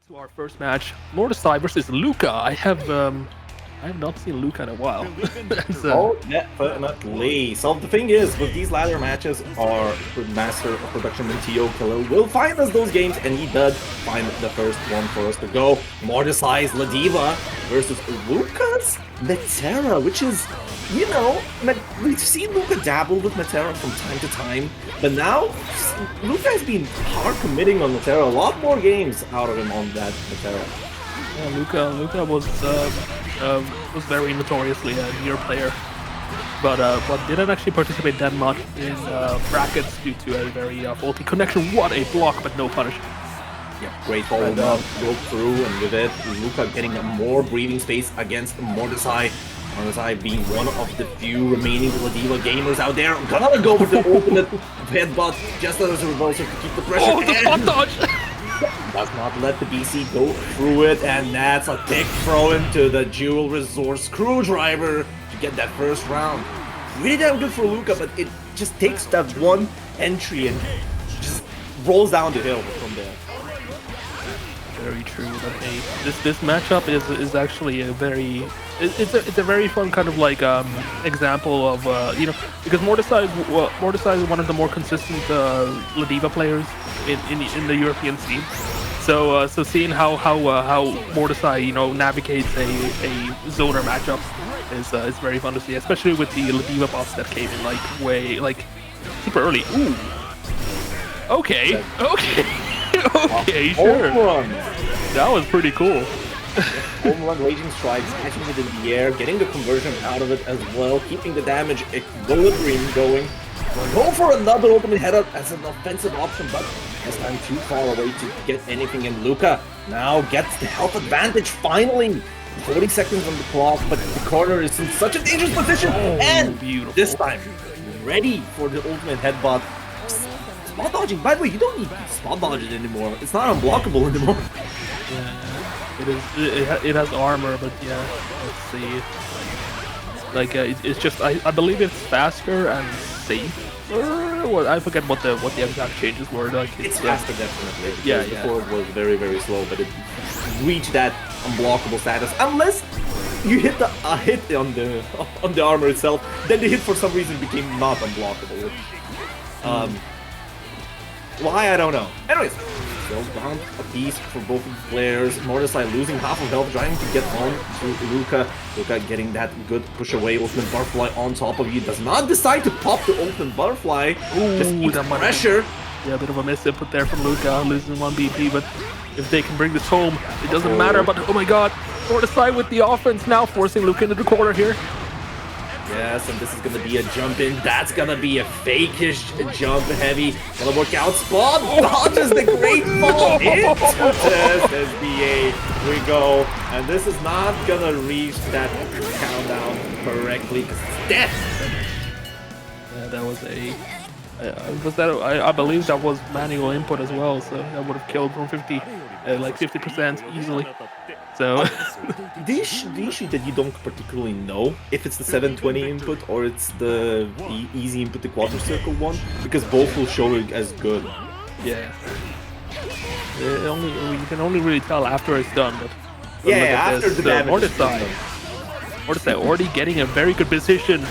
to our first match, Mordesai versus Luka. I have not seen Luka in a while. Oh, definitely. So the thing is, with these ladder matches, our master of production Tio Khalil will find us those games, and he did find the first one for us to go. Mordesai's Ladiva versus Luka's Metera, which is, you know, we've seen Luka dabble with Metera from time to time, but now Luka has been hard committing on Metera. A lot more games out of him on that Metera. Yeah, Luka was very notoriously a near player, but didn't actually participate that much in brackets due to a very faulty connection. What a block, but no punish. Yeah, great follow up, go through, and with it, Luka getting more breathing space against Mordesai. Mordesai being one of the few remaining Ladiva gamers out there. Gonna go with the ultimate headbutt just as a reversal to keep the pressure. Oh, the spot dodge! Does not let the BC go through it, and that's a thick throw into the Yuel Resort Screwdriver to get that first round. Really damn good for Luka, but it just takes that one entry and just rolls down the hill from there. Very true, but hey, this matchup is actually a very it's a very fun kind of like example of you know, because Mordesai is one of the more consistent Ladiva players in the European scene. So seeing how Mordesai, you know, navigates a zoner matchup is very fun to see, especially with the Ladiva bots that came in like super early. Ooh. Okay. Okay, sure. That was pretty cool. Home run Raging Strikes, catching it in the air, getting the conversion out of it as well, keeping the damage equilibrium going. Go for another ultimate head-up as an offensive option, but this time too far away to get anything in. Luka now gets the health advantage finally. 40 seconds on the clock, but the corner is in such a dangerous position. And beautiful. This time, ready for the ultimate headbutt. Spot dodging, by the way, you don't need spot dodging anymore. It's not unblockable anymore. Yeah, it has armor, but yeah, let's see. Like it's just I believe it's faster and safer. Well, I forget what the exact changes were. Like it's faster, definitely. Yeah. Before it was very slow, but it reached that unblockable status unless you hit the hit on the armor itself. Then the hit for some reason became not unblockable. Why, I don't know. Anyways, still round a piece for both of the players. Mordesai losing half of health, trying to get on to Luka. Luka getting that good push away. Ultimate Butterfly on top of you. Does not decide to pop the Ultimate Butterfly. Ooh, just keeps pressure. Yeah, a bit of a miss input there from Luka, losing 1 BP, but if they can bring this home, it doesn't matter. But oh my god, Mordesai with the offense now, forcing Luka into the corner here. Yes, and this is gonna be a jump in. That's gonna be a fake-ish jump heavy. Gonna work out. Spot dodges the great fall into this SBA. We go, and this is not gonna reach that countdown correctly because it's death. Yeah, that was I believe that was manual input as well, so that would have killed from 50% easily. So the issue that you don't particularly know if it's the 720 input or it's the easy input, the quarter circle one, because both will show it as good. Yeah. You can only really tell after it's done. But yeah, after the damage. Mordesai already getting a very good position.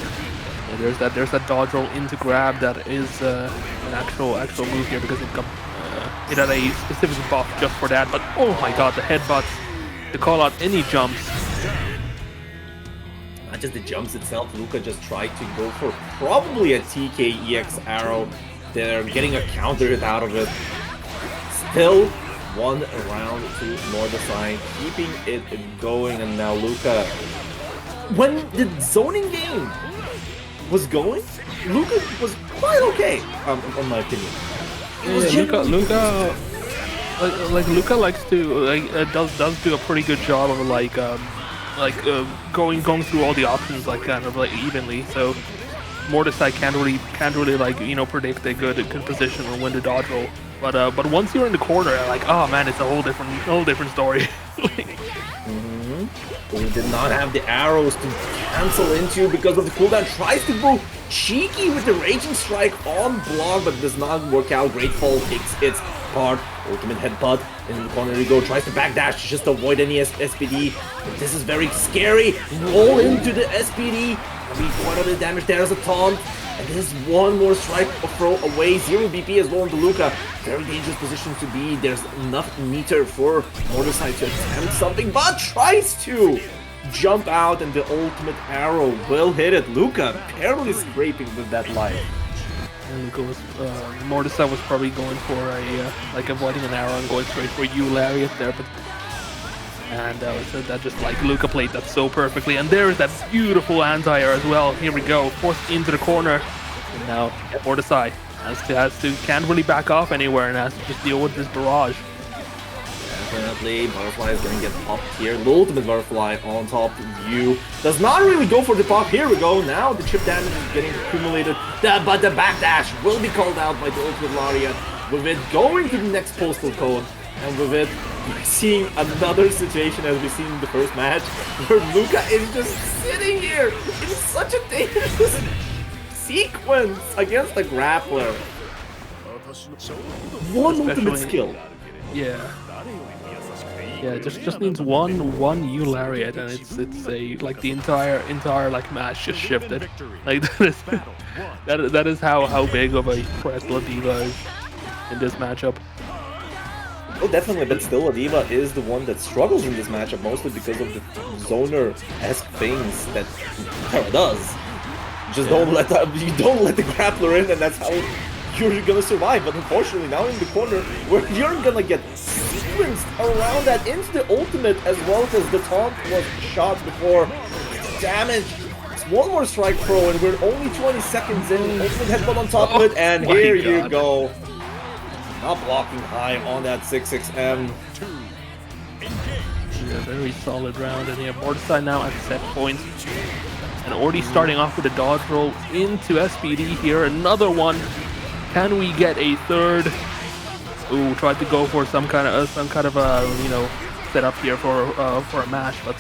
And there's that dodge roll into grab that is an actual move here because it had a specific buff just for that. But oh my god, the headbutts to call out any jumps. Not just the jumps itself. Luka just tried to go for probably a TK EX arrow. They're getting a counter hit out of it. Still one round to Mordesai, keeping it going, and now Luka. When the zoning game was going, Luka was quite okay, in my opinion. Luka likes to does do a pretty good job of going through all the options kind of evenly. So Mordesai can't really predict a good position or when to dodge roll. But once you're in the corner, oh man, it's a whole different story. We did not have the arrows to cancel into because of the cooldown. Tries to go cheeky with the Raging Strike on block, but does not work out. Great fall takes its part. Ultimate headbutt. In the corner you go. Tries to backdash to just avoid any SPD. But this is very scary. Roll into the SPD. I mean, quite a bit of damage there as a taunt. And there's one more strike throw away. 0 BP as well into Luka. Very dangerous position to be. There's enough meter for Mordesai to attempt something, but tries to jump out, and the ultimate arrow will hit it. Luka barely scraping with that life. And Luka was, Mordesai was probably going for a, like avoiding an arrow and going straight for Yuel lariat there, but and so that just like Luka played that so perfectly. And there's that beautiful anti-air as well. Here we go, forced into the corner. And now Mordesai has to can't really back off anywhere and has to just deal with this barrage. Definitely, Butterfly is going to get popped here. The ultimate Butterfly on top view. Does not really go for the pop. Here we go. Now the chip damage is getting accumulated. But the backdash will be called out by the ultimate Lariat. With it going to the next postal code. And with it, we're seeing another situation as we've seen in the first match, where Luka is just sitting here in such a dangerous sequence against the grappler. One ultimate skill. Yeah. Yeah, just needs one Yuel lariat, and it's a like the entire like match just shifted. Like that is how big of a threat Ladiva is in this matchup. Oh, definitely, but still, Ladiva is the one that struggles in this matchup, mostly because of the zoner-esque things that Metera does. Just don't let the grappler in, and that's how you're gonna survive. But unfortunately, now in the corner, where you're gonna get sequenced around that into the ultimate, as well as the taunt was shot before damage. It's one more strike throw, and we're only 20 seconds in. Ultimate headbutt on top of it, and here you go. Not blocking high on that 6-6M. Yeah, very solid round, and yeah, Mordesai now at set point. And already starting off with a dodge roll into SPD here. Another one. Can we get a third? Ooh, tried to go for some kind of you know, setup here for a mash, but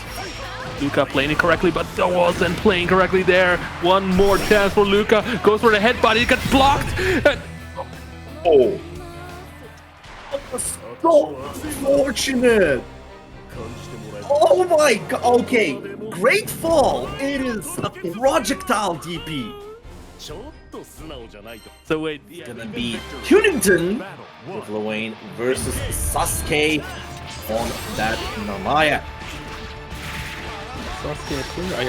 Luka playing it correctly, but wasn't playing correctly there. One more chance for Luka. Goes for the headbutt. He gets blocked. And oh. So fortunate! Oh my god, okay, great fall! It is a projectile DP! So wait, It's gonna be TooNington with Lowain versus Sasuke on that Narmaya. Sasuke, I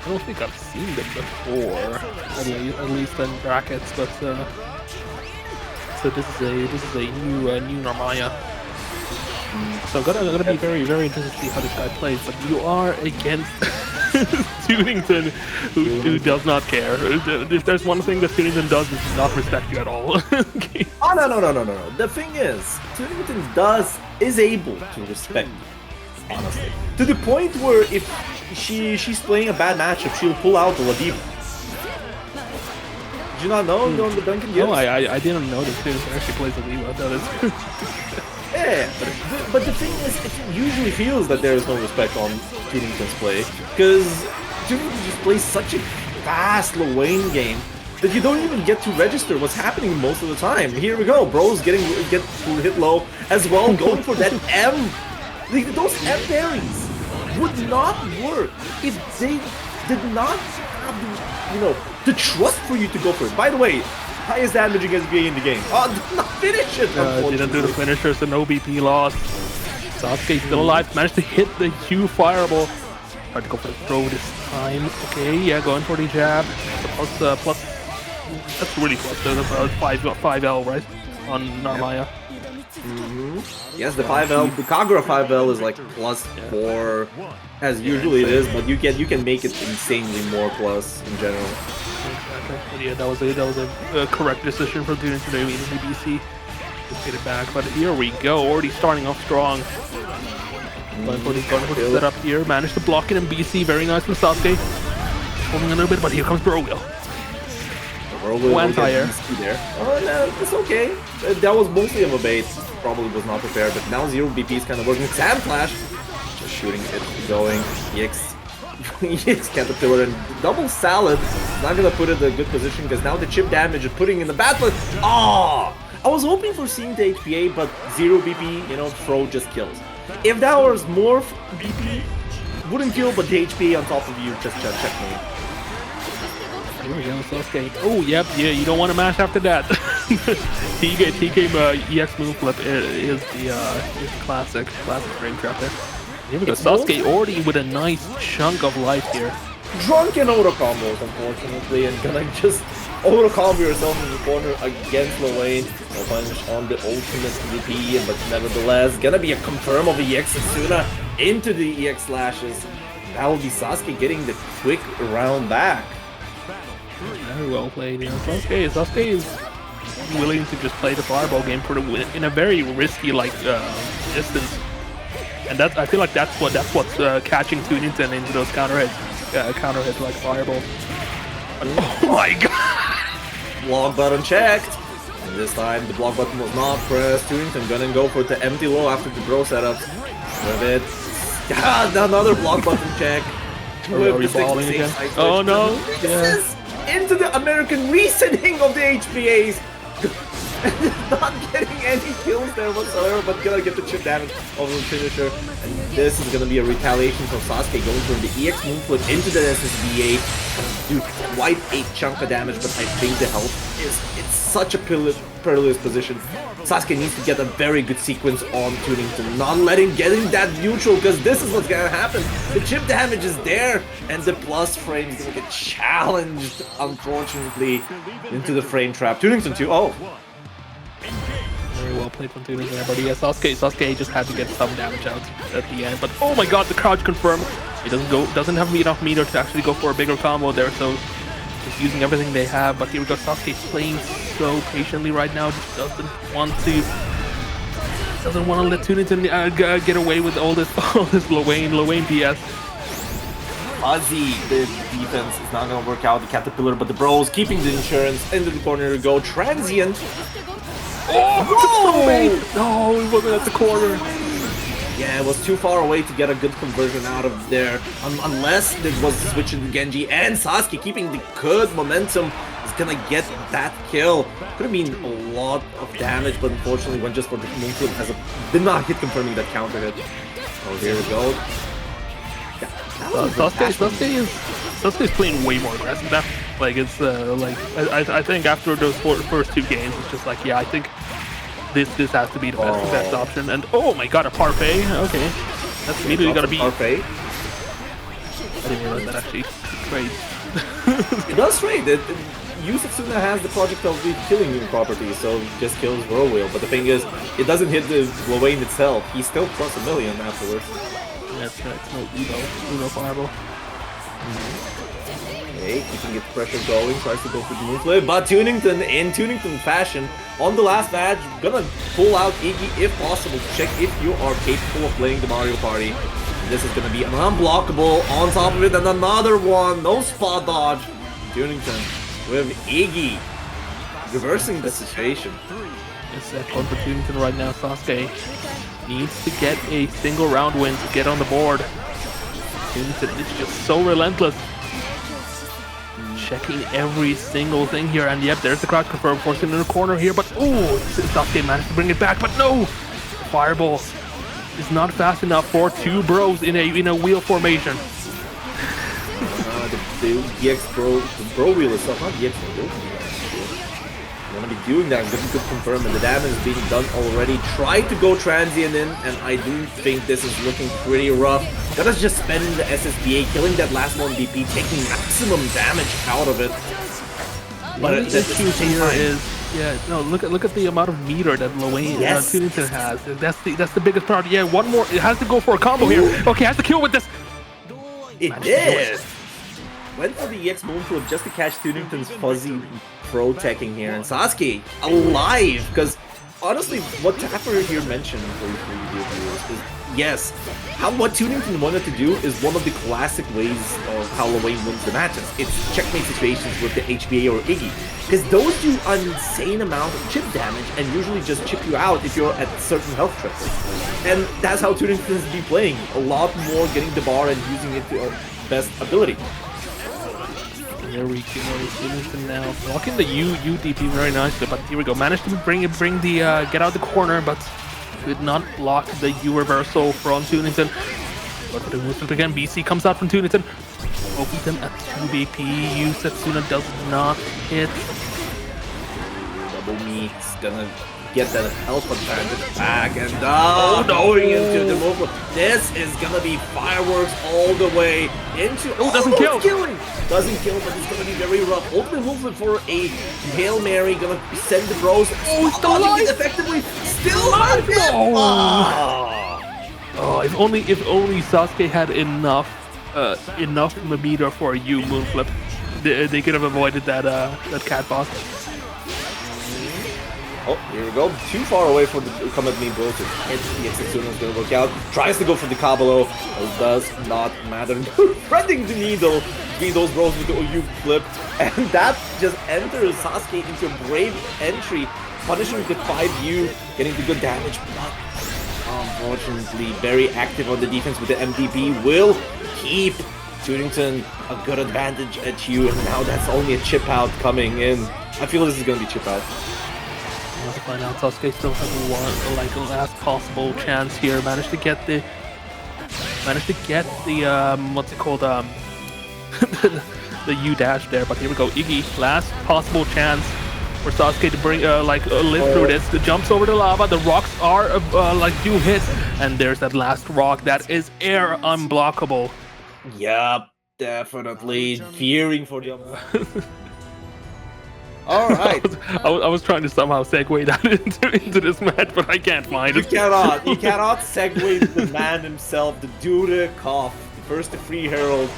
don't think I've seen them before, at least in brackets, but so this is a new Narmaya. So I'm gonna be very interested to see how this guy plays. But you are against TooNington, who does not care. If there's one thing that TooNington does, is not respect you at all. Okay. Oh no. The thing is, TooNington is able to respect you, honestly. To the point where if she's playing a bad matchup, she'll pull out the Ladiva. Did you not know on the Duncan? No, I didn't know that TooNington actually plays Ladiva. That is. Yeah, but the thing is, it usually feels that there is no respect on TooNington's play, because TooNington just plays such a fast Lowain game that you don't even get to register what's happening most of the time. Here we go, bro's get hit low as well, going for that M. Like, those M parries would not work if they did not have the, the trust for you to go for it. By the way, highest damage against BA in the game. Oh, did not finish it! Didn't do the finisher, so no BP loss. Sasuke still alive, managed to hit the Q fireball. Tried to go for the throw this time. Okay, yeah, going for the jab. Plus, that's really close. So that's 5L, right? On Narmaya. Yes, the 5L, the Kagura 5L is like plus 4, as usually it is, but you can make it insanely more plus in general. But yeah, that was a correct decision from TooNington to immediately BC. Just get it back, but here we go, already starting off strong. Going for the setup here, managed to block it in BC, very nice from Sasuke. Holding a little bit, but here comes Bro-Wheel. One tire. Oh, no, it's okay. That was mostly of a bait. Probably was not prepared, but now 0 BP is kind of working. Sand Flash, just shooting it, going. EX Caterpillar and double salad. Not gonna put it in a good position because now the chip damage is putting in the bad place. Ah! I was hoping for seeing the HPA, but 0 BP, you know, throw just kills. If that was more BP, wouldn't kill, but the HPA on top of you just checkmate. Here we go, Sasuke. Oh, yep, yeah, you don't want to mash after that. TK EX move flip is the classic frame trap there. Here we go, Sasuke already with a nice chunk of life here. Drunken auto combos, unfortunately, and gonna just auto combo yourself in the corner against Lowain. No punch on the ultimate VP, but nevertheless, gonna be a confirm of the EX Setsuna into the EX slashes. That will be Sasuke getting the quick round back. Very well played, you know. Sasuke is willing to just play the fireball game for the win in a very risky distance, and I feel like that's what's catching TooNington into those counter hits like fireball. Oh my god! Block button checked. And this time the block button was not pressed. TooNington gonna go for the empty low after the bro setups. With it. God, another block button check. Are we falling again? Oh no! This is into the American resetting of the HPAs. Not getting any kills there whatsoever, but gonna get the chip damage of the finisher. And this is gonna be a retaliation from Sasuke going from the EX move flip into the SSBA. Do quite a chunk of damage, but I think the health is such a perilous position. Sasuke needs to get a very good sequence on TooNington, not getting that neutral, because this is what's gonna happen. The chip damage is there, and the plus frame is gonna get challenged, unfortunately, into the frame trap. TooNington too. Oh. Very well played from TooNington there, but yeah, Sasuke just had to get some damage out at the end. But oh my god, the crouch confirmed. He doesn't have enough meter to actually go for a bigger combo there, so just using everything they have. But here we go, Sasuke playing so patiently right now, just doesn't want to let TooNington get away with all this Lowain DS. Fuzzy, the defense is not gonna work out. The Caterpillar, but the bros keeping the insurance into the corner to go. Transient. Oh! No, he wasn't at the corner. Yeah, it was too far away to get a good conversion out of there. Unless it was switching to Genji, and Sasuke keeping the good momentum is gonna get that kill. Could have been a lot of damage, but unfortunately went just for the moonflip did not hit confirming that counter hit. Oh, here we go. Sasuke is playing way more aggressive now. Like it's I think after those first two games, it's just like, yeah, I think this has to be the best option. And oh my god, a parfait. Okay, that's immediately gonna be parfait. I didn't realize that actually trades. It does trade. Setsuna has the project of the killing unit property, so just kills Wheel. But the thing is, it doesn't hit the Lowain itself. He's still plus $1 million afterwards. That's right. It's no Uno fireball. Okay, keeping its pressure going, tries to go for the move flip, but TooNington, in TooNington fashion, on the last match, gonna pull out Iggy if possible to check if you are capable of playing the Mario Party. And this is gonna be an unblockable on top of it, and another one, no spot dodge. TooNington with Iggy reversing the situation. It's that fun for TooNington right now. Sasuke needs to get a single round win to get on the board. TooNington is just so relentless. Checking every single thing here, and yep, there's the crouch confirm, forcing in the corner here, but oh, Sasuke managed to bring it back, but no! Fireball is not fast enough for two bros in a wheel formation. The EX bro wheel itself, not the EX bro. I'm gonna be doing that, good confirm, and the damage is being done already. Try to go transient in, and I do think this is looking pretty rough. Gotta just spend the SSBA, killing that last one BP, taking maximum damage out of it. But the issue here is, yeah, no, look at the amount of meter that Lowain TooNington has. That's the biggest part. Yeah, one more. It has to go for a combo here. Okay, has to kill with this. It did. Went for the EX Moonflip just to catch TooNington's fuzzy pro teching here, and Sasuke alive, because honestly, what Tapper here mentioned for viewers is, yes, what TooNington wanted to do is one of the classic ways of how Lowain wins the matches. It's checkmate situations with the HBA or Iggy, because those do an insane amount of chip damage and usually just chip you out if you're at certain health triples. And that's how TooNington's be playing, a lot more getting the bar and using it to our best ability. There we go. TooNington now blocking the UDP very nicely, but here we go. Managed to get out the corner, but could not block the U reversal from TooNington. But for the movement again, BC comes out from TooNington. Opens them at 2 BP. U Setsuna does not hit. Double Me is gonna get that health advantage back and going into the movement. This is gonna be fireworks all the way into. Oh, doesn't kill. Doesn't kill, but it's gonna be very rough. Ultimate movement for a Hail Mary, gonna send the bros. Oh, he's still alive! Effectively, still alive! Oh, if only Sasuke had enough meter for a U moonflip, they could have avoided that cat boss. Oh, here we go. Too far away for the come at me, bro. Hit the Setsuna is gonna work out. Tries to go for the Kabalo. It does not matter. Threading the needle between those bros with the OU flip. And that just enters Sasuke into a brave entry, punishing the 5U, getting the good damage. But unfortunately, very active on the defense with the MDB will keep TooNington a good advantage at you. And now that's only a chip out coming in. I feel this is gonna be chip out. To find out, Sasuke still has a last possible chance here. Managed to get the what's it called, the U dash there. But here we go, Iggy, last possible chance for Sasuke to bring live through this. The jumps over the lava. The rocks are do hits, and there's that last rock that is air unblockable. Yep, definitely fearing for the. All right. I was trying to somehow segue that into this match, but I can't find it. You cannot segue the man himself, the Dudeakoff, the first of 3 heralds.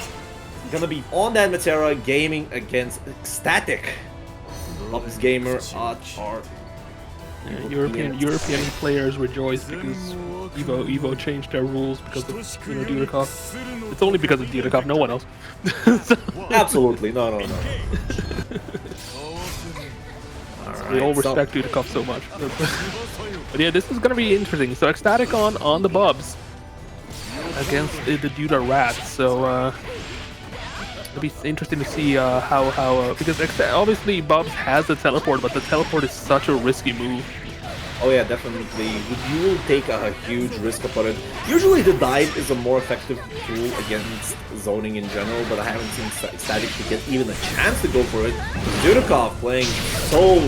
Gonna be on that Metera gaming against Xtatic. Lopez Gamer at our European players rejoice because Evo changed their rules because of Dudeakoff. It's only because of Dudeakoff, no one else. Absolutely, no. We all respect Dudeakoff so much. But yeah, this is gonna be interesting. So Xtatic on the Bubs against the Duda Rats. So it'll be interesting to see how because obviously Bubs has the teleport, but the teleport is such a risky move. Oh yeah, definitely. You will take a huge risk upon it. Usually the dive is a more effective tool against zoning in general, but I haven't seen Xtatic to get even a chance to go for it. Dudeakoff playing so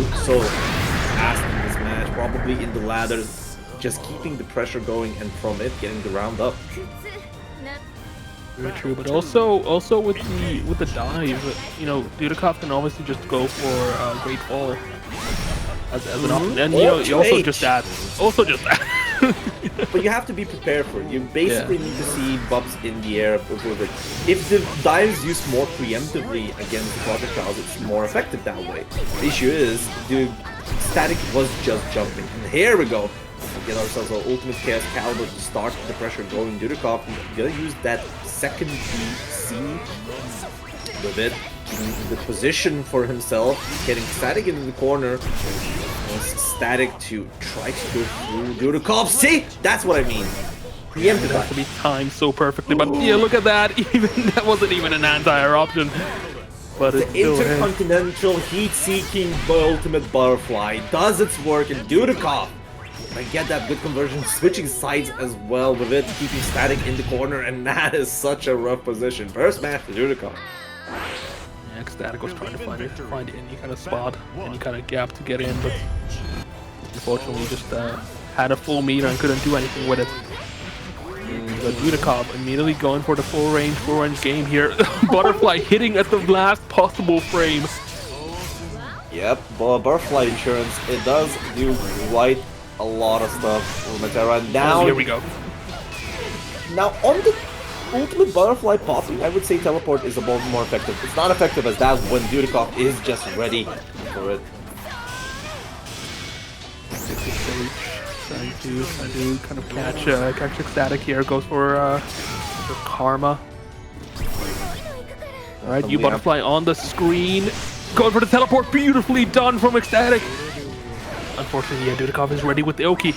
fast in this match, probably in the ladders, just keeping the pressure going and from it getting the round up. Very true, but also with the dive, Dudeakoff can obviously just go for Great Fall. As an option, and you also just that. But you have to be prepared for it. You basically need to see Bubs in the air with it. If the dive is used more preemptively against projectiles, it's more effective that way. The issue is, the Xtatic was just jumping. And here we go. We get ourselves our ultimate Chaos Caliber to start the pressure going. Dudeakoff, we're gonna use that second BC with it. The position for himself, getting Xtatic into the corner. Xtatic to try to go through Dudeakoff. See? That's what I mean. Preempted. It has to be timed so perfectly. But yeah, look at that. Even that wasn't even an anti-air option. But the intercontinental heat-seeking ultimate butterfly does its work, and Dudeakoff might get that good conversion, switching sides as well with it, keeping Xtatic in the corner, and that is such a rough position. First match for Dudeakoff. Xtatic was trying to find any kind of spot, any kind of gap to get in, but unfortunately just had a full meter and couldn't do anything with it. But Dudeakoff immediately going for the full range game here. Butterfly hitting at the last possible frame. Yep, butterfly insurance, it does do quite a lot of stuff for Metera. Now here we go. Now on the ultimate butterfly popping, I would say teleport is a lot more effective. It's not effective as that when Dudeakoff is just ready for it. Trying to kind of catch Xtatic here. Goes for Karma. All right, you butterfly on the screen. Going for the teleport. Beautifully done from Xtatic. Unfortunately, yeah, Dudeakoff is ready with the Oki.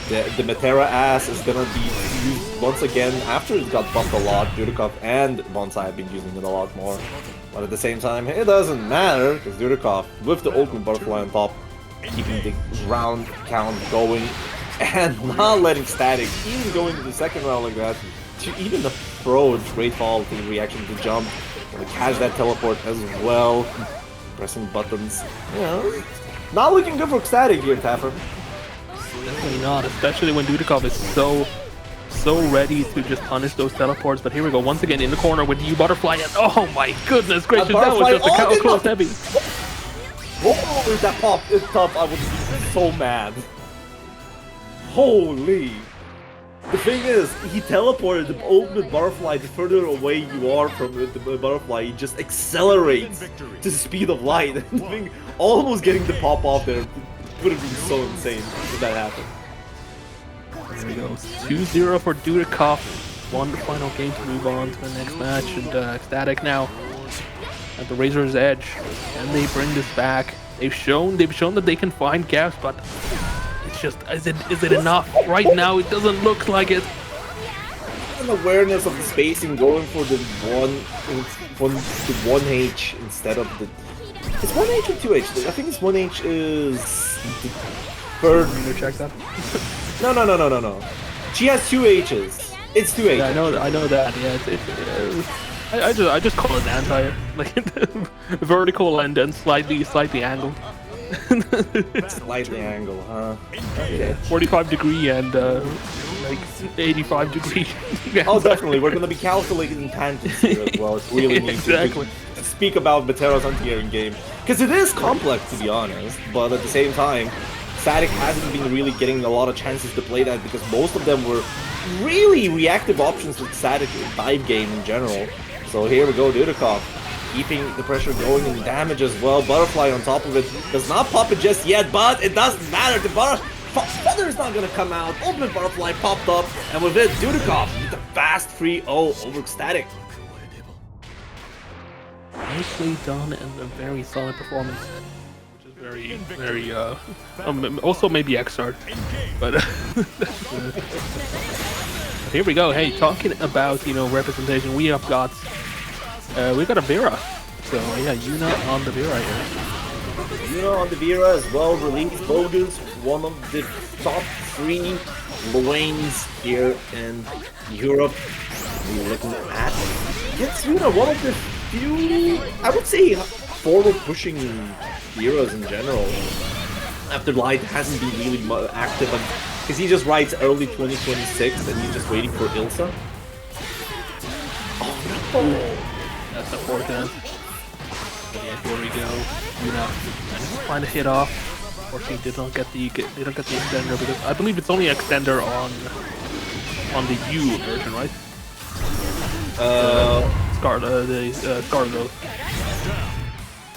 The Metera ass is gonna be used once again after it got buffed a lot. Dudeakoff and Bonsai have been using it a lot more. But at the same time, it doesn't matter, because Dudeakoff, with the ultimate butterfly on top, keeping the round count going, and not letting Xtatic even go into the second round like that, to even approach Great Fall, the reaction to jump, and catch that teleport as well, pressing buttons. You know, not looking good for Xtatic here, Taffer. Definitely not, especially when Dudeakoff is so ready to just punish those teleports. But here we go, once again in the corner with you butterfly, and oh my goodness gracious, that was just a close heavy. Oh, that pop is tough. I would be so mad. Holy. The thing is, he teleported the ultimate butterfly. The further away you are from the butterfly, he just accelerates to the speed of light. And the thing, almost getting the pop off there would have been so insane if that happened. There we go. 2-0 for Dudeakoff. One final game to move on to the next match, and Xtatic now at the Razor's Edge. And they bring this back. They've shown that they can find gaps, but it's just, is it enough? Right now, it doesn't look like it. An awareness of the spacing, going for the 1H instead of the. It's 1H or 2H? I think it's 1H is the third. You check that. No. She has 2 H's. It's 2 H's. Yeah, I know that. Yeah, I just call it anti, like vertical and then slightly angled. Slightly angled, huh? Okay. Yeah, 45 degree and like 85 degree. Oh, definitely. We're gonna be calculating tangents here as well. It's really neat exactly. to speak about Metera's anti-airing game, because it is complex, to be honest. But at the same time, Xtatic hasn't been really getting a lot of chances to play that, because most of them were really reactive options with Xtatic in dive game in general. So here we go, Dudeakoff, keeping the pressure going and damage as well. Butterfly on top of it, does not pop it just yet, but it doesn't matter. The feather is not gonna come out. Ultimate butterfly popped up, and with it, Dudeakoff with the fast 3-0 over Xtatic. Nicely done and a very solid performance. Very also maybe Xrd, but here we go. Hey, talking about, you know, representation, we have got a Vira. So yeah, Yuna on the Vira here. Yuna on the Vira as well. releasebogus, one of the top 3 Lowains here in Europe. We're looking at gets Yuna one of the few, I would say, forward pushing Viras in general. After Light hasn't been really active, because he just rides early 2026 and he's just waiting for Ilsa. Oh no! That's unfortunate. Yeah, here we go. Yuna trying to hit off. Unfortunately, they don't get the extender, because I believe it's only extender on the U version, right? Scarlet.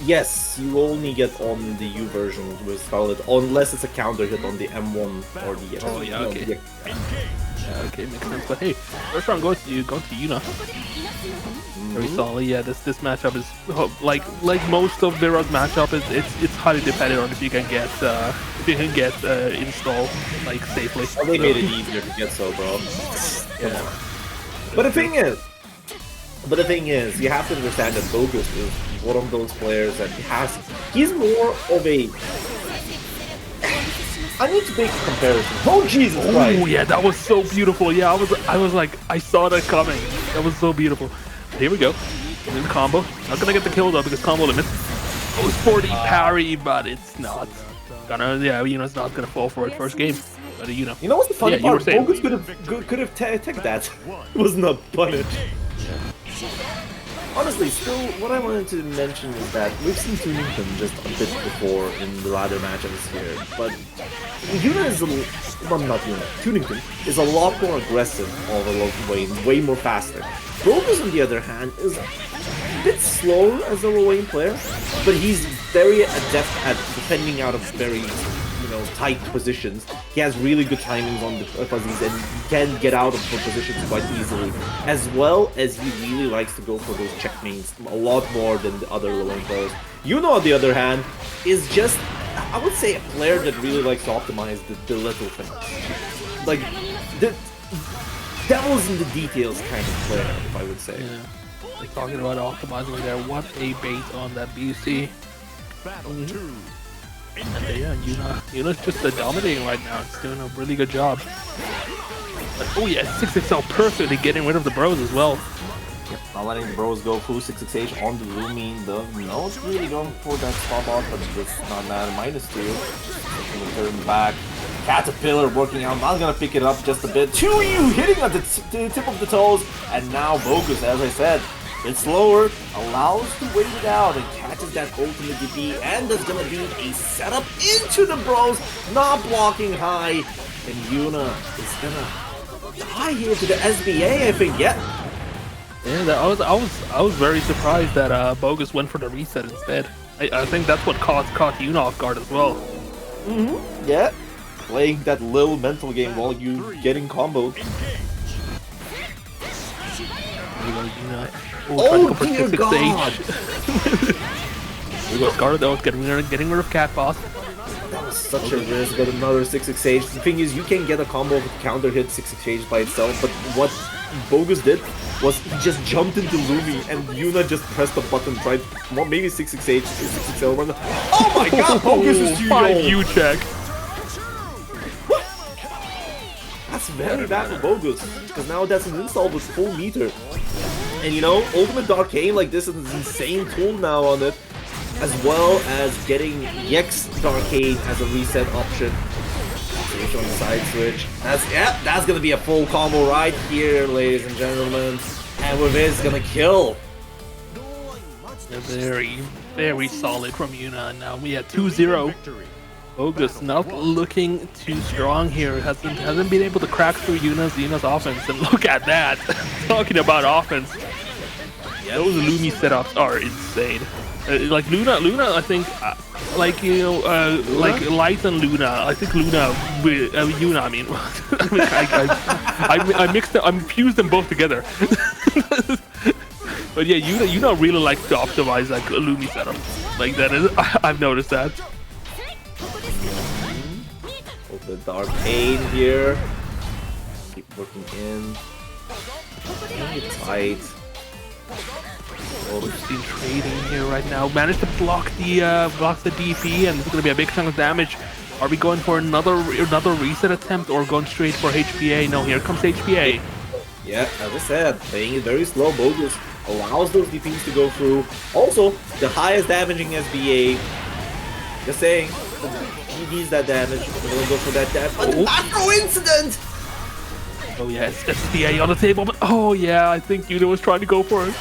Yes, you only get on the U version with Scarlet, unless it's a counter hit on the M1 or the X. Oh yeah, okay. Yeah, okay, makes sense. But hey, first round goes to Yuna. Very solid. Yeah, this matchup is like most of Vira's matchup it's highly dependent on if you can get install like safely. Oh, they made it easier to get so, bro. Yeah. But the thing is, you have to understand that Bogus is one of those players that he's more of a. I need to make a comparison. Oh Jesus Christ! Oh yeah, that was so beautiful. Yeah, I was like, I saw that coming. That was so beautiful. Here we go. In the combo. Not gonna get the kill though, because combo limit. Oh, 40 parry, but it's not gonna. Yeah, it's not gonna fall for it first game. But You know what's the funny part? Bogus could have taken that. It was not punished. Honestly, still, what I wanted to mention is that we've seen TooNington just a bit before in the ladder matchups here, but Yuna is TooNington is a lot more aggressive over Lowain, way more faster. Bogus, on the other hand, is a bit slower as a Lowain player, but he's very adept at defending out of very, tight positions. He has really good timings on the fuzzies, and he can get out of the positions quite easily, as well as he really likes to go for those checkmates a lot more than the other Lowain players. Yuna, on the other hand, is just, I would say, a player that really likes to optimize the little things. Like, the devil's in the details kind of player, if I would say. Yeah. Like talking about optimizing there, what a bait on that BC. And yeah, Yuna's just dominating right now. It's doing a really good job. But, oh yeah, 6XL perfectly getting rid of the bros as well. Yep, not letting the bros go through 6XH on the Lumi. No, it's really going for that stop out, but it's not mad. -2. Turn back. Caterpillar working out, not gonna pick it up just a bit. tuhojuho hitting at the tip of the toes, and now Bogus, as I said, it's slower, allows to wait it out and catches that ultimate DP, and there's gonna be a setup into the bros, not blocking high, and Yuna is gonna die here to the SBA, I think. Yeah, I was very surprised that Bogus went for the reset instead. I think that's what caught Yuna off guard as well. Yeah. Playing that little mental game while you getting comboed. Oh dear God! We got Scarlet though, getting rid of Cat Boss. That was such a risk, but another 6XH. The thing is, you can get a combo with counter hit 6XH by itself, but what Bogus did was he just jumped into Lumi and Yuna just pressed the button, tried, well, maybe 6XH, 6XL run. Oh my God, Bogus is 5U check. That's very bad for Bogus, because now that's an install with full meter. And you know, Ultimate Darkane like this is an insane tool now on it, as well as getting Yex Darkane as a reset option. On the side switch. That's gonna be a full combo right here, ladies and gentlemen. And with this, gonna kill. Very, very solid from Yuna. Now we have 2-0. Bogus not looking too strong here. Hasn't been able to crack through Yuna's offense. And look at that. Talking about offense. Those Lumi setups are insane. Like Luna, I think, like, you know, like Light and Luna. I think Yuna, I mean, I mixed them, I fused them both together. But yeah, Yuna really likes to optimize like Lumi setup. Like that is, I've noticed that. The Darkane here. Keep working in. Tight. Oh, we've seen trading here right now. Managed to block the DP, and it's gonna be a big chunk of damage. Are we going for another reset attempt or going straight for HPA? No, here comes HPA. Yeah, as I said, playing it very slow. Bogus allows those DPs to go through. Also, the highest damaging SBA. Just saying, he needs that damage. We're gonna go for that damage. But the macro incident! Oh yes, SBA on the table, but oh yeah, I think Yuna was trying to go for it.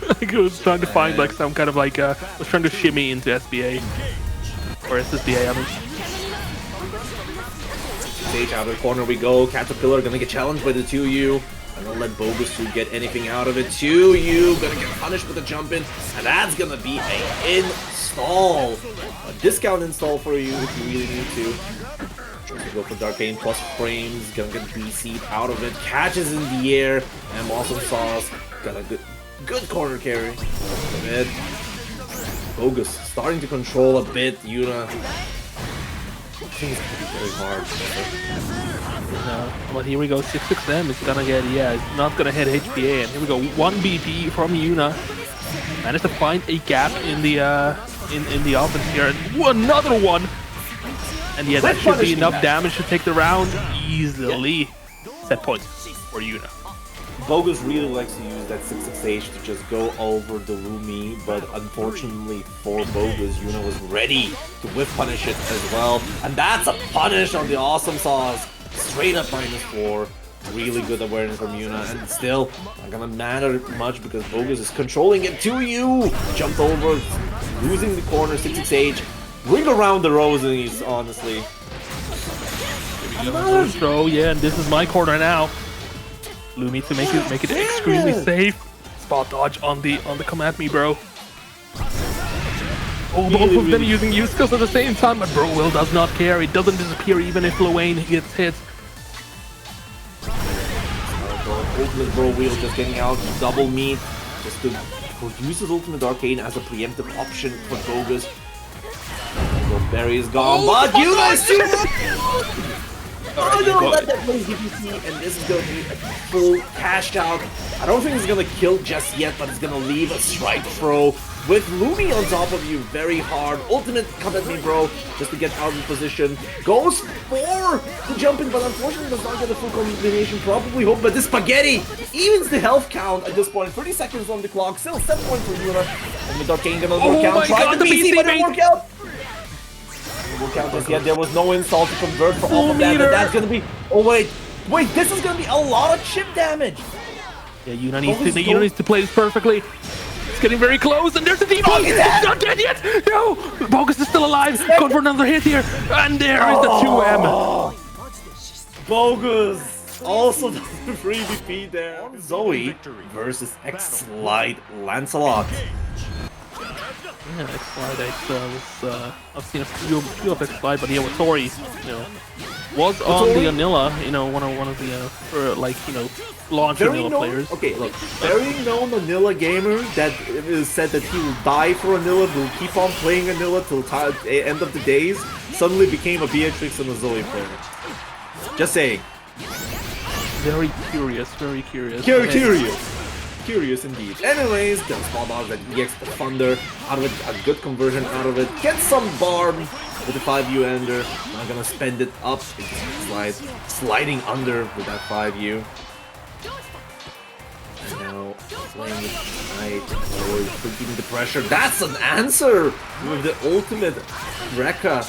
Like he was trying to find like some kind of like was trying to shimmy into SBA or SSBA. I mean. Stage out of the corner we go. Caterpillar gonna get challenged by the tuhojuho. I'm gonna let Bogus to get anything out of it. tuhojuho gonna get punished with a jump in, and that's gonna be a install, a discount install for you if you really need to. Tries to go for Darkane plus frames. Gonna get BC'd out of it. Catches in the air, and Awesome Sauce got a good corner carry. Bogus starting to control a bit. Yuna. I think it's gonna be very hard. But here we go, 6-6M is gonna get, yeah, it's not gonna hit HPA, and here we go, 1 BP from Yuna. Managed to find a gap in the offense here, and another one! And yeah, that should be enough damage to take the round easily. Set points for Yuna. Bogus really likes to use that 6-6H to just go over the Lumi, but unfortunately for Bogus, Yuna was ready to whiff punish it as well. And that's a punish on the Awesome Sauce. Straight up -4. Really good awareness from Yuna, and still not gonna matter much because Bogus is controlling it. tuhojuho jumped over, losing the corner. 6-6H. Ring around the roses, honestly. Throw, yeah, and this is my corner now. Lumi to make it extremely safe. Spot dodge on the come at me, bro. Oh, both of them using Eustace at the same time, but Bro Will does not care. It doesn't disappear even if Lowain gets hit. Ultimate Bro Wheel just getting out, double meat, just to use his Ultimate Arcane as a preemptive option for Bogus. Barry is gone, but Yuna is too Oh no, let that play DPC, and this is gonna be a full cash out. I don't think it's gonna kill just yet, but it's gonna leave a strike throw with Lumi on top of you very hard. Ultimate, come at me, bro, just to get out of position. Goes for the jumping, but unfortunately does not get the full combination. Probably hope, but the spaghetti evens the health count at this point. 30 seconds on the clock, still 7 points for Vira. And without getting another work out, tried the BC, but didn't work out. Count this yet. There was no install to convert for all of that, and that's gonna be. Oh wait, this is gonna be a lot of chip damage. Yeah, Yuna needs to play this perfectly. It's getting very close, and there's a demon. He's not dead yet. No, Bogus is still alive. Going for another hit here, and there is the 2M. Bogus also does the free BP there. Zooey versus Exslide Lancelot. Yeah, Exslide I've seen a few of Exslide, but yeah, Watori, was on the Anila, one of the launch Anila players. Okay, look, very known Anila gamer that said that he will die for Anila, will keep on playing Anila till end of the days, suddenly became a Beatrix and a Zooey player. Just saying. Very curious, very curious. Curious indeed. Anyways, the small dog that EX the Thunder out of it, a good conversion out of it. Get some barb with the 5U ender. Not gonna spend it up. It's sliding under with that 5U. And now playing it tonight, keeping the pressure. That's an answer with the ultimate Rekka.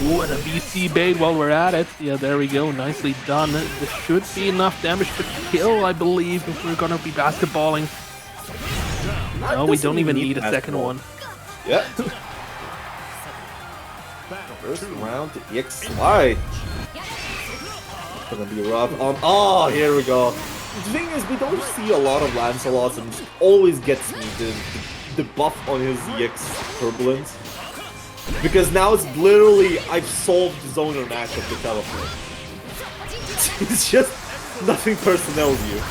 Ooh, and a BC bait while we're at it. Yeah, there we go. Nicely done. This should be enough damage to kill, I believe, if we're gonna be basketballing. No, we don't even need a second one. Yeah. First round to Exslide. Gonna be rough on. Oh, here we go. The thing is, we don't see a lot of Lancelots, and it always gets me the buff on his EX Turbulence. Because now it's literally, I've solved the zoner match of the teleport. It's just nothing personnel view.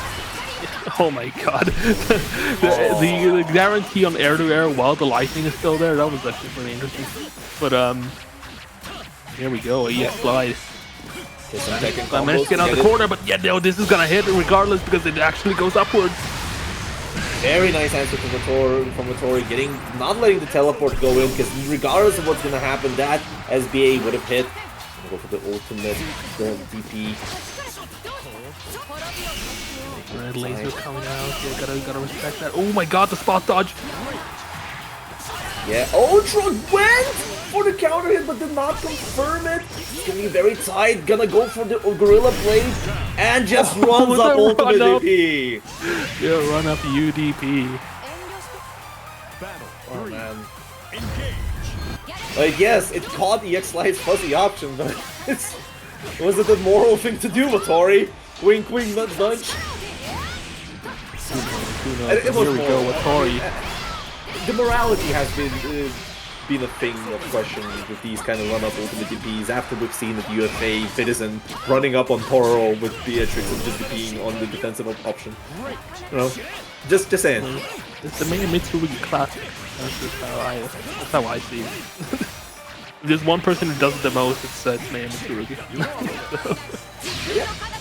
Oh my god. the guarantee on air-to-air while the lightning is still there, that was actually pretty interesting. But, here we go, a Exslide. I managed to get out the corner, but yeah, no, this is gonna hit regardless because it actually goes upwards. Very nice answer from Watori, not letting the teleport go in, because regardless of what's gonna happen, that SBA would have hit. Go for the ultimate, the DP. Red laser coming out. Yeah, gotta respect that. Oh my god, the spot dodge. Yeah, Ultra went for the counter hit, but did not confirm it. It's gonna be very tight. Gonna go for the Gorilla Blade and just runs up ultimate DP. Yeah, run up UDP. Oh man. Like, yes, it caught the Exslide's fuzzy option, but was it the moral thing to do, Watori? Wink, wink, nudge, nudge. It was Here we go, Watori. The morality has been a thing of question with these kind of run-up ultimate DPs after we've seen that UFA Citizen running up on Toro with Beatrix and just being on the defensive option. You know, just saying. It's the main Mitsurugi classic. That's how I see it. If there's one person who does it the most, it's Mei Mitsurugi.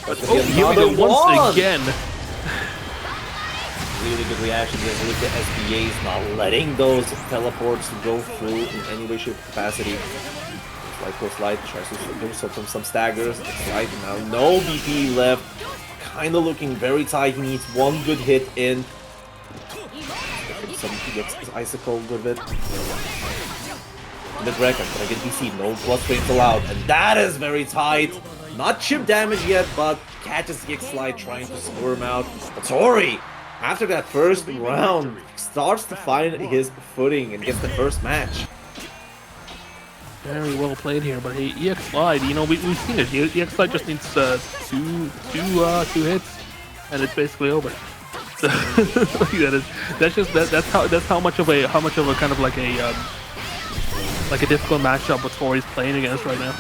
Oh, here we go once again. Really good reaction there with the SBAs not letting those teleports go through in any way, shape, or capacity. Slide tries to do so from some staggers. Exslide now, no BP left. Kind of looking very tight. He needs one good hit in. Some icicle with it. Mid-wreck, I'm gonna get DC. No plus frames allowed, and that is very tight. Not chip damage yet, but catches the Exslide trying to squirm out. Watori, after that first round, starts to find his footing and gets the first match. Very well played here, but hey, Exslide, we've seen it. Exslide just needs two hits, and it's basically over. So, that's how much of a kind of like a difficult matchup Watori's playing against right now.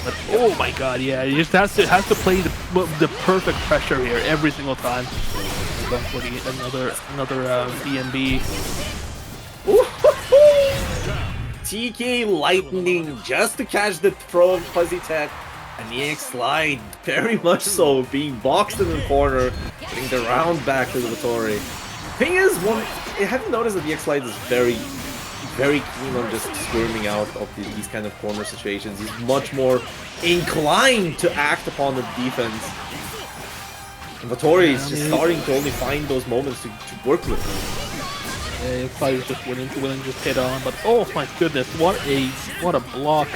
But oh my god, yeah, he just has to play the perfect pressure here every single time. Another DNB. TK Lightning just to catch the throw of Fuzzy Tech. And the Exslide, very much so, being boxed in the corner, getting the round back to the Watori. Thing is, have you noticed that the Exslide is very keen on just squirming out of these kind of corner situations? He's much more inclined to act upon the defense. And Watori is just starting to only find those moments to work with. Yeah, Exslide is just willing to just hit on, but oh my goodness, what a block.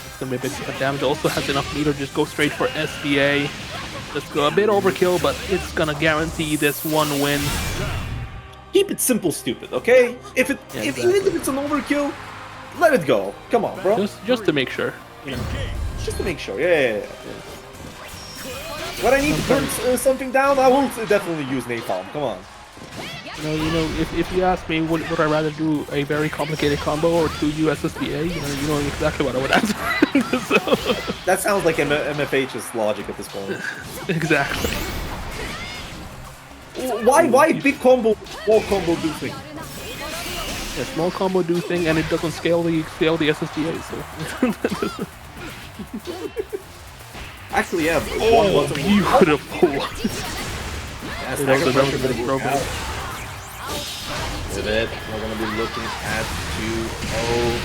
It's gonna be a bit of damage. Also has enough meter to just go straight for SBA. Let's go a bit overkill, but it's gonna guarantee this one win. Keep it simple, stupid, okay? Even if it's an overkill, let it go. Come on, bro. Just to make sure. You know. Just to make sure, yeah. When I need to burn something down, I will definitely use napalm. Come on. You know, if you ask me, would I rather do a very complicated combo or 2U SSBA? You know exactly what I would answer. So. That sounds like MFH's logic at this point. Exactly. Why big combo, small combo do thing? Yeah, small combo do thing, and it doesn't scale the SSBA. So. Actually, yeah. Oh, beautiful. Yeah, with it, we're gonna be looking at 2-0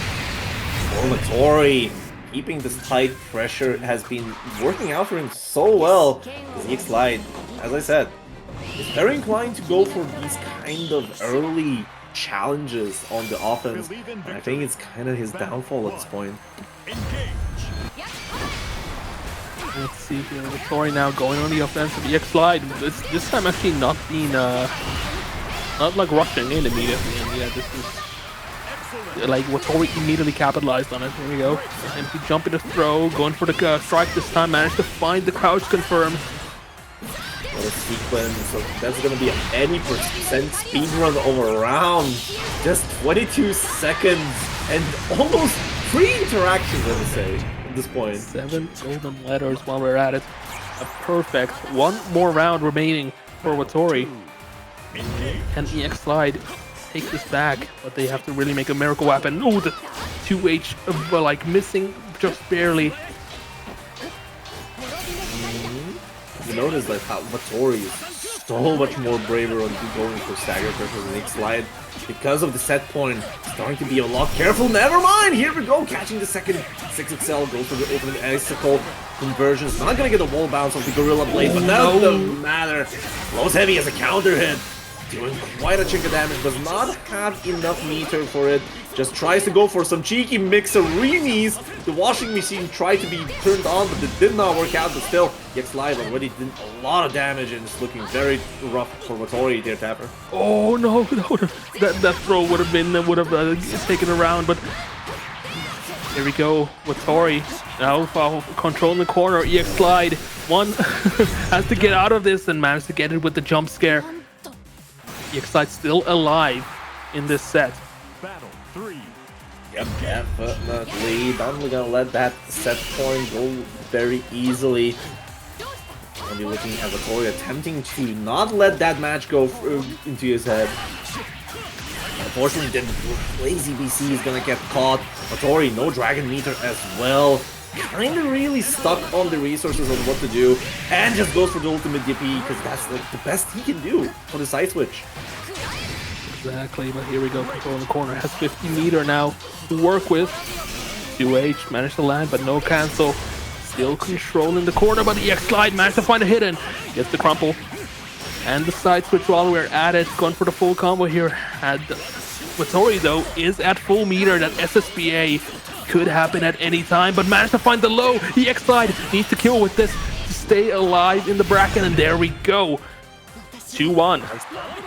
for Watori. Keeping this tight pressure has been working out for him so well. The Exslide, as I said, is very inclined to go for these kind of early challenges on the offense. And I think it's kind of his downfall at this point. Let's see here, Watori now going on the offensive. The Exslide, this time actually not being, not like rushing in immediately. And yeah, this is, like, Watori immediately capitalized on it. Here we go. And he jump in the throw, going for the strike this time, managed to find the crouch confirm. What a sequence. So that's going to be an 80% speedrun of a round. Just 22 seconds and almost 3 interactions, I would say. This point. 7 golden letters while we're at it. A perfect one more round remaining for Watori. Can the Exslide take this back? But they have to really make a miracle happen. Oh, the 2H like missing just barely. You notice like how Watori is so much more braver on going for stagger pressure than Exslide. Because of the set point, starting to be a lot careful. Never mind, here we go, catching the second 6XL, goes for the opening icicle conversions. Not gonna get a wall bounce of the Gorilla Blade, but that doesn't matter. Blows heavy as a counter hit, doing quite a chunk of damage, does not have enough meter for it. Just tries to go for some cheeky mix-a-reenies. The washing machine tried to be turned on, but it did not work out. But still, Exslide already did a lot of damage and it's looking very rough for Watori there, Tapper. Oh no, that throw would have taken a round, but here we go. Watori now controlling the corner. Exslide one has to get out of this and managed to get it with the jump scare. Exslide still alive in this set. Battle 3. Yep, definitely. Not gonna let that set point go very easily. Gonna be looking at Watori attempting to not let that match go into his head. Unfortunately, the lazy BC is gonna get caught. Watori, no dragon meter as well. Kinda really stuck on the resources on what to do. And just goes for the ultimate DP because that's like the best he can do for the side switch. Exactly, but here we go, controlling the corner, has 50 meter now to work with. 2H managed to land, but no cancel. Still controlling the corner, but the Exslide managed to find a hidden. Gets the crumple. And the side switch while we're at it, going for the full combo here. Watori though is at full meter, that SSBA could happen at any time, but managed to find the low. The Exslide needs to kill with this to stay alive in the bracket, and there we go. 2-1.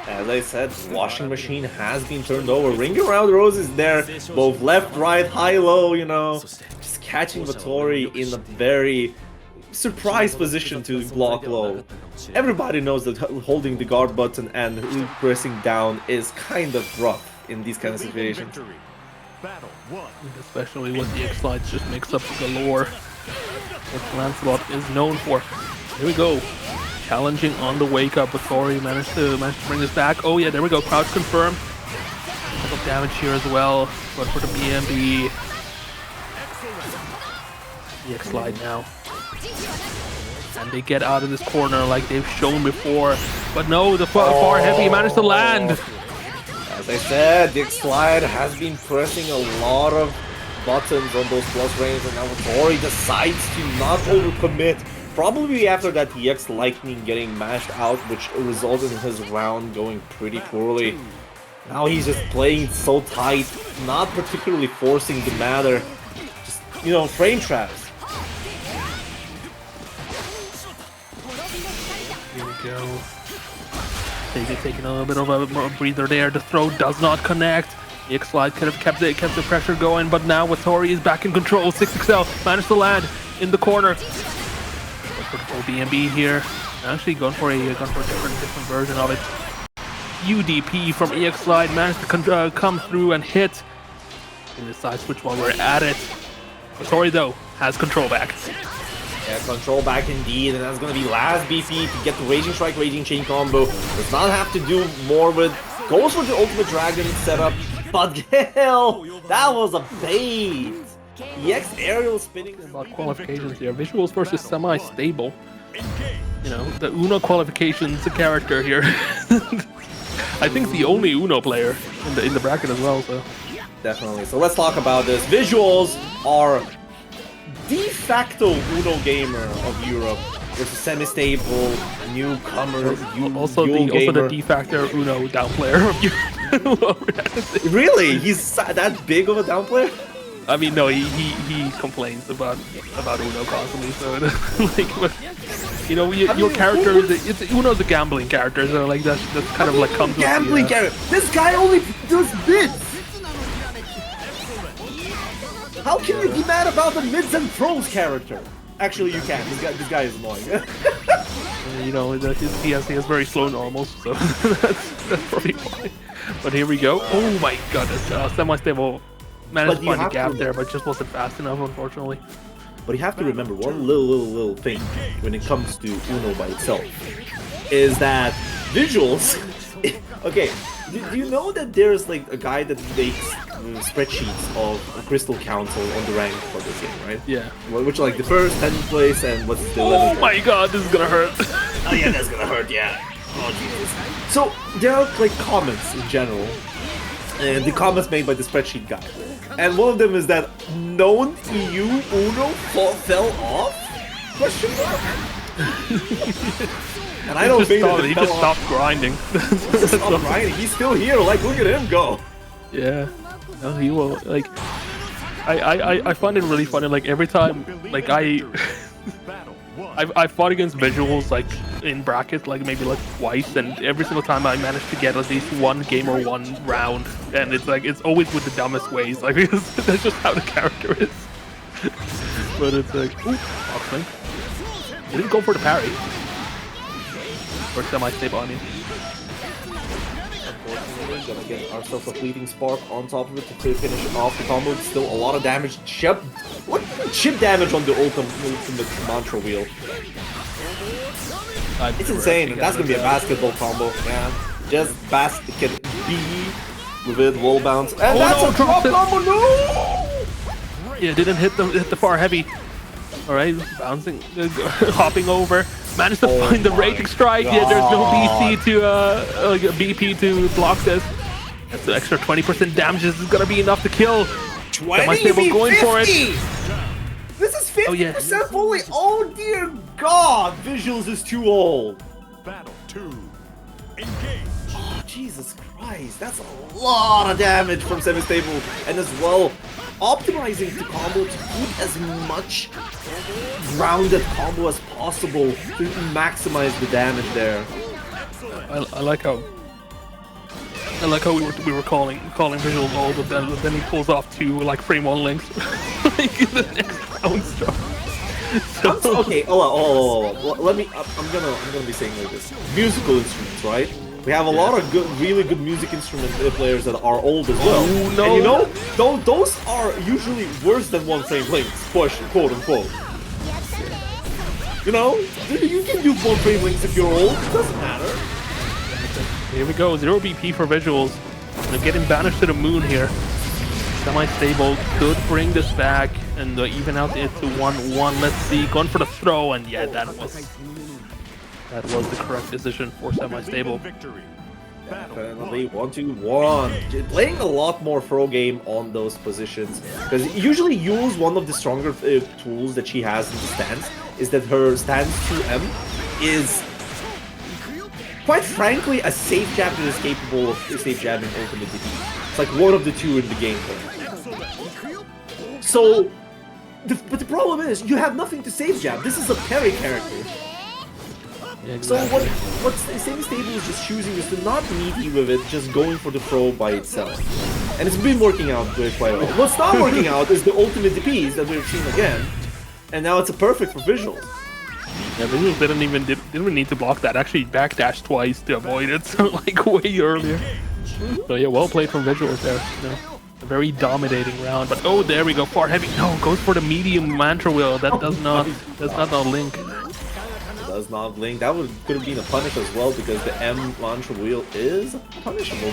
As I said, washing machine has been turned over. Ring around Rose is there, both left, right, high, low, you know. Just catching Watori in a very surprise position to block low. Everybody knows that holding the guard button and pressing down is kind of rough in these kind of situations. Especially when the Exslide just makes up galore. What Lancelot is known for. Here we go. Challenging on the wake up. Watori managed to bring this back. Oh yeah, there we go. Crouch confirm. A lot of damage here as well. But for the BMB. The Exslide now. And they get out of this corner like they've shown before. But no, the far heavy managed to land. As I said, the Exslide has been pressing a lot of buttons on those plus range, and now Watori decides to not overcommit. Probably after that EX Lightning getting mashed out, which resulted in his round going pretty poorly. Now he's just playing so tight, not particularly forcing the matter. Just, you know, frame traps. Here we go. Taking a little bit of a breather there. The throw does not connect. The Exslide could have kept the pressure going, but now Watori is back in control. 6XL managed to land in the corner. For the full BNB here. Actually going for a different version of it. UDP from Exslide managed to come through and hit in the side switch while we're at it. Watori though has control back. Yeah, control back indeed, and that's gonna be last BP to get the Raging Strike, Raging Chain combo. Does not have to do more with, goes for the Ultimate Dragon setup, but hell, that was a bait. EX aerial spinning. About qualifications here, Visuals versus SemiStable. You know, the Uno qualifications character here. I think the only Uno player in the bracket as well, so. Definitely. So let's talk about this. Visuals are de facto Uno gamer of Europe. There's a semi-stable newcomer. Also the de facto Uno down player of Europe. Really? He's that big of a down player? I mean, no, he complains about Uno constantly. So like, you know, your character it's Uno's a gambling character, so like that's kind of like comes gambling character. This guy only does mids. How can you be mad about the mids and throws character? Actually, you can. This guy is annoying. You know, he has very slow normals, so that's probably why. But here we go. Oh my goodness, SemiStable managed to find a gap there, but just wasn't fast enough, unfortunately. But you have to remember one little thing when it comes to Uno by itself is that Visuals. Okay, do you know that there's like a guy that makes spreadsheets of Crystal Council on the rank for this game, right? Yeah. Which are like the first 10th place and what's the 11th? Oh my god, this is gonna hurt. Oh yeah, that's gonna hurt, yeah. Oh Jesus. So there are like comments in general, and the comments made by the spreadsheet guy. And one of them is that known EU Uno fell off? Question mark? And I don't think that he just stopped grinding. He's still here. Like, look at him go. Yeah. No, he will. Like, I find it really funny. Like every time, like I fought against Visuals like in brackets, like maybe like twice, and every single time I managed to get at least one game or one round, and it's like it's always with the dumbest ways. Like because that's just how the character is. But it's like, ooh, boxing. He didn't go for the parry. Or SemiStable, I mean. Unfortunately, gonna get ourselves a fleeting spark on top of it to finish off the combo. Still a lot of damage. Chip damage on the ultimate mantra wheel. It's insane. That's gonna be a basketball combo, man. Just basket B with it, wall bounce, and that's a drop combo. No! Yeah, didn't hit the far heavy. All right, bouncing, hopping over. Managed to find the Raging Strike. Yeah, there's no BC to like a BP to block this. That's the extra 20% damage. This is gonna be enough to kill. 20 going for it. This is 50% fully. Oh dear God, Visuals is too old. Battle 2. Engage. Oh Jesus Christ, that's a lot of damage from SemiStable, and as well optimizing the combo to keep as much grounded combo as possible to maximize the damage there. I like how we were calling Visuals old, but then he pulls off two like frame one links like in the next round stuff. So, okay, let me. I'm gonna be saying like this: musical instruments, right? We have a lot of really good music instrument players that are old as well. Oh, no. And you know, those are usually worse than one frame links, quote unquote. You know, you can do one frame links if you're old. It doesn't matter. Here we go, 0 BP for Visuals. They're getting banished to the moon here. SemiStable could bring this back. and even out it to 1-1. Let's see, going for the throw, and yeah, that was the correct decision for SemiStable. Victory. Definitely 1-2-1. Playing a lot more throw game on those positions, because usually Yuel's one of the stronger tools that she has in the stance is that her stance 2M is, quite frankly, a safe jab that is capable of safe jabbing ultimate defeat. It's like one of the two in the gameplay. So, but the problem is you have nothing to safe jab. This is a parry character. Yeah, exactly. So what SemiStable is just choosing is to not meaty with it, just going for the throw by itself. And it's been working out quite well. What's not working out is the ultimate DPs that we've seen again. And now it's a perfect for visuals. Yeah, visuals didn't even need to block that. Actually backdash twice to avoid it, so like way earlier. So yeah, well played from visuals there. You know, a very dominating round. But oh, there we go, far heavy. No, goes for the medium mantra wheel. That does not link. Does not link. That could have been a punish as well, because the M mantra wheel is punishable.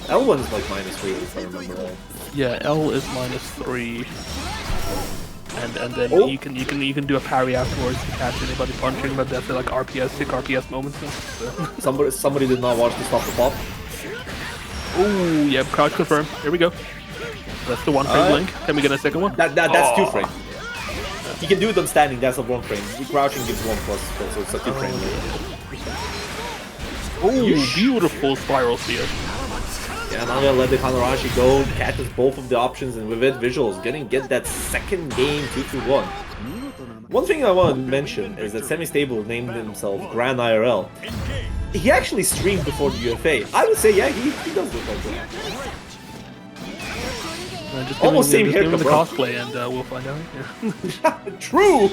L1 is like -3 if I remember right. Yeah, L is -3. And then you can do a parry afterwards to catch anybody punching, but that's like RPS, sick RPS moments. So. Somebody did not watch the stop the pop. Ooh, yeah, crouch confirm. Here we go. That's the 1 frame link. Can we get a second one? That's 2 frame. You can do it on standing, that's a 1 frame. Crouching gives 1+, so it's a 2 frame. Ooh, beautiful spiral spear. Yeah, now I'm gonna let the Hanarashi go, catches both of the options, and with it, visuals get that second game 2-1. One thing I want to mention is that SemiStable named himself Grand IRL. He actually streamed before the UFA. I would say, yeah, he does look like that. Just almost same haircut, haircut, the bro. cosplay, and we'll find out. Yeah. True.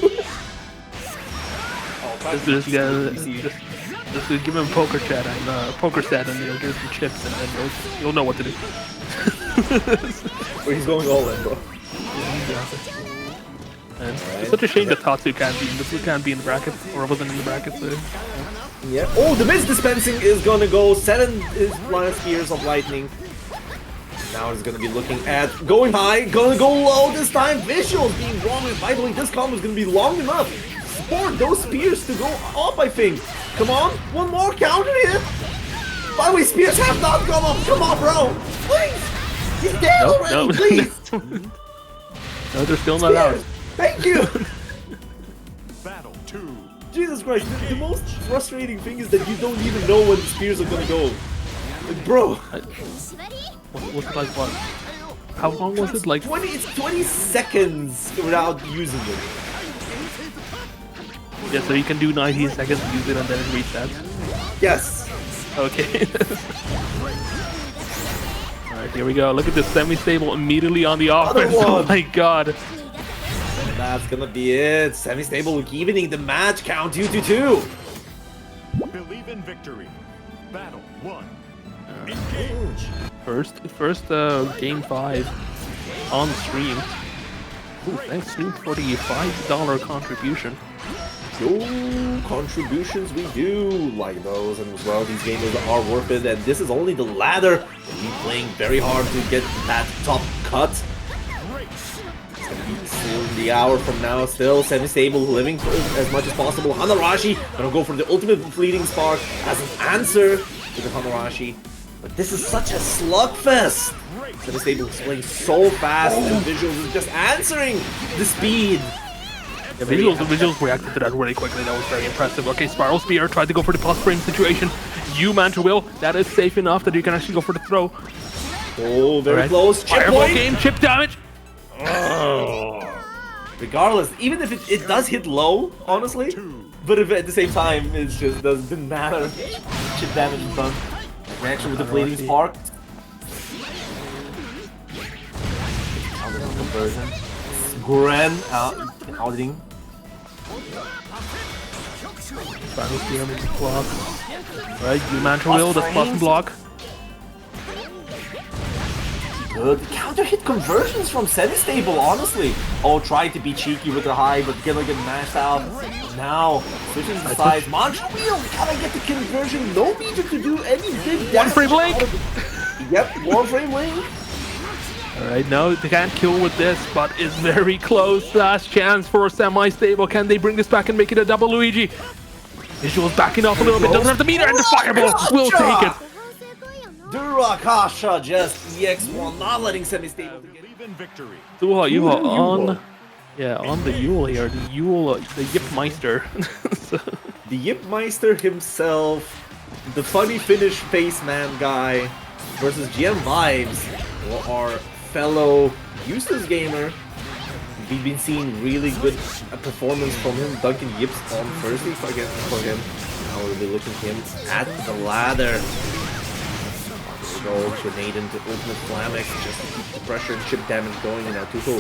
Just give him poker chat and poker set, and he'll give some chips, and then you'll know what to do. Where he's going all in, bro. Yeah, exactly. And it's such a shame that Tatsu can't be in the bracket, or wasn't in the bracket. So. Yeah. Oh, the miss dispensing is gonna go 7 line spears of lightning. Now he's gonna be looking at going high, gonna go low this time. Visuals being wrong, and by the way, this combo is gonna be long enough for those spears to go up, I think. Come on, one more counter hit. By the way, spears have not gone up. Come on, bro. Please. He's dead already, please. No, they're still not out. Thank you. Battle 2. Jesus Christ, the most frustrating thing is that you don't even know when the spears are gonna go. Like, bro. What's like what? How long was it? Like 20. It's 20 seconds without using it. Yeah, so you can do 90 seconds, use it, and then it resets. Yes. Okay. Alright, here we go. Look at this SemiStable immediately on the offense. Oh my god. And that's gonna be it. SemiStable evening the match count 2-2. Believe in victory. Battle 1. Engage. First game 5 on stream. Ooh, thanks Snoop for the $5 contribution. Yo, contributions we do like those, and as well these games are worth it, and this is only the ladder. We'll be playing very hard to get that top cut. It's gonna be still the hour from now, still SemiStable living as much as possible. Hanarashi gonna go for the ultimate fleeting spark as an answer to the Hanarashi. But this is such a slugfest. SemiStable is playing so fast, and Visuals is just answering the speed. Yeah, visuals reacted to that really quickly. That was very impressive. Okay, Spiral Spear tried to go for the plus frame situation. You Mantra Will, that is safe enough that you can actually go for the throw. Oh, very close. Chip Fireball point. game, chip damage. Oh. Regardless, even if it does hit low, honestly, but if at the same time it just doesn't matter. Chip damage is done. Reaction with the fleeting spark. Conversion. Grand outing. Spiral Spear with the block. Right, you Mantra Will, that's plus and block. Good counter hit conversions from SemiStable, honestly. Oh, trying to be cheeky with the high, but gonna get mashed out. Now, switching the sides. Mantra Wheel, gotta get the conversion. No need to do any big damage. 1 frame link! Yep, 1 frame link. Alright, no, they can't kill with this, but it's very close. Last chance for SemiStable. Can they bring this back and make it a double Luigi? Visual's backing off a little bit, doesn't have the meter, and the fireball will take it. Dudeakoff just EX1, not letting SemiStable get Believe in victory. Tuhojuho on, yeah, on the Yuel here, the Yuel, the Yipmeister. So, the Yipmeister himself, the funny Finnish face man guy, versus Jmvives, our fellow Eustace gamer. We've been seeing really good performance from him, dunking Yips on Thursday for him. Now we'll be looking at him at the ladder. Go grenade into Ultimate Flamex just to keep the pressure and chip damage going, and now Tuho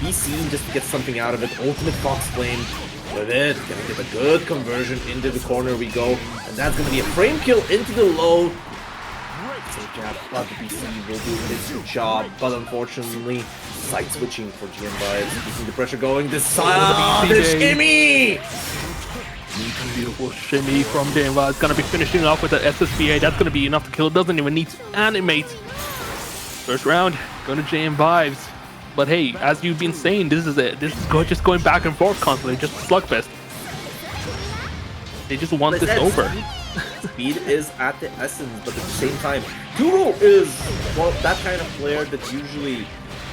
be seen just to get something out of it. Ultimate Fox Flame with it, gonna get a good conversion into the corner we go, and that's gonna be a frame kill into the low. Safe jab, but the BC will do his job, but unfortunately, side switching for Jmvives, keeping the pressure going. This side, the shimmy! Beautiful shimmy from Jmvives. Gonna be finishing off with the SSBA. That's gonna be enough to kill. It doesn't even need to animate. First round, going to Jmvives. But hey, as you've been saying, this is it. This is just going back and forth constantly, just a slugfest. They just want this over. Speed is at the essence, but at the same time, Tuho is that kind of player that usually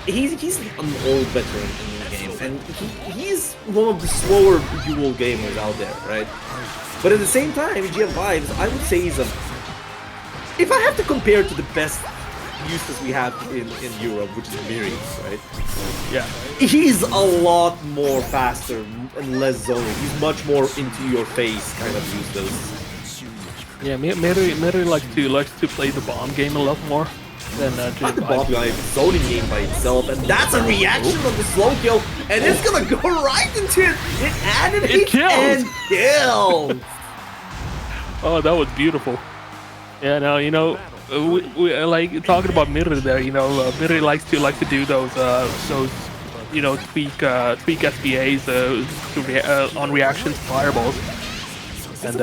he's an old veteran in the game, and he's one of the slower dual gamers out there, right? But at the same time, Jmvives, I would say he's if I have to compare to the best Eustace we have in Europe, which is Mirrors, right? Yeah. He's a lot more faster and less zoning. He's much more into your face kind of Eustace. Yeah, Metera likes to play the bomb game a lot more than the bomb guy zoning game by itself, and that's a reaction on the slow kill, and it's gonna go right into it. It added it and killed. Oh, that was beautiful. Yeah, no, you know, we like talking about Metera there. You know, Metera likes to do those you know, tweak SBAs on reactions fireballs. And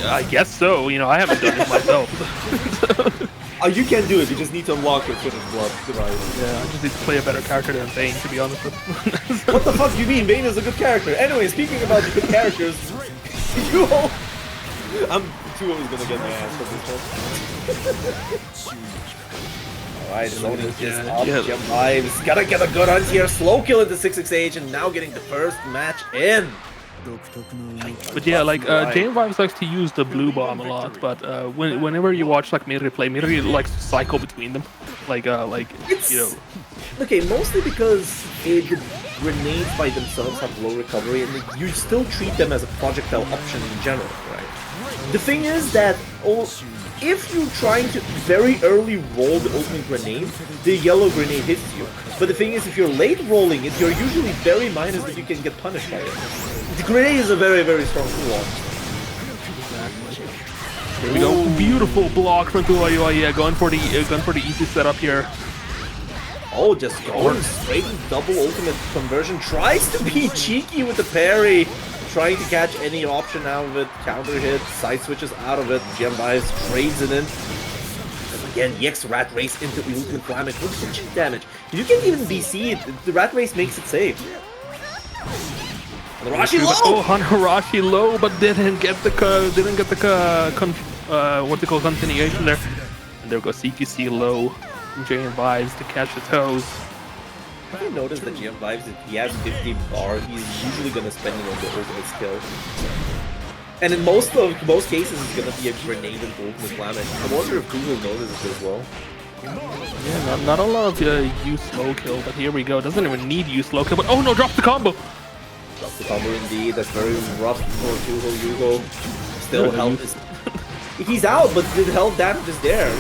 I guess so. You know, I haven't done it myself. You can do it. You just need to unlock your Finish Blood device. Yeah, I just need to play a better character than Vayne, to be honest. What the fuck do you mean? Vayne is a good character. Anyway, speaking about good characters, Yuel. Tuho is gonna get my ass for this one. Alright, zoning is up. Jmvives gotta get a good hunt here. Slow kill into 668 and now getting the first match in. But yeah, like Jmvives likes to use the blue bomb a lot, but whenever you watch like Metera play, Metera likes to cycle between them, like you know. Okay, mostly because the grenades by themselves have low recovery, and you still treat them as a projectile option in general, right? The thing is that if you're trying to very early roll the ultimate grenade, the yellow grenade hits you. But the thing is, if you're late rolling it, you're usually very minus that you can get punished by it. The grenade is a very, very strong tool. Here we go. Beautiful block from tuhojuho. Yeah, going for the easy setup here. Oh, just going straight double ultimate conversion. Tries to be cheeky with the parry. Trying to catch any option out of it. Counter hit, side switches out of it. Jmvives trades it in. And again, EX Rat Race into the ultimate damage. Look at the chip damage. You can even BC it. The Rat Race makes it safe. Hanarashi low! Oh, Hanarashi low, but didn't get the continuation there. And there goes CQC low. Jmvives to catch the toes. Have you noticed that Jmvives, if he has 50 bar, he's usually gonna spend it on the ultimate skill. And in most cases, it's gonna be a grenade and ultimate damage. I wonder if Google notices it as well. Yeah, not a lot of use slow kill, but here we go. Doesn't even need use slow kill, but oh no, drop the combo! Drop the combo indeed. That's very rough for tuhojuho. Still, health is. He's out, but the health damage is there.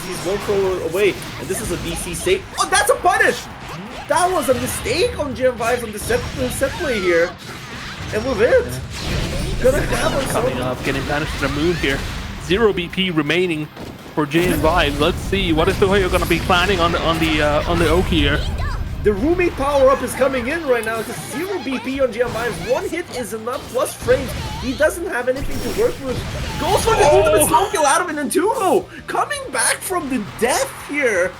He's one throw away, and this is a DC save. Oh, that's a punish! That was a mistake on Jmvives on the set play here. And with it, gonna have a coming up, getting banished to the moon here. 0 BP remaining for Jmvives. Let's see, what is tuhojuho gonna be planning on the Oki here? The roommate power-up is coming in right now. It's 0 BP on Jmvives. One hit is enough, plus frames. He doesn't have anything to work with. Goes for the ultimate slow kill out of it, and Tuho coming back from the death here.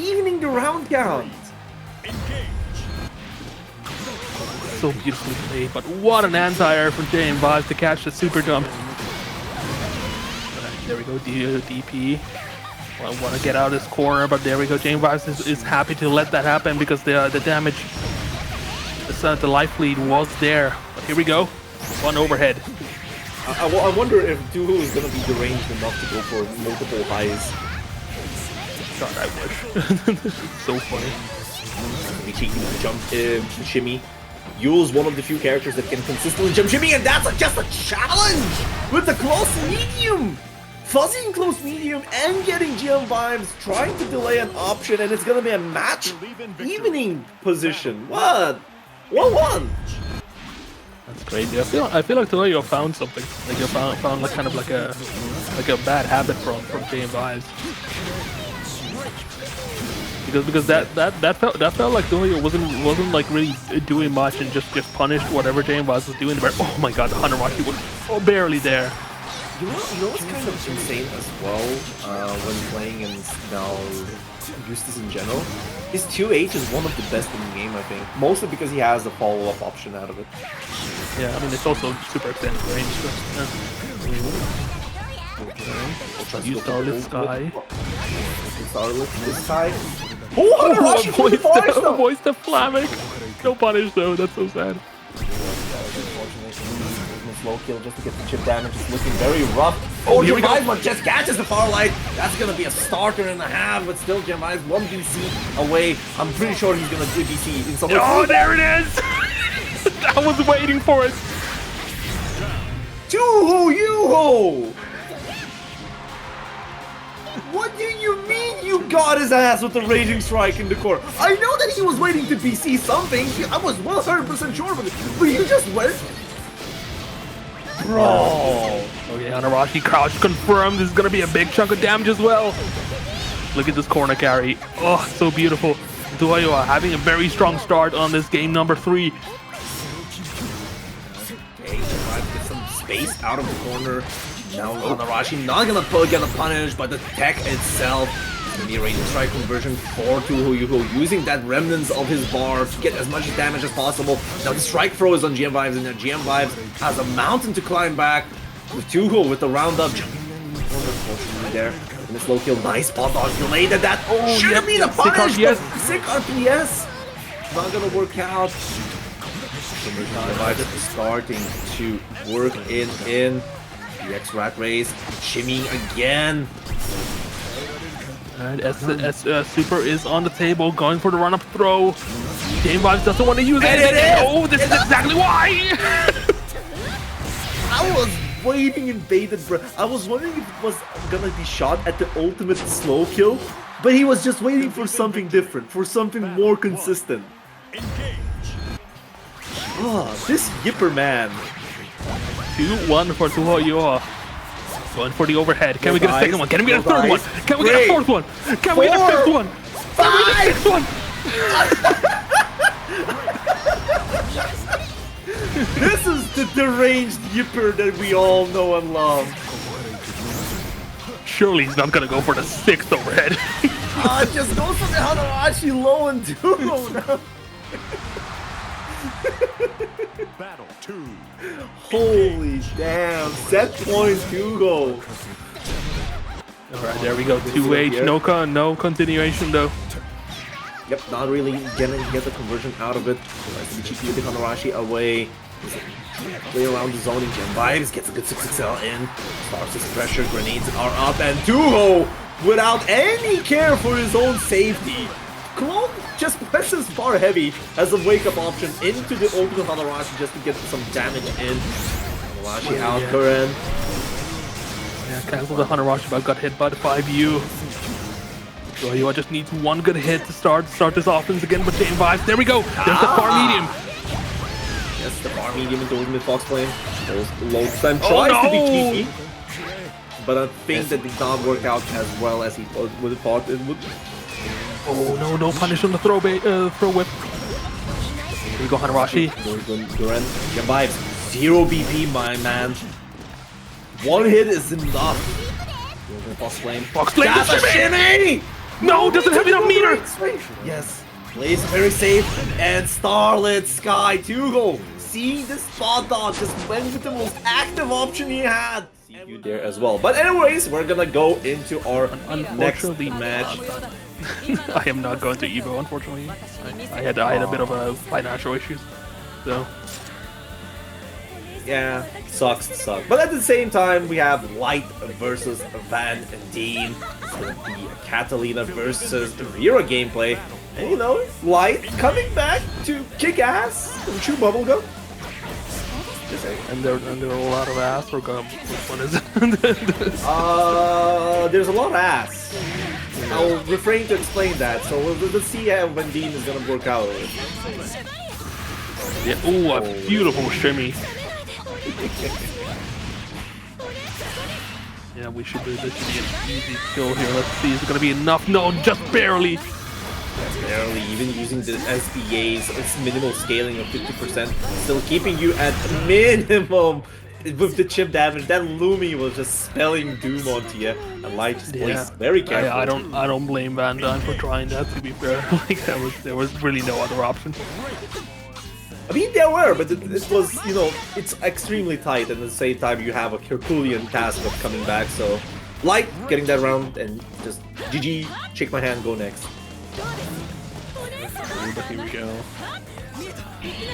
evening the round count. So beautifully played, but what an anti-air from Jmvives to catch the super jump. There we go, DP. Well, I want to get out of this corner, but there we go. Jmvives is happy to let that happen because the damage, the life lead was there. But here we go, one overhead. I wonder if Tuho is going to be deranged enough to go for multiple highs. God, I wish. So funny. Be cheeky with the jump shimmy. Yuel's one of the few characters that can consistently jump shimmy, and that's just a challenge with the close medium. Fuzzy in close medium and getting Jmvives trying to delay an option, and it's gonna be a match evening position. What? 1-1. That's crazy. I feel like Toyo found something. Like you found like kind of like a bad habit from Jmvives. Because that felt like Toyo wasn't like really doing much and just punished whatever Jmvives was doing. But oh my god, the Hanarashi was barely there. You know what's kind of insane as well when playing in now Eustace in general? His 2H is one of the best in the game, I think. Mostly because he has the follow-up option out of it. Yeah, I mean it's also super extended range. You started Sky. This guy. Oh, Hanarashi voice the Flamic. No punish though, that's so sad. Slow kill just to get the chip damage. It's looking very rough. Oh, Jmvives just catches the far light. That's gonna be a starter and a half, but still Jmvives 1 BC away. I'm pretty sure he's gonna do BC in some way. Oh, there it is! I was waiting for it. Tuhojuho! What do you mean you got his ass with the Raging Strike in the core? I know that he was waiting to BC something. I was 100% sure of it, but you just went. Bro! Okay, Hanarashi crouch confirmed. This is gonna be a big chunk of damage as well. Look at this corner carry. Oh, so beautiful. Dudeakoff having a very strong start on this game number 3. Okay, get some space out of the corner. Now Hanarashi not gonna get a punish, but the tech itself is gonna be a Raging Strike conversion for tuhojuho, using that remnants of his bar to get as much damage as possible. Now the strike throw is on Jmvives, and now Jmvives has a mountain to climb back with Tuho with the roundup. Unfortunately there. And the slow kill, nice spot dodge delayed at that. Oh, should have been a punish, but sick RPS. Not gonna work out. Jmvives is starting to work in. The X-Rat race, shimmy again. And Super is on the table, going for the run-up throw. Jmvives doesn't want to use it. Oh, this is exactly why! I was waiting in bated breath. I was wondering if it was gonna be shot at the ultimate slow kill, but he was just waiting for something different, for something more consistent. Oh, this Yipper man. 2-1 for tuhojuho. Going for the overhead. Can we get a second one? Can we get a third one? Can we get a fourth one? Can we get a fifth one? Can we get a sixth one? This is the deranged Yipper that we all know and love. Surely he's not gonna go for the 6th overhead. Just go for the Hanarashi Lowain Tuho now. Battle 2. Holy damn, set point Tuho. Alright, there we go. 2H, no continuation though. Yep, not really gonna get the conversion out of it. Nice to be cheeky with the Hanarashi away. Play around the zoning. Jmvives gets a good 6XL in. Starts his pressure, grenades are up, and Tuho, without any care for his own safety, Clone just presses far heavy as a wake-up option into the ultimate Hanarashi just to get some damage in. Hanarashi out current. Yeah, cancel the Hanarashi, but got hit by the 5U. Dudeakoff just needs one good hit to start this offense again with Jmvives. There we go. There's the far medium. Yes, the far medium into ultimate Fox Flame. Low time tries to be cheeky, but I think that did not work out as well as he would have thought it would. Oh no, punish on the throw whip. Here you go, Hanarashi. Jmvives, 0 BP, my man. One hit is enough. Fox Flame. Fox Flame. That's a shimmy! No, doesn't have enough meter. Yes, plays very safe. And Starlit Sky tuhojuho. Seeing the spot dodge, just went with the most active option he had. See you there as well. But anyways, we're gonna go into our next match. I am not going to Evo, unfortunately. I had a bit of a financial issues, so. Yeah, sucks to suck. But at the same time, we have Light versus Vandine. It's gonna be a Katalina versus Vira gameplay. And you know, Light coming back to kick ass and chew bubblegum. And there are a lot of ass or gum. Which one is it? There's a lot of ass. I'll refrain to explain that, so let's see how Vandine is gonna work out. Yeah, ooh, a beautiful shimmy. Yeah, this should be an easy kill here. Let's see, is it gonna be enough? No, just barely. Barely, even using the SBA's its minimal scaling of 50%, still keeping you at minimum with the chip damage. That Lumi was just spelling doom onto you, and Light just plays very carefully. I don't blame Vandine for trying that, to be fair. Like there was really no other option. I mean, there were, but it was, you know, it's extremely tight, and at the same time you have a Herculean task of coming back, so Light getting that round, and just GG, shake my hand, go next. Here we go.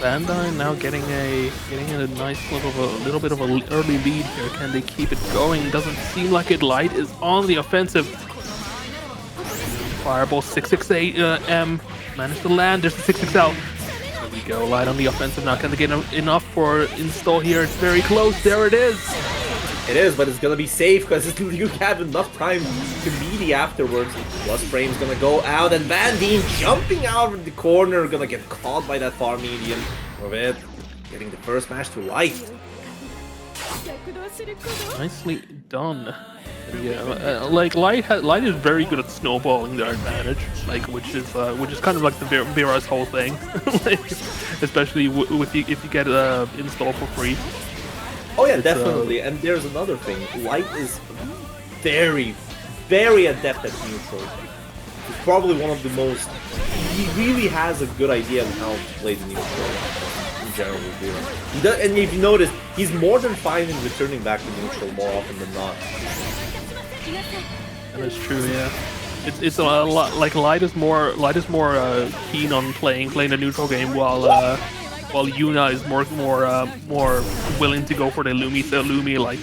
Vandine now getting a nice little bit of an early lead here. Can they keep it going? Doesn't seem like it. Light is on the offensive. Fireball 668 M managed to land. There's the 660. There we go. Light on the offensive now. Can they get enough for install here? It's very close. There it is. It is, but it's gonna be safe because you have enough time to melee afterwards. Plus frame's gonna go out, and Vandine jumping out of the corner, gonna get caught by that far medium of it. Getting the first match to Light. Nicely done. Yeah, like Light is very good at snowballing their advantage, like which is kind of like the Vira's whole thing, like, especially if you get install for free. Oh yeah, definitely. And there's another thing. Light is very, very adept at neutral. He's probably one of the most. He really has a good idea on how to play the neutral in general. And if you notice, he's more than fine in returning back to neutral more often than not. And it's true, yeah. It's a lot like Light is more keen on playing the neutral game, while Yuna is more willing to go for the Lumi like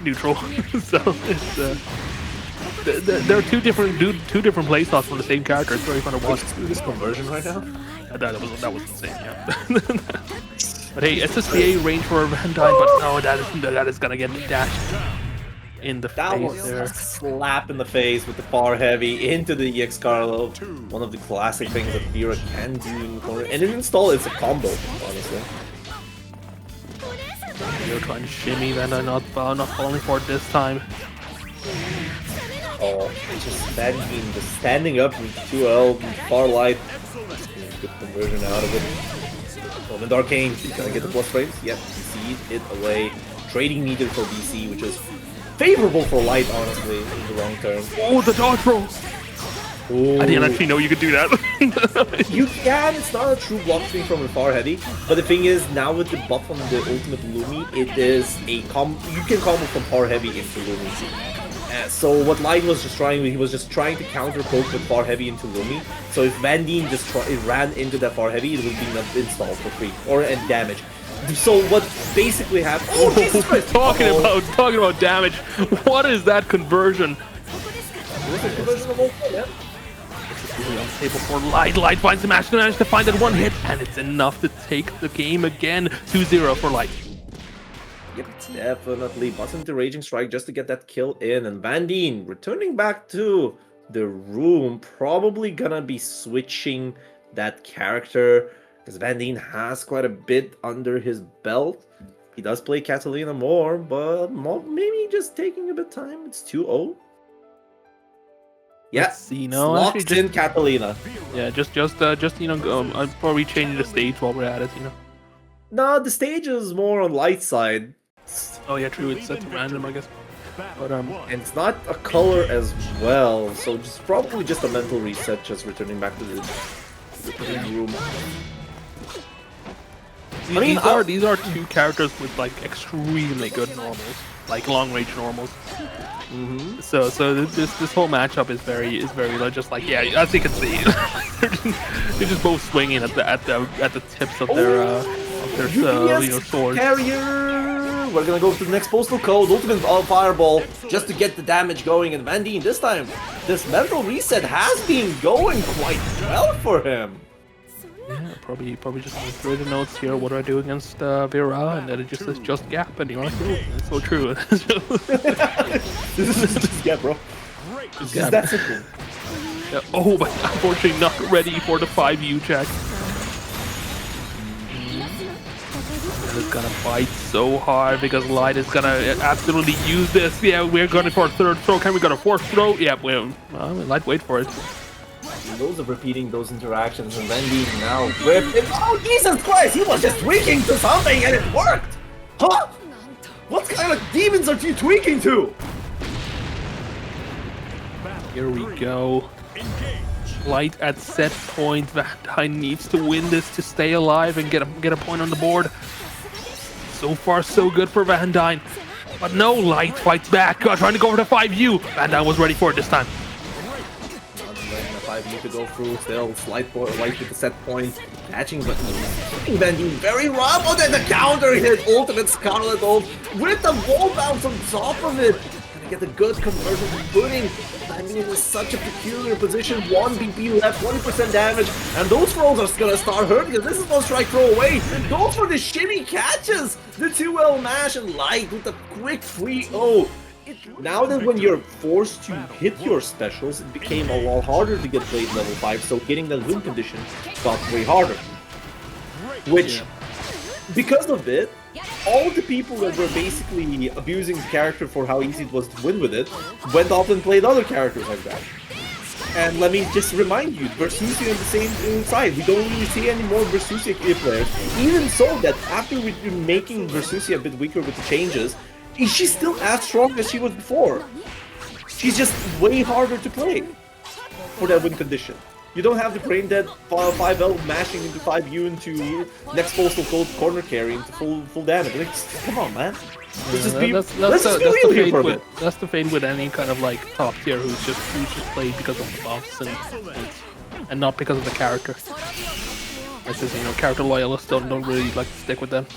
neutral. So it's there are two different playstyles for the same character. It's very fun to watch. This conversion right now. That was insane, yeah. But hey, SSBA range for Vandine, but no, that is gonna get dashed in the that face was there. a slap in the face with the far heavy into the EX Carlo. One of the classic things that Vira can do in the corner. And in install, it's a combo, honestly. You're trying to shimmy, Vandine not falling for it this time. Oh, just standing up with 2L, far light. Good conversion out of it. Moment Arcane, gonna get the plus frames. Yep, see it away. Trading needed for BC, which is favorable for Light, honestly, in the long term. Oh, the dodge roll! Ooh. I didn't actually know you could do that. You can, it's not a true block swing from the far heavy, but the thing is, now with the buff on the ultimate Lumi, it is a you can combo from far heavy into Lumi. So what Light was just trying, he was just trying to counter poke with far heavy into Lumi. So if Vandine just ran into that far heavy, it would be an install for free, or and damage. So what basically happened? Oh, Jesus Christ! talking about damage. What is that conversion? What's the conversion of all? Yeah. Really unstable for Light. Light finds the match, managed to find that one hit, and it's enough to take the game again. 2-0 for Light. Yep, definitely. Button to Raging Strike just to get that kill in, and Vandine returning back to the room, probably gonna be switching that character. Because Vandine has quite a bit under his belt. He does play Katalina more, but maybe just taking a bit of time. It's 2-0. Yeah, locks in Katalina. Yeah, just you know, I'm probably changing the stage while we're at it, you know. No, the stage is more on Light side. Oh yeah, true. It's set to random, I guess. But And it's not a color as well, so just probably just a mental reset, just returning back to the room. These are two characters with like extremely good normals, like long range normals. So this whole matchup is very like, just like, yeah, as you can see, they're just both swinging at the tips of their swords. Carrier. We're gonna go to the next postal code, ultimate fireball, just to get the damage going. And Vandine, this time, this mental reset has been going quite well for him. Yeah, probably just going through the notes here. What do I do against Vira? And then it just says just gap, and you're like, oh, it's so true. This is just gap, bro. It's just that simple. Yeah, oh, but unfortunately not ready for the 5U check. And it's gonna fight so hard because Light is gonna absolutely use this. Yeah, we're going for a third throw. Can we go to fourth throw? Yeah, Light, wait for it. Those of repeating those interactions, and Vandine now whipped it. Oh, Jesus Christ! He was just tweaking to something and it worked! Huh? What kind of demons are you tweaking to? Here we go. Light at set point. Vandine needs to win this to stay alive and get a point on the board. So far, so good for Vandine. But no, Light fights back. Trying to go for the 5U. Vandine was ready for it this time. 5U to go through, still slight Light with the set point, catching, but Vandine very rough. Oh, then the counter hit, ultimate Scarlet Ult with the wall bounce on top of it. Gonna get the good conversion, putting Vandine in such a peculiar position. 1 BP left, 20% damage, and those rolls are gonna start hurting because this is one strike throw away. Goes for the shimmy, catches the 2L mash, and Light with the quick 3-0. Now that when you're forced to hit your specials, it became a lot harder to get played level 5, so getting that win condition got way harder. Which, because of it, all the people that were basically abusing the character for how easy it was to win with it, went off and played other characters like that. And let me just remind you, Versusia on the same side, we don't really see any more Versusia players. Even so, that after we've been making Versusia a bit weaker with the changes, she's still as strong as she was before. She's just way harder to play for that win condition. You don't have the brain dead 5L mashing into 5U into next postal code corner carry into full damage. Like, come on, man. Let's just be real here for a bit. That's the fate with any kind of like top tier who's just played because of the buffs and not because of the character. It's just, character loyalists don't really like to stick with them.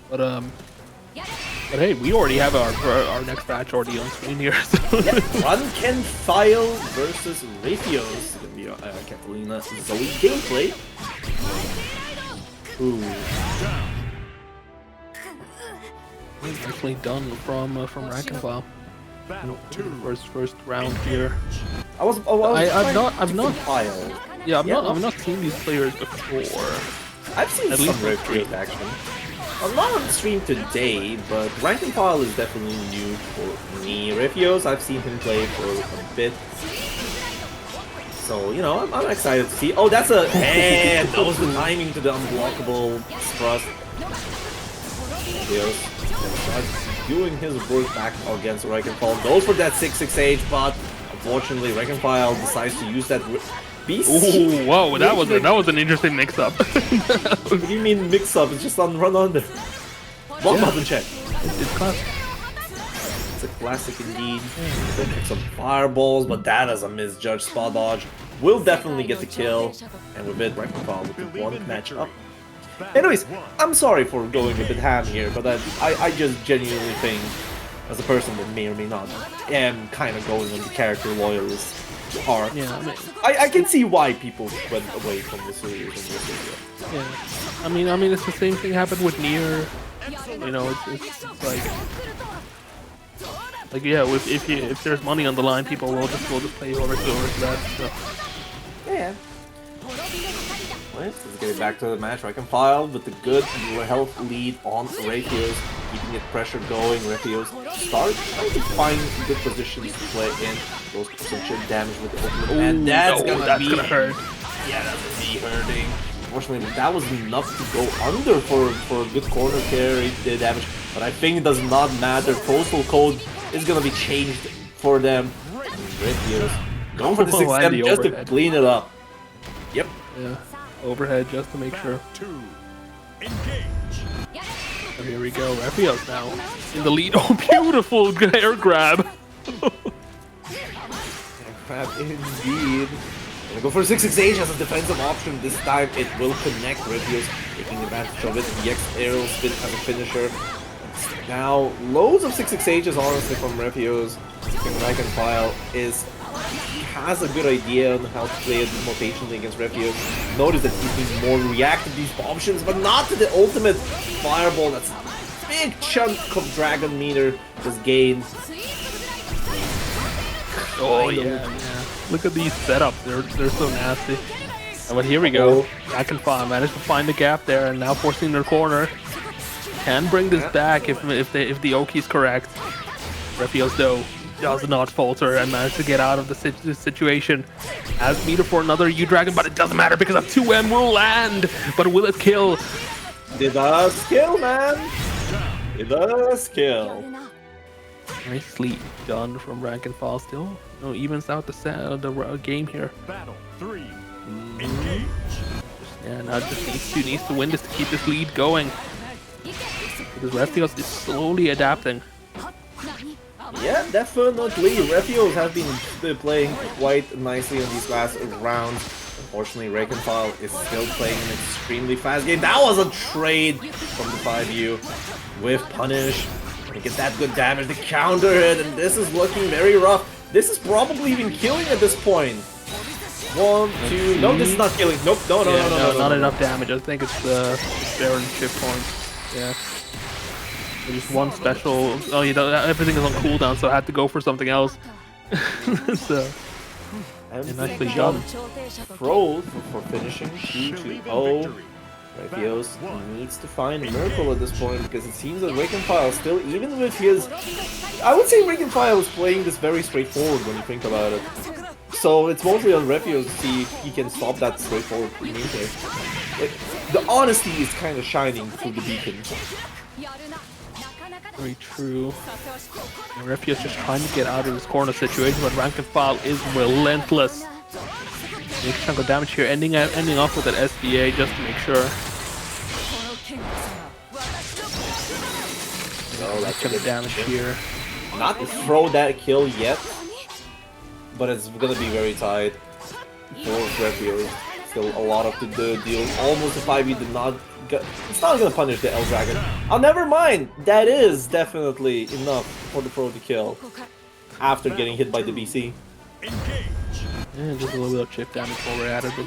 But hey, we already have our next match already on screen here. So. Yeah, Rankenfyle versus Refios. Gonna be Katalina Zooey gameplay. Ooh. Nicely done from Rankenfyle. First round here. I've not seen these players before. I've seen some Refios action. I'm not on stream today, but Rankenfyle is definitely new for me. Refios, I've seen him play for a bit. So, I'm excited to see. Oh, that's a... Man, that was the timing to the unblockable thrust. Refios doing his work back against Rankenfyle. Goes for that 6-6H, but unfortunately, Rankenfyle decides to use that... Beast? Ooh, whoa, that was an interesting mix-up. What do you mean mix-up? It's just on run under. One button check. It's classic. It's a classic indeed. Go pick some fireballs, but that is a misjudged spot dodge. Will definitely get the kill, and with it, Rankenfyle with the one match up. Anyways, I'm sorry for going a bit ham here, but I just genuinely think, as a person that may or may not, am kind of going on the character loyalist arc. Yeah, I can see why people went away from the series in this video. Yeah, I mean, it's the same thing happened with Nier. It's like yeah, if there's money on the line, people will just play over to that. So. Yeah. Let's get it back to the match. Rankenfyle with the good health lead on Refios, keeping it pressure going. Refios starts trying to find good positions to play in. Goes for some chip damage with the ultimate, and that's gonna hurt. Yeah, that's gonna be hurting. Unfortunately, that was enough to go under for a good corner carry damage, but I think it does not matter. Postal code is gonna be changed for them. Refios going for the Oh, and 6-step the just to overhead. clean it up. Yep. Yeah, overhead just to make sure. 2. Engage. Oh, here we go. Refios now in the lead. Oh, beautiful air grab. Crap, indeed. Gonna go for 6-6H as a defensive option. This time it will connect. Refios taking advantage of it. The X arrow spin as a finisher. Now, loads of 6-6Hs honestly from Refios. Rankenfyle has a good idea on how to play it more patiently against Refios. Notice that he's being more reactive to these options, but not to the ultimate fireball. That's a big chunk of Dragon meter just gained. Oh yeah. Look at these setups. They're so nasty. But here we go. Rankenfyle managed to find the gap there and now forcing their corner. Can bring this back if the Oki is correct. Refios though does not falter and managed to get out of the situation. Has meter for another U-Dragon, but it doesn't matter because a 2M will land. But will it kill? It does kill, man. It does kill. Nicely done from Rankenfyle. Still no evens out the game here. Battle 3. Engage. Yeah, now just needs to win this to keep this lead going. Because Refios is slowly adapting. Yeah, definitely. Refios have been playing quite nicely in these last rounds. Unfortunately, Rankenfyle is still playing an extremely fast game. That was a trade from the 5U with Punish. To get that good damage to counter it, and this is looking very rough. This is probably even killing at this point. 1, 2. No, this is not killing. Nope. No, not enough damage. I think it's the Baron chip points. Yeah. There's one special. Oh, you know, everything is on cooldown, so I had to go for something else. So, and nicely done. Froze for finishing 2-0. Refios needs to find a miracle at this point because it seems that Rankenfyle still, even with his... I would say Rankenfyle is playing this very straightforward when you think about it. So it's mostly on Refios to see if he can stop that straightforward meter. The honesty is kind of shining through the beacon. Very true. And Refios just trying to get out of this corner situation, but Rankenfyle is relentless. Big chunk of damage here, ending off with an SBA just to make sure. Oh, that chunk of damage here. Not to throw that kill yet, but it's gonna be very tight for Refios. Still a lot of the deal. Almost a 5e did not. It's not gonna punish the L Dragon. Oh, never mind. That is definitely enough for the pro to kill after getting hit by the BC. Yeah, just a little bit of chip damage while we're at it. Here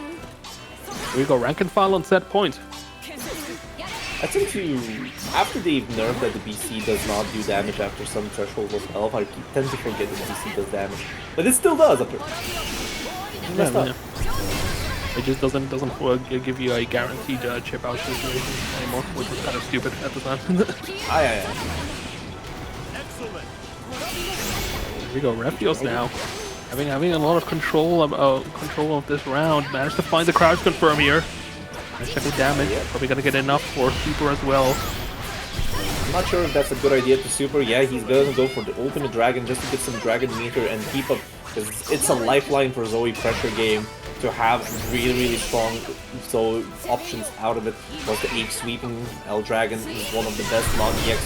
we go, Rankenfyle on set point. I think after they've nerfed that the BC does not do damage after some threshold of health, I tend to forget that the BC does damage. But it still does. Yeah. It just doesn't give you a guaranteed chip out situation anymore, which is kind of stupid at the time. Aye. Here we go, Refios now. Having a lot of control of this round. Managed to find the crouch confirm here. Let's check the damage. Probably gonna get enough for Super as well. I'm not sure if that's a good idea to Super. Yeah, he's gonna go for the ultimate dragon just to get some dragon meter and keep up, because it's a lifeline for Zooey pressure game to have really strong options out of it. Plus the H sweeping L Dragon is one of the best non-EX.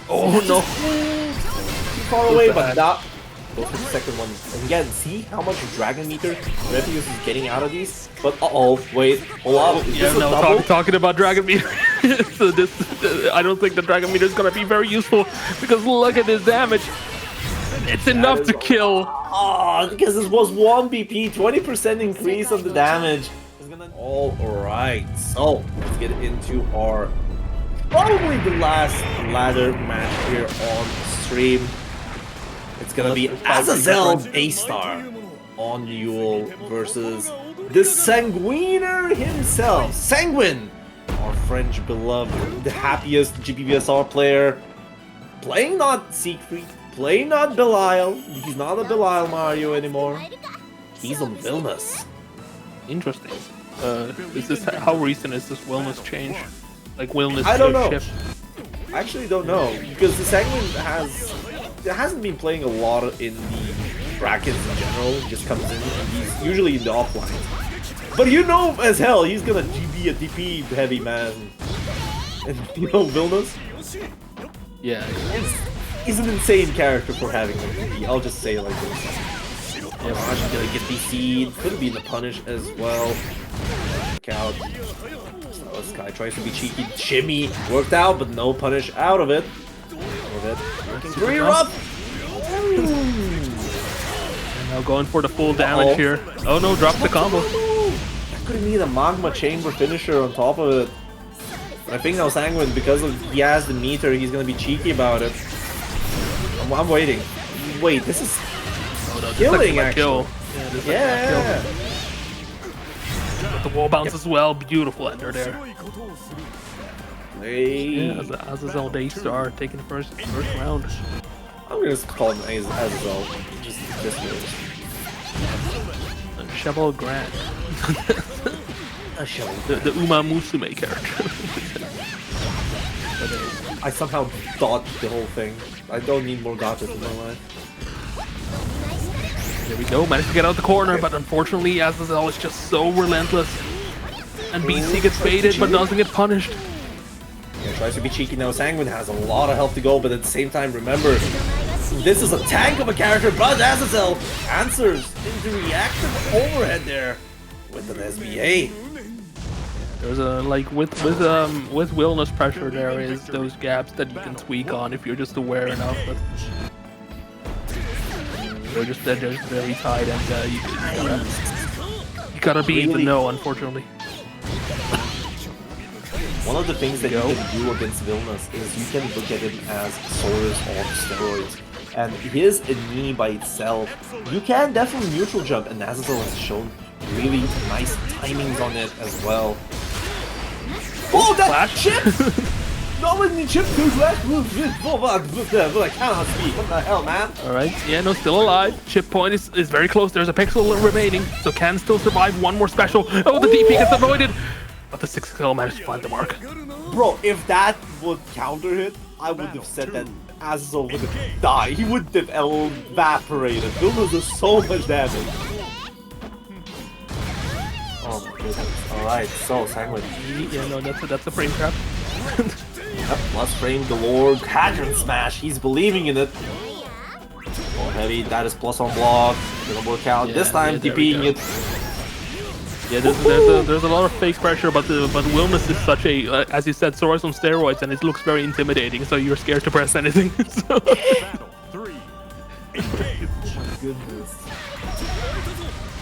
Oh no! Too far away, but that goes for the second one. And again, see how much dragon meter Refios is getting out of these? But wait, hold on. Yeah, no, talking about dragon meter. So I don't think the dragon meter is gonna be very useful because look at this damage. It's enough to kill. Oh, because this was 1 BP, 20% increase on the damage. Alright, so let's get into our probably the last ladder match here on stream. It's gonna be AzazelDeistar on Yuel versus the Sanguiner himself. Sanguine, our French beloved, the happiest GBVSR player. Playing not Siegfried, playing not Belial. He's not a Belial Mario anymore. He's on Vilnius. Interesting. Is this how recent is this wellness change? Like wellness I don't know. shift? I actually don't know, because the Sanguine has hasn't been playing a lot in the brackets in general. He just comes in and he's usually in the offline. But you know as hell he's gonna GB a DP heavy man. And you know Vilnas? Yeah. He's an insane character for having a DP. I'll just say it like this. Yeah, Raj is gonna get DC'd. Could be in the punish as well. Check out. So this guy tries to be cheeky. Shimmy worked out, but no punish out of it. Looking pretty rough. And now going for the full damage here. Oh no, drops the combo. That could be the magma chamber finisher on top of it. I think now Sanguine, because he has the meter, he's gonna be cheeky about it. I'm waiting. Wait, this is killing actually. Kill. Yeah. With the wall bounce as well. Beautiful ender there. Hey. Yeah, AzazelDeistar taking the first round. I'm gonna just call him Azazel. Just Cheval Grant. The Uma Musume character. I somehow dodged the whole thing. I don't need more dodges in my life. There we go, managed to get out the corner, but unfortunately Azazel is just so relentless. And BC gets baited, but doesn't get punished. Yeah, tries to be cheeky now. Sanguine has a lot of health to go, but at the same time, remember, this is a tank of a character, but Azazel answers into reactive overhead there with an SBA. There's a with Wilna's pressure, there is those gaps that you can tweak on if you're just aware enough. But they're just very tight, and you gotta be in the know, unfortunately. One of the things that you can do against Vilnas is you can look at him as Saurus on steroids. And his knee by itself, you can definitely neutral jump, and Azazel has shown really nice timings on it as well. Oh, that chip! Not letting me chip too flash. I cannot speak. What the hell, man? Alright, yeah, no, still alive. Chip point is very close. There's a pixel remaining, so can still survive one more special. Oh, the DP gets avoided. But the 6 kill managed to find the mark. Bro, if that would counter hit, I would have said that Azazel would have died. He would have evaporated. Vilnas does so much damage. Oh my goodness. Alright, so Sanguine. Yeah, no, that's a frame trap. Yep, plus frame galore. Hadron smash. He's believing in it. Oh, heavy. That is plus on block. Gonna work out. This time, DPing it. Yeah, there's a lot of fake pressure, but Wilnas is such a, as you said, Saurus on steroids, and it looks very intimidating, so you're scared to press anything. So. Battle 3. Engage. Oh my goodness.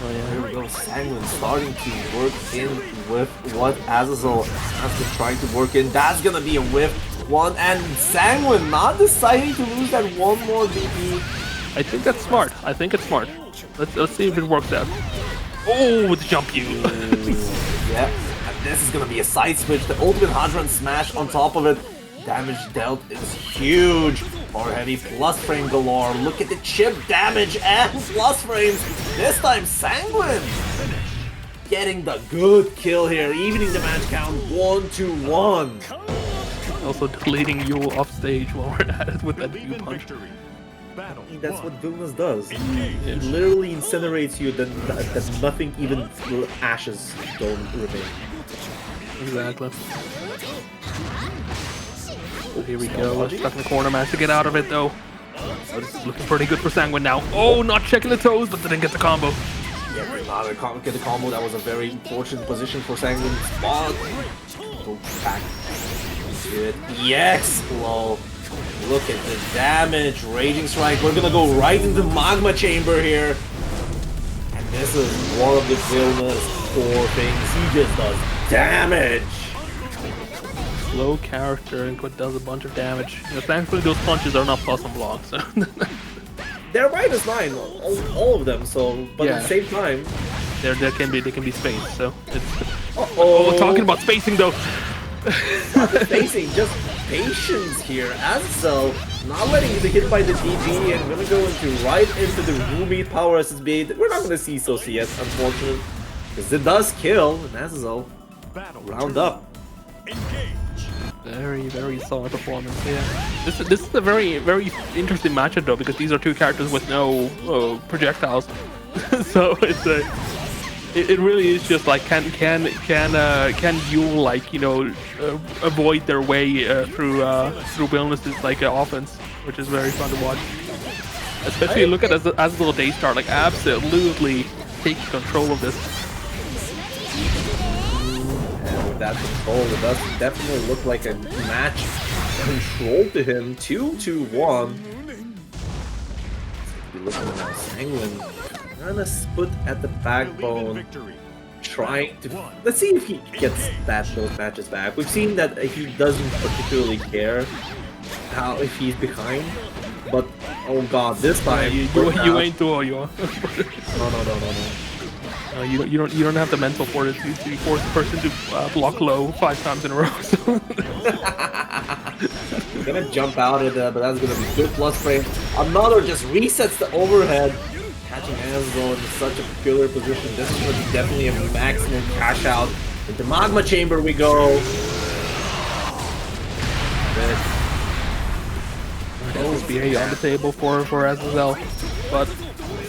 Oh yeah, here we go. Sanguine starting to work in with what Azazel has been trying to work in. That's gonna be a whiff one, and Sanguine not deciding to lose that one more DP. I think that's smart. I think it's smart. Let's see if it works out. Oh, with the jump you. Yeah, and this is gonna be a side switch. The ultimate Hadron smash on top of it. Damage dealt is huge. Or heavy plus frame galore. Look at the chip damage and plus frames. This time Sanguine getting the good kill here, evening the match count 1-1. Also deleting Yuel off stage while we're at it with that view punch. That's what Vilnas does. He literally incinerates you, then nothing, even ashes don't remain. Exactly. Oh, here we go. Stuck in the corner, managed to get out of it though. Looking pretty good for Sanguine now. Oh, not checking the toes, but didn't get the combo. Yeah, not get the combo. That was a very unfortunate position for Sanguine. Spot. Go back. Good. Explode. Look at the damage. Raging Strike. We're gonna go right into the magma chamber here. And this is one of the Vilnas core things. He just does damage. Slow character and does a bunch of damage. You know, thankfully those punches are not plus on block, so. They're -9, all of them. So, but at the same time, they can be spaced. So it's. Oh, talking about spacing though. Not spacing, just patience here. Azazel not letting you get hit by the DP and gonna go right into the Ruby power SSB. We're not gonna see Soci yet, unfortunately, because it does kill. And Azazel round up. Engage. Very solid performance. Yeah, this is a very interesting matchup though, because these are two characters with no projectiles, so it really is just like can Yuel, like, you know, avoid their way through Wilness's like offense, which is very fun to watch. Especially look at AzazelDeistar, like absolutely taking control of this. That control, it does definitely look like a match control to him. 2-2-1. Be looking at Sanguine, kind of split at the backbone, trying to. Let's see if he gets those matches back. We've seen that he doesn't particularly care how if he's behind, but oh god, this time you ain't tuhojuho. No. You don't have the mental fortitude to force the person to block low 5 times in a row. So. Gonna jump out of there, but that's gonna be good plus frame. Another just resets the overhead, catching Azazel in such a peculiar position. This is gonna be definitely a maximum cash out. Into Magma Chamber we go. SBA on the table for Azazel, but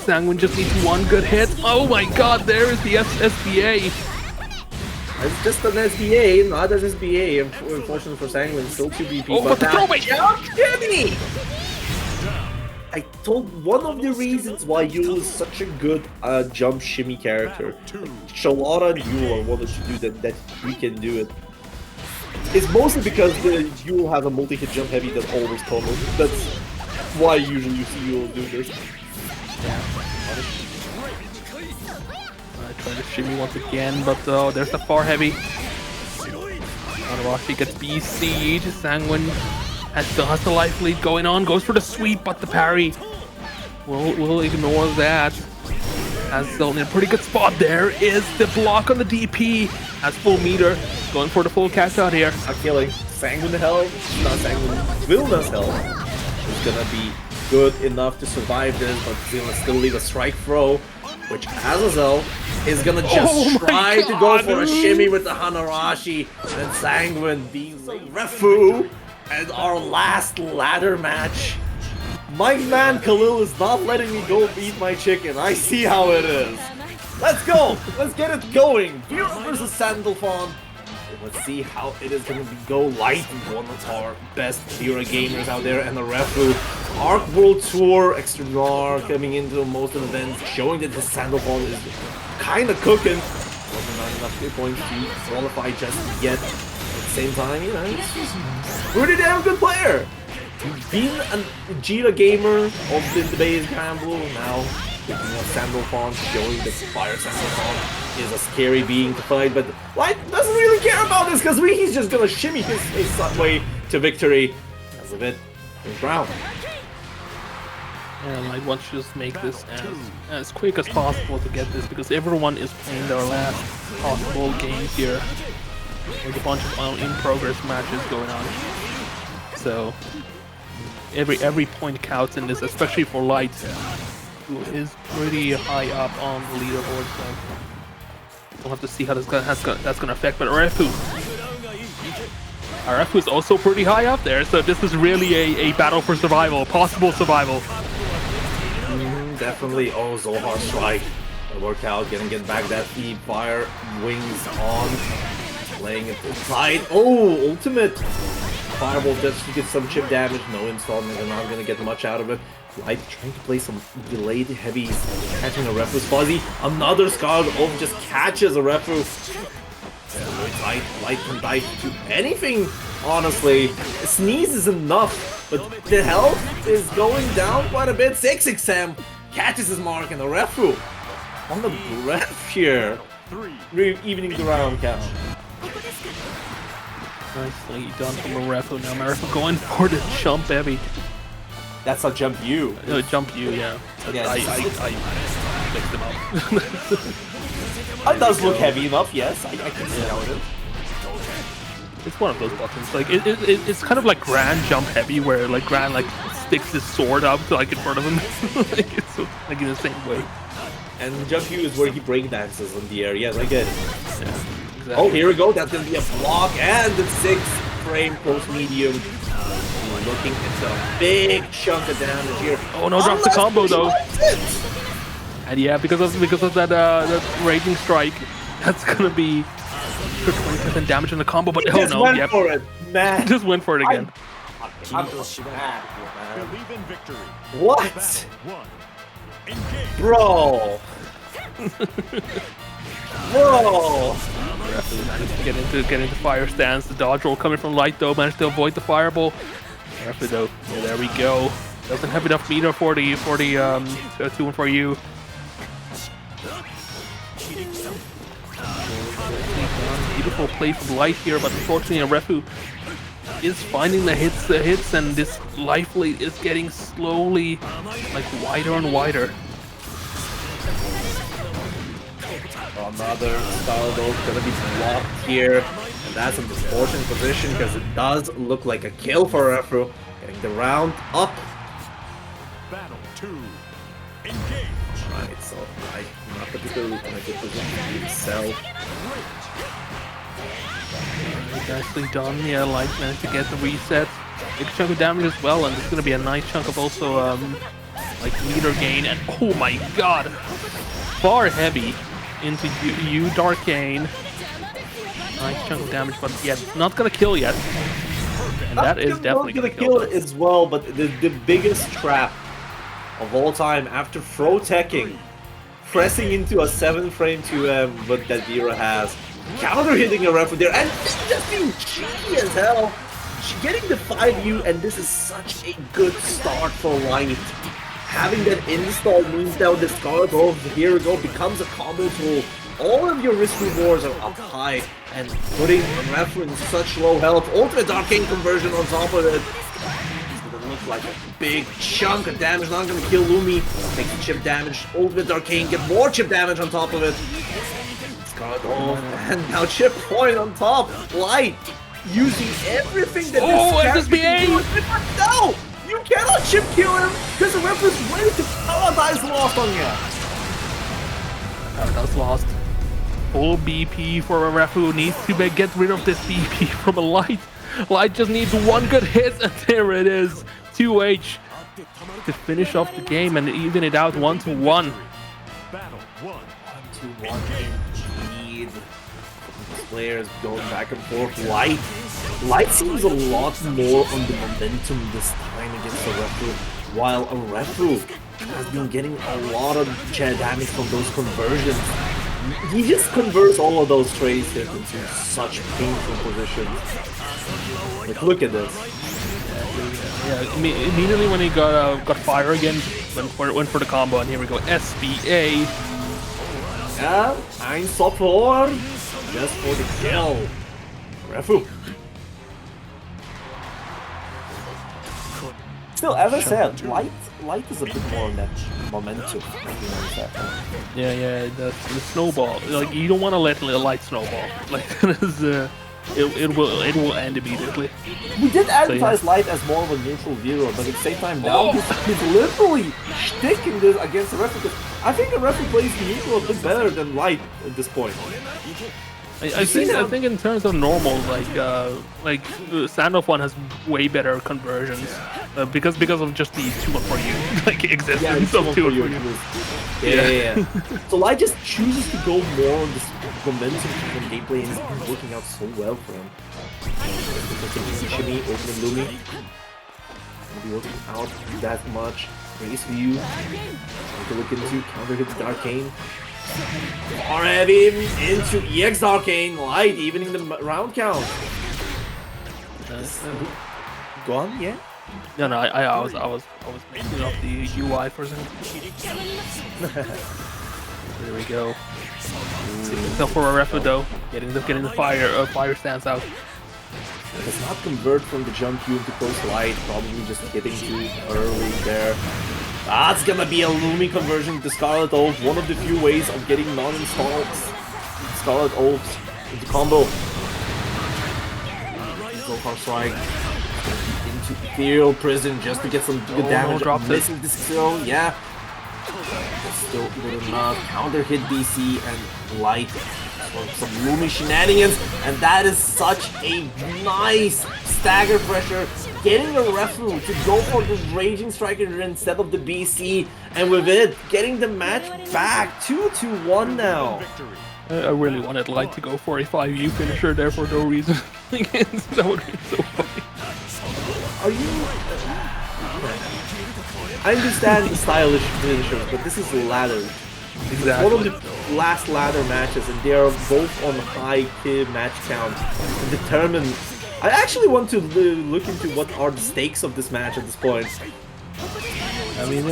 Sanguine just needs one good hit. Oh my god, there is the SBA. It's just an SBA, not an SBA. Unfortunately for Sanguine, still 2BP. Oh, but the throwback! Jimmy! I told one of the reasons why Yuel is such a good jump shimmy character. Shalata and Yuel are wanted to do that we can do it. It's mostly because the Yuel has a multi-hit jump heavy that always combos. That's why usually you see Yuel do this. Trying to shimmy once again, but there's the far heavy. Anre gets BC'd. Sanguine still has the life lead going on. Goes for the sweep, but the parry. We'll ignore that. As still in a pretty good spot. There is the block on the DP. Has full meter. Going for the full catch out here. Not killing. Sanguine health, not Sanguine. Vilna's health is gonna be good enough to survive this, but he's gonna still leave a strike throw, which Azazel is gonna just try to go for a shimmy with the Hanarashi, and Sanguine being like Refu, and our last ladder match. My man Khalil is not letting me go beat my chicken. I see how it is. Let's go! Let's get it going! Vira versus Sandalphon. Let's see how it is going to go. Light, one of our best Vira gamers out there, and the Refu. Arc World Tour, Extra coming into most of the events, showing that the Sandalphon is kind of cooking. Wasn't not enough hit points to qualify just yet. At the same time, you know, he's a pretty damn good player. Being a Vira gamer of the base Gramble, now picking up Sandalphon, showing that Fire Sandalphon is a scary being to fight, but Light doesn't really care about this because he's just gonna shimmy his way to victory. As of it, first round. And Light wants to just make this as quick as possible to get this, because everyone is playing their last possible games here. There's a bunch of in-progress matches going on. So every point counts in this, especially for Light, who is pretty high up on the leaderboard. So we'll have to see how that's gonna affect. But Refu is also pretty high up there. So this is really a battle for survival, possible survival. Definitely. Oh, Zohar strike. The workout, get back that feed. Fire wings on, laying it inside. Oh, ultimate. Fireball just to get some chip damage. No installment. They're not gonna get much out of it. Light trying to play some delayed heavies, catching a Refu's fuzzy. Another Scarlet Oath just catches a Refu. Light can die to anything, honestly. A sneeze is enough, but the health is going down quite a bit. 6 exam catches his mark, and the Refu on the breath here, evening the round count. Nicely done from Refu. Now Refu going for the jump heavy. That's a jump you. No, jump you, yeah. Yes. I mixed them up. It does look heavy enough, yes. I can see how it is. It's one of those buttons. Like it's kind of like Grand jump heavy, where like Grand like sticks his sword up to like in front of him, like it's like in the same way. And jump you is where he breakdances in the air. Yes, I get it. Yeah, exactly. Oh, here we go. That's gonna be a block, and the 6 frame post medium. Looking at a big chunk of damage here. Oh no, drops the combo though. And yeah, because of that raging strike, that's gonna be 20% damage in the combo. But oh no, went for it, man. Just went for it again. I'm Believe in victory. What? Battle 1. Engage. Bro. Bro. Managed to get into fire stance. The dodge roll coming from Light though managed to avoid the fireball. Carefully though. Yeah, there we go. Doesn't have enough meter for the 2-1 for you. Beautiful play from Light here, but unfortunately Refu is finding the hits, and this life lead is getting slowly like wider and wider. Another Sandalphon gonna be blocked here, and that's an unfortunate position because it does look like a kill for Refu. Getting the round up. Battle 2. Engage. Right, so like not particularly in a good position himself. Nicely done. Yeah, Light managed to get the reset. Big chunk of damage as well, and it's gonna be a nice chunk of also like meter gain. And oh my god, far heavy into you Darkane. Nice chunk of damage, but yeah, not gonna kill yet. And that is definitely gonna kill it as well. But the biggest trap of all time after throw teching, pressing into a 7-frame 2M, but that Vira has. Counter hitting a Refu there, and just being cheeky as hell. Getting the 5U, and this is such a good start for Light. Having that install means now the Sandalphon, here we go, becomes a combo tool. All of your risk rewards are up high, and putting Refu in such low health. Ultimate Arcane conversion on top of it. It's gonna look like a big chunk of damage, not gonna kill Lumi. Make the chip damage. Ultimate Arcane, get more chip damage on top of it. And now chip point on top. Light using everything that this SSBA! No! You cannot chip kill him because the ref is ready to Paradise Lost on you. Paradise Lost. Full BP for a ref who needs to get rid of this BP from a Light. Light just needs one good hit, and there it is. 2H to finish off the game and even it out 1-1. Battle 1. 1-1 indeed. Players going back and forth. Light seems a lot more on the momentum this time against the Refu, while a Refu has been getting a lot of damage from those conversions. He just converts all of those trades hits into such painful positions. Like, look at this. Yeah, immediately when he got fire again, went for the combo, and here we go, SBA. Yeah, Sandalphon just for the kill. Refu. Still, as I said, Light is a bit more on that momentum. Yeah, the snowball. Like, you don't want to let a Light snowball. Like, that is, it will end immediately. We did advertise Light as more of a neutral Vira, but at the same time now he's literally sticking this against the Refu. I think the Refu plays neutral a bit better than Light at this point. I think in terms of normal, like Sandalphon has way better conversions because of just the 2-1 for you like existence of 2-1 for you. Yeah. So Light just chooses to go more on this momentum from gameplay, and it's working out so well for him. Shimmy, opening Lumi. Won't be working out that much. Race view. Trying to look into counter hits the Arcane. Already into EX Arcane. Light evening the round count. Gone? Yeah. No, I was making up the UI for a second. There we go. So for a Refu though, getting the fire stance out. Does not convert from the jump cube to close Light, probably just getting too early there. That's gonna be a Lumi conversion to Scarlet Ult, one of the few ways of getting non-installed Scarlet Ult into combo. Zofar strike into Ethereal Prison just to get some good damage. Missing this kill, yeah. But still good enough. Counter hit DC and Light for some Lumi shenanigans, and that is such a nice stagger pressure, getting the Refu to go for the Raging Striker instead of the BC, and with it, getting the match back 2-1 now. I really wanted Light to go for a 5U finisher there for no reason. That would be so funny. Are you... I understand the stylish finishers, but this is ladder. Exactly. One of the last ladder matches, and they are both on high kill match count to determine. I actually want to look into what are the stakes of this match at this point. I mean,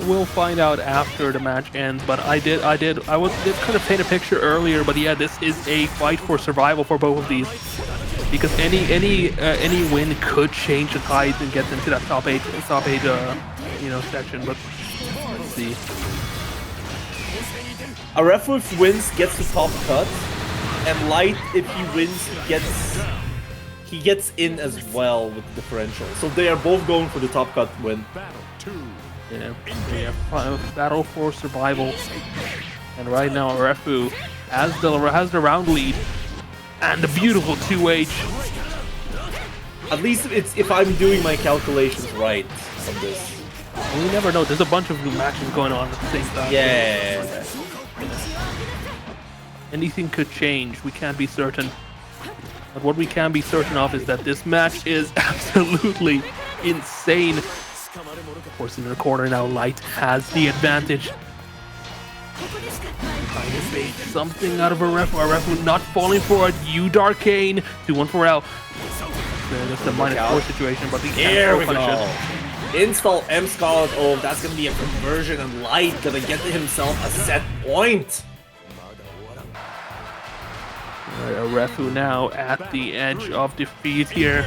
we'll find out after the match ends. But I did kind of paint a picture earlier. But yeah, this is a fight for survival for both of these, because any win could change the tide and get them to that top eight section. But let's see. Arefu, if he wins, gets the top cut, and Light, if he wins, he gets in as well with the differential. So they are both going for the top cut win. Yeah, battle for survival. And right now, Arefu has the round lead and the beautiful 2H. At least it's if I'm doing my calculations right on this. We never know. There's a bunch of matches going on at the same time. Yeah. Anything could change. We can't be certain. But what we can be certain of is that this match is absolutely insane. Of course, in the corner now, Light has the advantage. Trying to bait something out of Arefu not falling for it. Darkane 2-1 for L. That's the -4 situation, but here we go. Install M Scarlet. Oh, that's gonna be a conversion, and Light gonna get himself a set point. Arefu now at the edge of defeat here.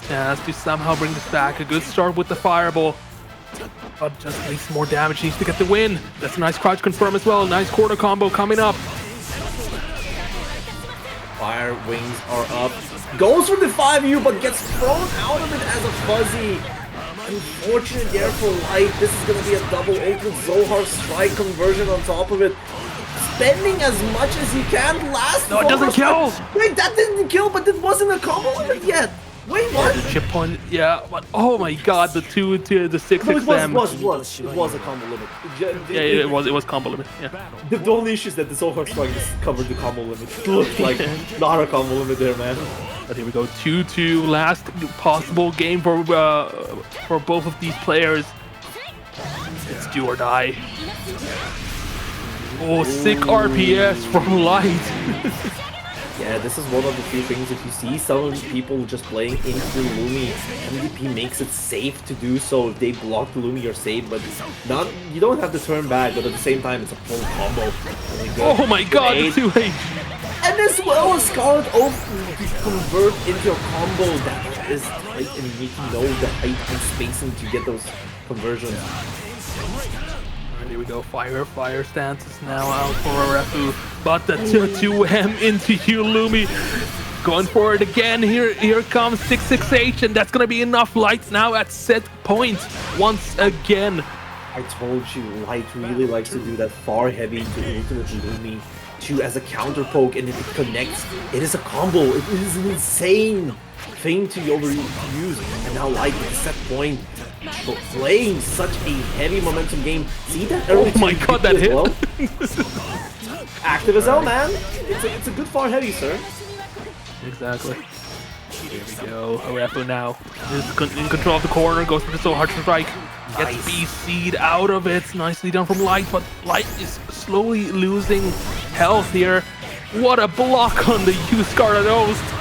Has to somehow bring this back. A good start with the fireball, but just needs more damage. Needs to get the win. That's a nice crouch confirm as well. Nice quarter combo coming up. Fire wings are up. Goes for the 5U, but gets thrown out of it as a fuzzy. Unfortunate there for Light. This is going to be a double ultimate Zohar strike conversion on top of it. Spending as much as he can. Last. No, it doesn't kill. Wait, that didn't kill, but it wasn't a combo limit yet. Wait, what? The chip point, yeah, but oh my god, the 2 to the 6 no, XM. It was a combo limit. Yeah, it was combo limit. Yeah. The only issue is that the Zohar strike just covered the combo limit. It looked like not a combo limit there, man. But here we go, 2-2, last possible game for both of these players. It's do or die. Oh, sick RPS from Light. Yeah, this is one of the few things. If you see some people just playing into Lumi, MVP makes it safe to do so. If they block the Lumi, you're safe, but you don't have to turn back, but at the same time, it's a full combo. Oh my god, the 2H! And as well as Scarlet Oath to convert into a combo that is tight, and you need to know the height and spacing to get those conversions. Here we go, fire stance is now out for Arefu, but the 2M into you, Lumi. Going for it again, here comes 6-6H, and that's gonna be enough. Light now at set point once again. I told you, Light really likes to do that far heavy to ultimate Lumi as a counter poke, and if it connects, it is a combo. It is an insane thing to overuse, and now Light with a set point. Playing such a heavy momentum game. See that? Oh my god, that hit! Well? Active as hell, man. It's a good far heavy, sir. Exactly. Here we go. Arefu now is in control of the corner. Goes for the so hard strike. Gets BC'd out of it. Nicely done from Light, but Light is slowly losing health here. What a block on the Scarlet Oath.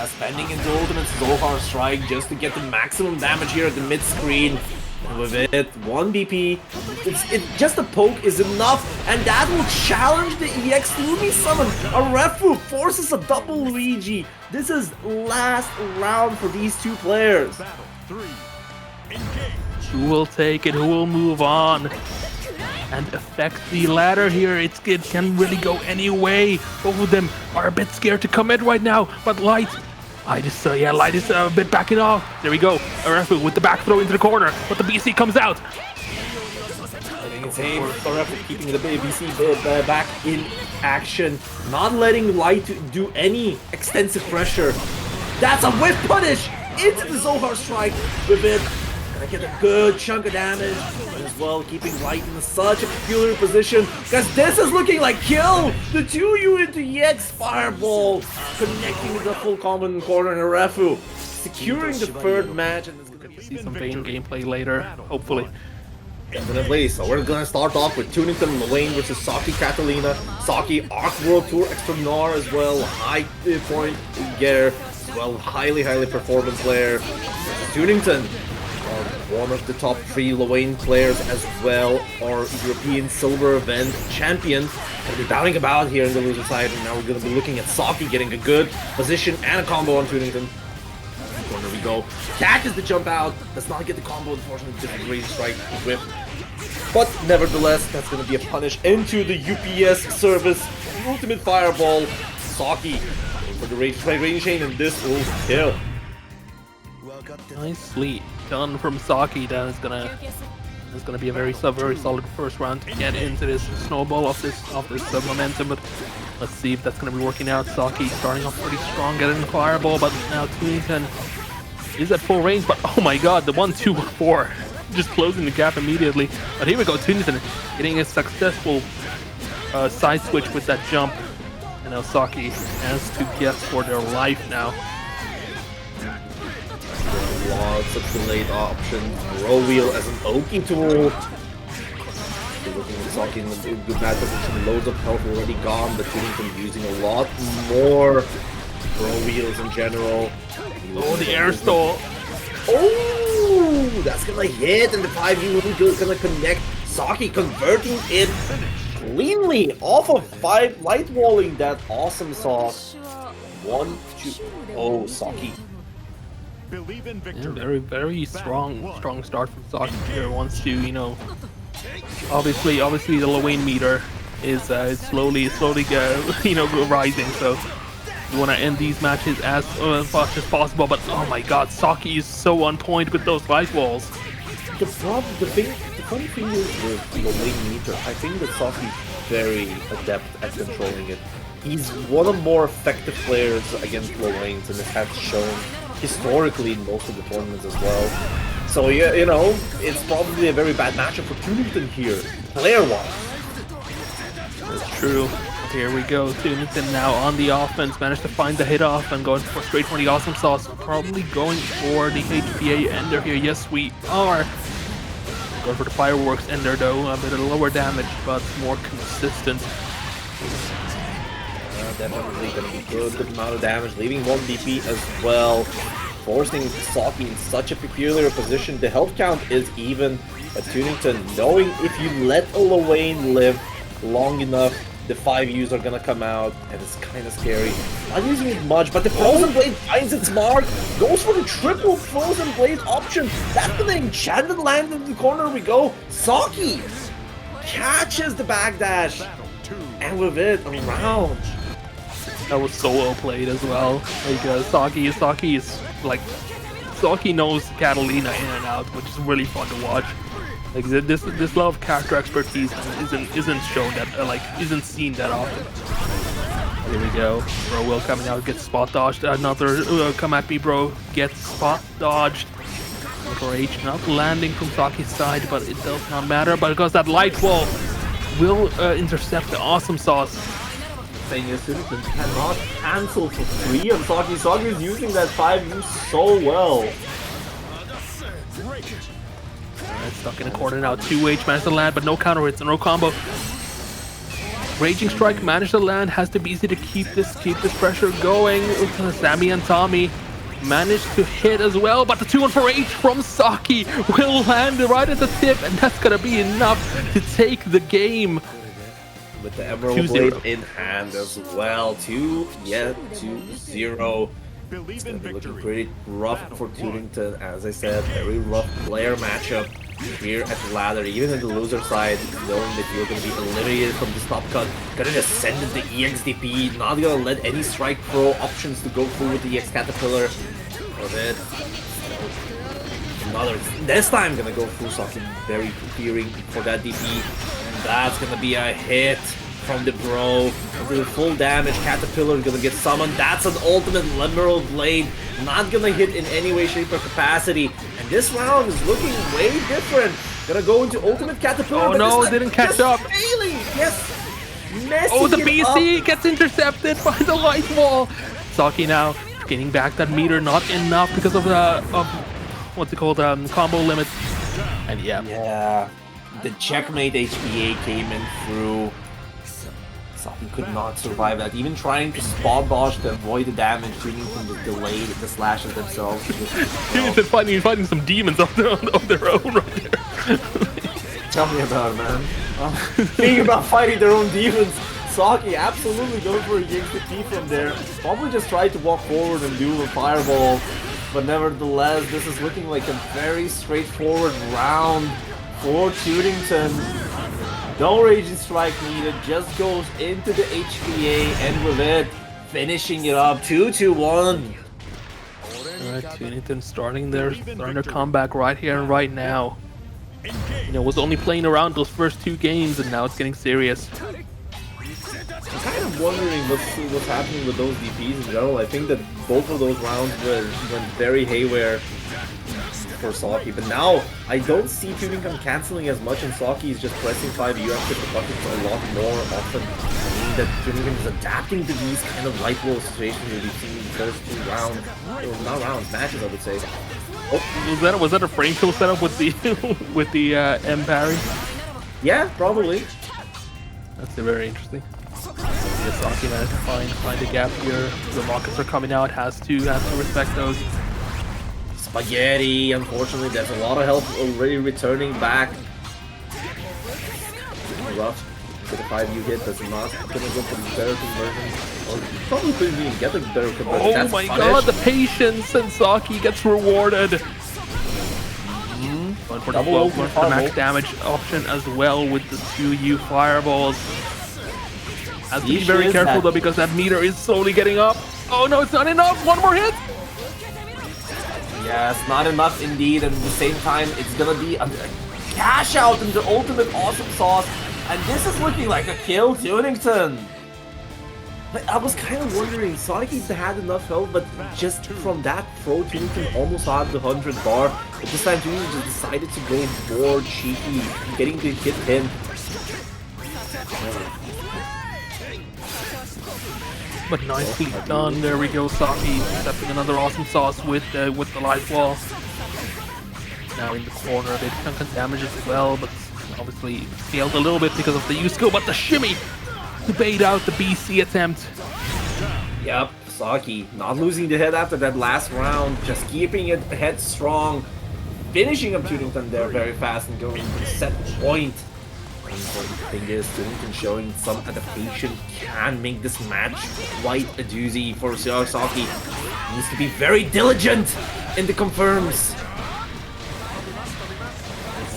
Spending into ultimate Zohar strike just to get the maximum damage here at the mid screen. And with it, 1 BP. Just a poke is enough, and that will challenge the EX Lumi summon. Arefu forces a double Luigi. This is last round for these two players. Who will take it? Who will move on and affect the ladder here? It can really go any way. Both of them are a bit scared to commit right now, but Light is a bit backing off. There we go. Arefu with the back throw into the corner, but the BC comes out. Insane. Starref keeping the BC back in action, not letting Light do any extensive pressure. That's a whiff punish into the Zohar strike with it. Gonna get a good chunk of damage, but as well keeping Light in such a peculiar position because this is looking like kill. The 2U into EX Fireball, connecting with the full combo in the corner and a Refu, securing the third match. And See some Vayne gameplay later, hopefully. Definitely. So we're gonna start off with TooNington, Lowain versus Saki, Katalina. Saki, Arc World Tour Extraordinaire as well, high point getter as well, highly performance player. TooNington, one of the top 3 Lowain players as well, our European Silver Event champion. Gonna be bouncing about here in the loser side, and now we're gonna be looking at Saki getting a good position and a combo on TooNington. Corner we go. Catches the jump out. Does not get the combo, unfortunately. Just a great strike whip. But nevertheless, that's going to be a punish into the UPS service. Ultimate fireball. Saki for the range chain, and this will kill. Nicely done from Saki. That is gonna be a very solid first round to get into this snowball of this momentum. But let's see if that's gonna be working out. Saki starting off pretty strong, getting the fireball, but now TooNington is at full range. But oh my god, the 1-2-4 just closing the gap immediately. But here we go, TooNington getting a successful side switch with that jump, and now Saki has to guess for their life now. Lots of delayed options. Roll wheel as an Oki tool. Looking at Saki in a good match position. Loads of health already gone, but TooNington using a lot more roll wheels in general. Oh, the air stall. Oh, that's gonna hit, and the 5U is gonna connect. Saki converting it cleanly off of 5 light walling that awesome sauce. 1, 2. Oh, Saki. Believe in victory. Yeah, very strong start from Saki here. Wants to, you know, obviously the Lowain meter is slowly you know, rising. So you want to end these matches as fast as possible. But oh my God, Saki is so on point with those light walls. The funny thing is with Lowain meter, I think that Saki's very adept at controlling it. He's one of the more effective players against Lowains, and it has shown historically in most of the tournaments as well. So yeah, you know, it's probably a very bad matchup for TooNington here, player-wise. That's true. Here we go, TooNington now on the offense, managed to find the hit off and going straight for the awesome sauce. Probably going for the HPA ender here. Yes, we are. Going for the fireworks ender though, a bit of lower damage, but more consistent. Definitely gonna be good amount of damage, leaving 1 DP as well, forcing Saki in such a peculiar position. The health count is even at TooNington, knowing if you let a Lowain live long enough, the 5Us are gonna come out, and it's kind of scary. Not using it much, but the Frozen Blade finds its mark, goes for the triple Frozen Blade option. That's the enchanted land in the corner we go. Saki catches the backdash, and with it, around. That was so well played as well. Like Saki is like, Saki knows Katalina in and out, which is really fun to watch. Like this level of character expertise isn't shown that isn't seen that often. Here we go. Bro Will coming out, gets spot dodged. Another come at me, bro. Gets spot dodged. For H not landing from Saki's side, but it does not matter. But because that light wall will intercept the awesome sauce. Saying is TooNington cannot cancel for free on Saki. Saki is using that 5U so well. Stuck in a corner now. 2H managed to land, but no counter hits and no combo. Raging Strike managed to land. Has to be easy to keep this pressure going. Sammy and Tommy managed to hit as well, but the 2-1-4H from Saki will land right at the tip, and that's gonna be enough to take the game. With the Emerald Blade in hand as well. 2-0. It's going to be looking pretty rough for TooNington. As I said, very rough player matchup here at the ladder, even in the loser side, knowing that you're going to be eliminated from the stop cut. Gonna descend into the EXDP, not going to let any strike throw options to go through with the EX Caterpillar. Of it. Another, this time gonna go through something very fearing for that DP. And that's gonna be a hit from the bro. The full damage, Caterpillar gonna get summoned. That's an ultimate Limeral Blade. Not gonna hit in any way, shape, or capacity. And this round is looking way different. Gonna go into ultimate Caterpillar. Oh but no, this time didn't catch just up. Failing. Yes. Oh, the Messing it BC up. gets intercepted by the light wall. Saki now getting back that meter, not enough because of the what's it called, combo limits. And Yeah, the checkmate HPA came in through. Saki could not survive that. Even trying to spot dodge to avoid the damage, TooNington was delayed the slashes themselves. They're fighting some demons of their own right there. Tell me about it, man. Thinking about fighting their own demons. Saki absolutely going for a Ying's P from there. Probably just tried to walk forward and do a fireball. But nevertheless, this is looking like a very straightforward round for TooNington. No Raging Strike needed, just goes into the HPA and with it, finishing it up 2-1. Alright, TooNington starting their comeback right here and right now. You know, was only playing around those first 2 games and now it's getting serious. I'm kind of wondering what's happening with those DPs in general. I think that both of those rounds went very haywire for Saki, but now I don't see TooNington canceling as much, and Saki is just pressing 5 UF the buckets a lot more often. I mean that TooNington is adapting to these kind of light roll situations that we've seen in the first 2 rounds. Well, not rounds, matches, I would say. Oh, was that a frame kill setup with the with the M parry? Yeah, probably. That's very interesting. Yeah, Saki managed to find a gap here. The rockets are coming out. Has to respect those. Spaghetti, unfortunately, there's a lot of health already returning back. Rough. With a 5U hit, that's not gonna go for the better conversion. Well, probably couldn't even get the better conversion. Oh That's my punished. god, the patience, and Saki gets rewarded. Going for the Double for ult the max combo. damage option as well with the 2U fireballs. Has to be He very is careful that- though because that meter is slowly getting up. Oh no, it's not enough. One more hit. Yeah, it's not enough indeed, and at the same time, it's gonna be a cash out in the ultimate awesome sauce, and this is looking like a kill, TooNington. But I was kind of wondering, Saki had enough health, but just from that throw, TooNington almost had the 100 bar. But this time, TooNington just decided to go more cheeky, getting the hit pin. But nicely done. There we go. Saki accepting another awesome sauce with the light wall. Now in the corner, a bit chunk of damage as well, but obviously failed a little bit because of the U skill. But the shimmy to bait out the BC attempt. Yep, Saki not losing the head after that last round, just keeping it head strong, finishing up TooNington there very fast and going for the set point. The important thing is TooNington showing some adaptation can make this match quite a doozy for Saki. Needs to be very diligent in the confirms.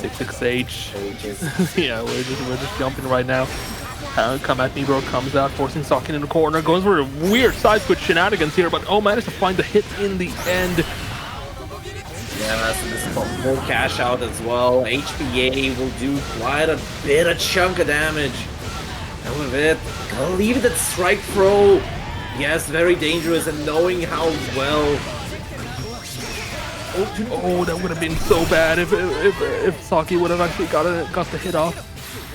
6-6H. Yeah, we're just jumping right now. Come at me, bro. Comes out, forcing Saki in the corner. Goes for a weird side switch shenanigans here, but oh, managed to find the hit in the end. Yeah, so this is a full cash out as well. HPA will do quite a bit of chunk of damage. And with it, gonna leave it at strike throw. Yes, very dangerous, and knowing how well. Oh, that would have been so bad if Saki would have actually got the hit off.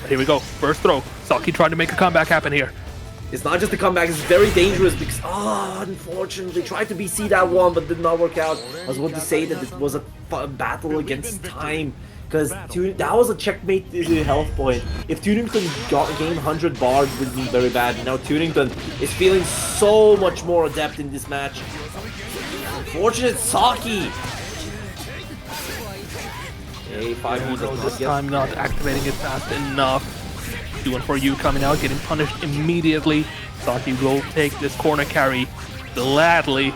But here we go. First throw. Saki trying to make a comeback happen here. It's not just a comeback, it's very dangerous because, unfortunately, tried to BC that one, but did not work out. I was going to say that it was a battle against time, because that was a checkmate health point. If TooNington gained 100 bars, it would be very bad. Now TooNington is feeling so much more adept in this match. Unfortunate Saki. Okay, 5 does This time not activating it fast enough. 2-1-4U coming out, getting punished immediately. Saki will take this corner carry gladly.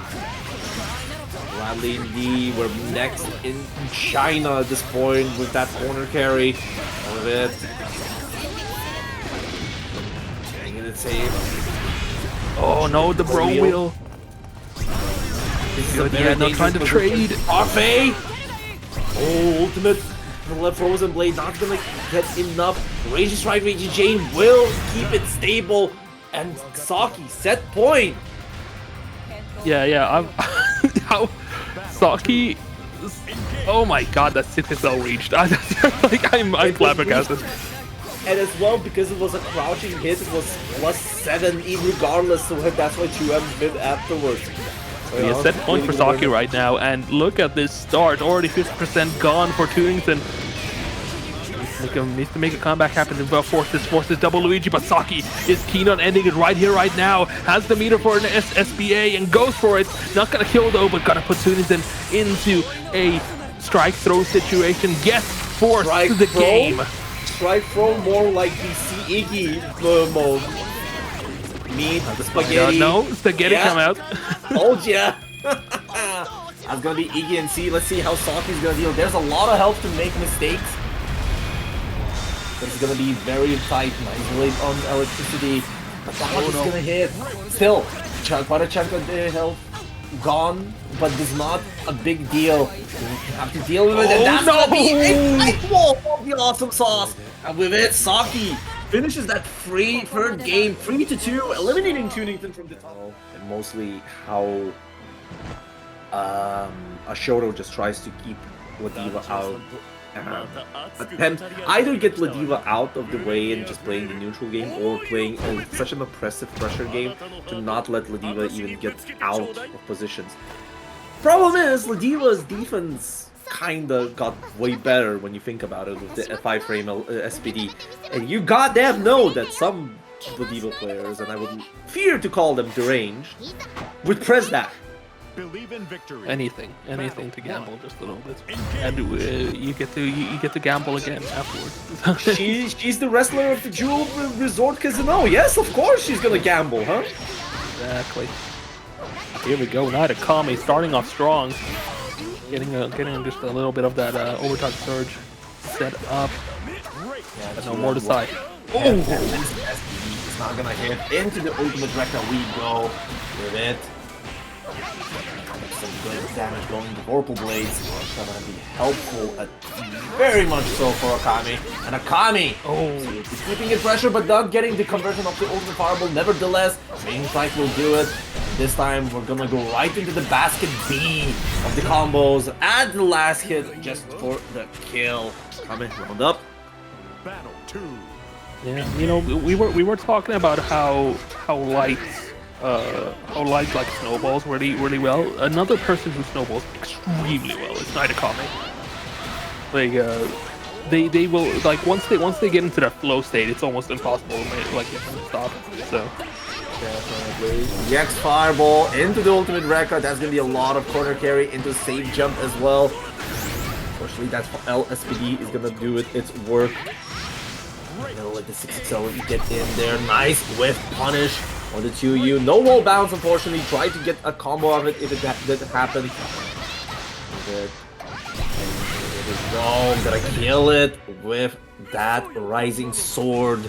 Gladly indeed. We're next in China at this point with that corner carry. All of it. Getting it safe. Oh no, the bro wheel. This is a Good, very yeah, not trying to dangerous trade. Parfait! Oh, ultimate. The Frozen Blade not gonna get enough. Raging Strike, Raging Chain will keep it stable. And Saki, set point. Yeah, I'm how Saki. Oh my god, that 6XL reached. I'm flabbergasted. And as well, because it was a crouching hit, it was +7 regardless, so that's why 2M bit afterwards. So, Yeah, set point for Saki right now, and look at this start. Already 50% gone for TooNington. Needs to make a comeback happen and forces double Luigi, but Saki is keen on ending it right here, right now. Has the meter for an SBA and goes for it. Not gonna kill though, but gonna put TooNington into a strike throw situation. Gets forced to the game. Strike throw more like the C Iggy mode. Meat, the spaghetti. No, spaghetti come out. Told ya. That's gonna be Iggy and C. Let's see how Saki's gonna deal. There's a lot of health to make mistakes. It's gonna be very tight. Nice relate on electricity. But the health is gonna hit. Still, quite a chunk of the health gone, but it's not a big deal. You have to deal with it, and that's gonna be a wall of the awesome sauce. And with it, Saki finishes that third game, 3-2, eliminating TooNington from the top. And mostly how Ashoto just tries to keep Ladiva out. Attempt either get Ladiva out of the way and just playing the neutral game, or playing such an oppressive pressure game to not let Ladiva even get out of positions. Problem is, Ladiva's defense kinda got way better when you think about it with the 5-frame SPD, and you goddamn know that some Ladiva players, and I would fear to call them deranged, would press that. Believe in victory. Anything to gamble just a little bit, and you get to gamble again afterwards. She's the wrestler of the Jewel Resort Casino. Yes, of course she's gonna gamble, huh? Exactly. Here we go. Now to Kami starting off strong, getting just a little bit of that overtime surge set up. But no Mordesai. Oh, it's not gonna hit into the ultimate director. We go with it. Some good damage going to Vorpal Blades. It's gonna be helpful, very much so for Akami. And Akami, is keeping it pressure, but not getting the conversion of the ultimate fireball. Nevertheless, Raging Strike will do it. And this time, we're gonna go right into the basket B of the combos. Add the last hit just for the kill. Akami round up. Battle 2. Yeah, you know, we were talking about how light like snowballs really well. Another person who snowballs extremely well is Dudeakoff. Like they will, like, once they get into that flow state, it's almost impossible to like get them to stop. So definitely. The X Fireball into the ultimate record. That's gonna be a lot of corner carry into safe jump as well. Unfortunately, that's LSPD is gonna do its work. Gonna let the 6XL get in there. Nice whiff punish on the 2U. No wall bounce, unfortunately. Tried to get a combo of it if it did happen. Good. I'm gonna kill it with that rising sword.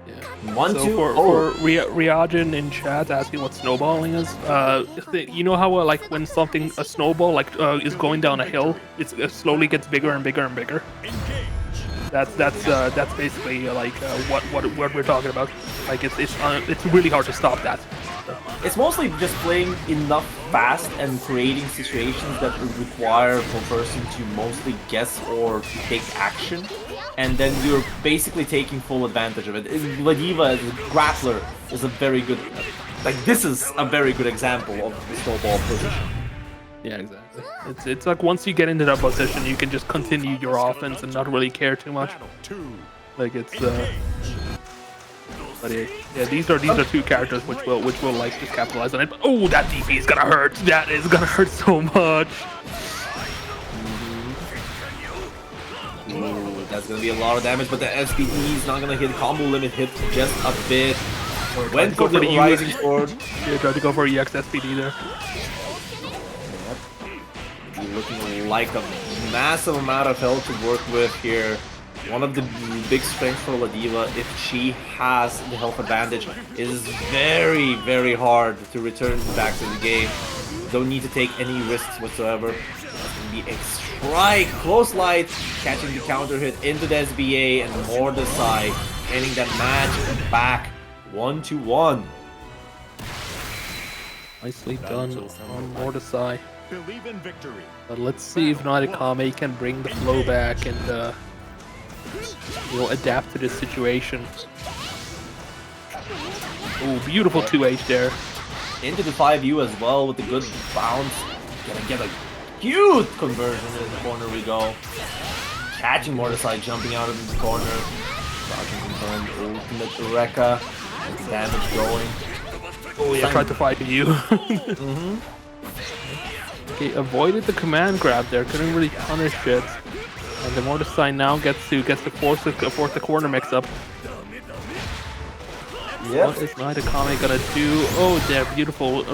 yeah. 1, So 2, for Ryajin in chat asking what snowballing is, you know how like when a snowball is going down a hill, it slowly gets bigger and bigger and bigger. That's basically what we're talking about. Like it's really hard to stop that. It's mostly just playing enough fast and creating situations that would require for a person to mostly guess or to take action, and then you're basically taking full advantage of it. Ladiva, as a grappler, is a very good, this is a very good example of the snowball position. Yeah, exactly. It's like once you get into that position, you can just continue your offense and not really care too much. Like it's but yeah, these are two characters which will like just capitalize on it. But, oh, that DP is gonna hurt. That is gonna hurt so much. Ooh, that's gonna be a lot of damage, but the SPD is not gonna hit combo limit hit just a bit. Went for the rising sword. Yeah, tried to go for EX SPD there. Looking like a massive amount of health to work with here. One of the big strengths for Ladiva, if she has the health advantage, it is very, very hard to return back to the game. don't need to take any risks whatsoever. That's gonna be a strike, close light, catching the counter hit into the SBA, and Mordesai ending that match back 1-1. Nicely done on Mordesai. Believe in victory. But let's see if Narmaya can bring the flow back and adapt to this situation. Oh, beautiful 2H there. Into the 5U as well with the good bounce. Gonna get a huge conversion in the corner we go. Catching Mordesai jumping out of the corner. Crouching confirmed ultimate Rekka. Damage going. Oh yeah, tried to fight you. Okay, avoided the command grab there, couldn't really punish it. And the Mordesai now gets to force the corner mix up. Yep. What is Narmaya gonna do? Oh, there, beautiful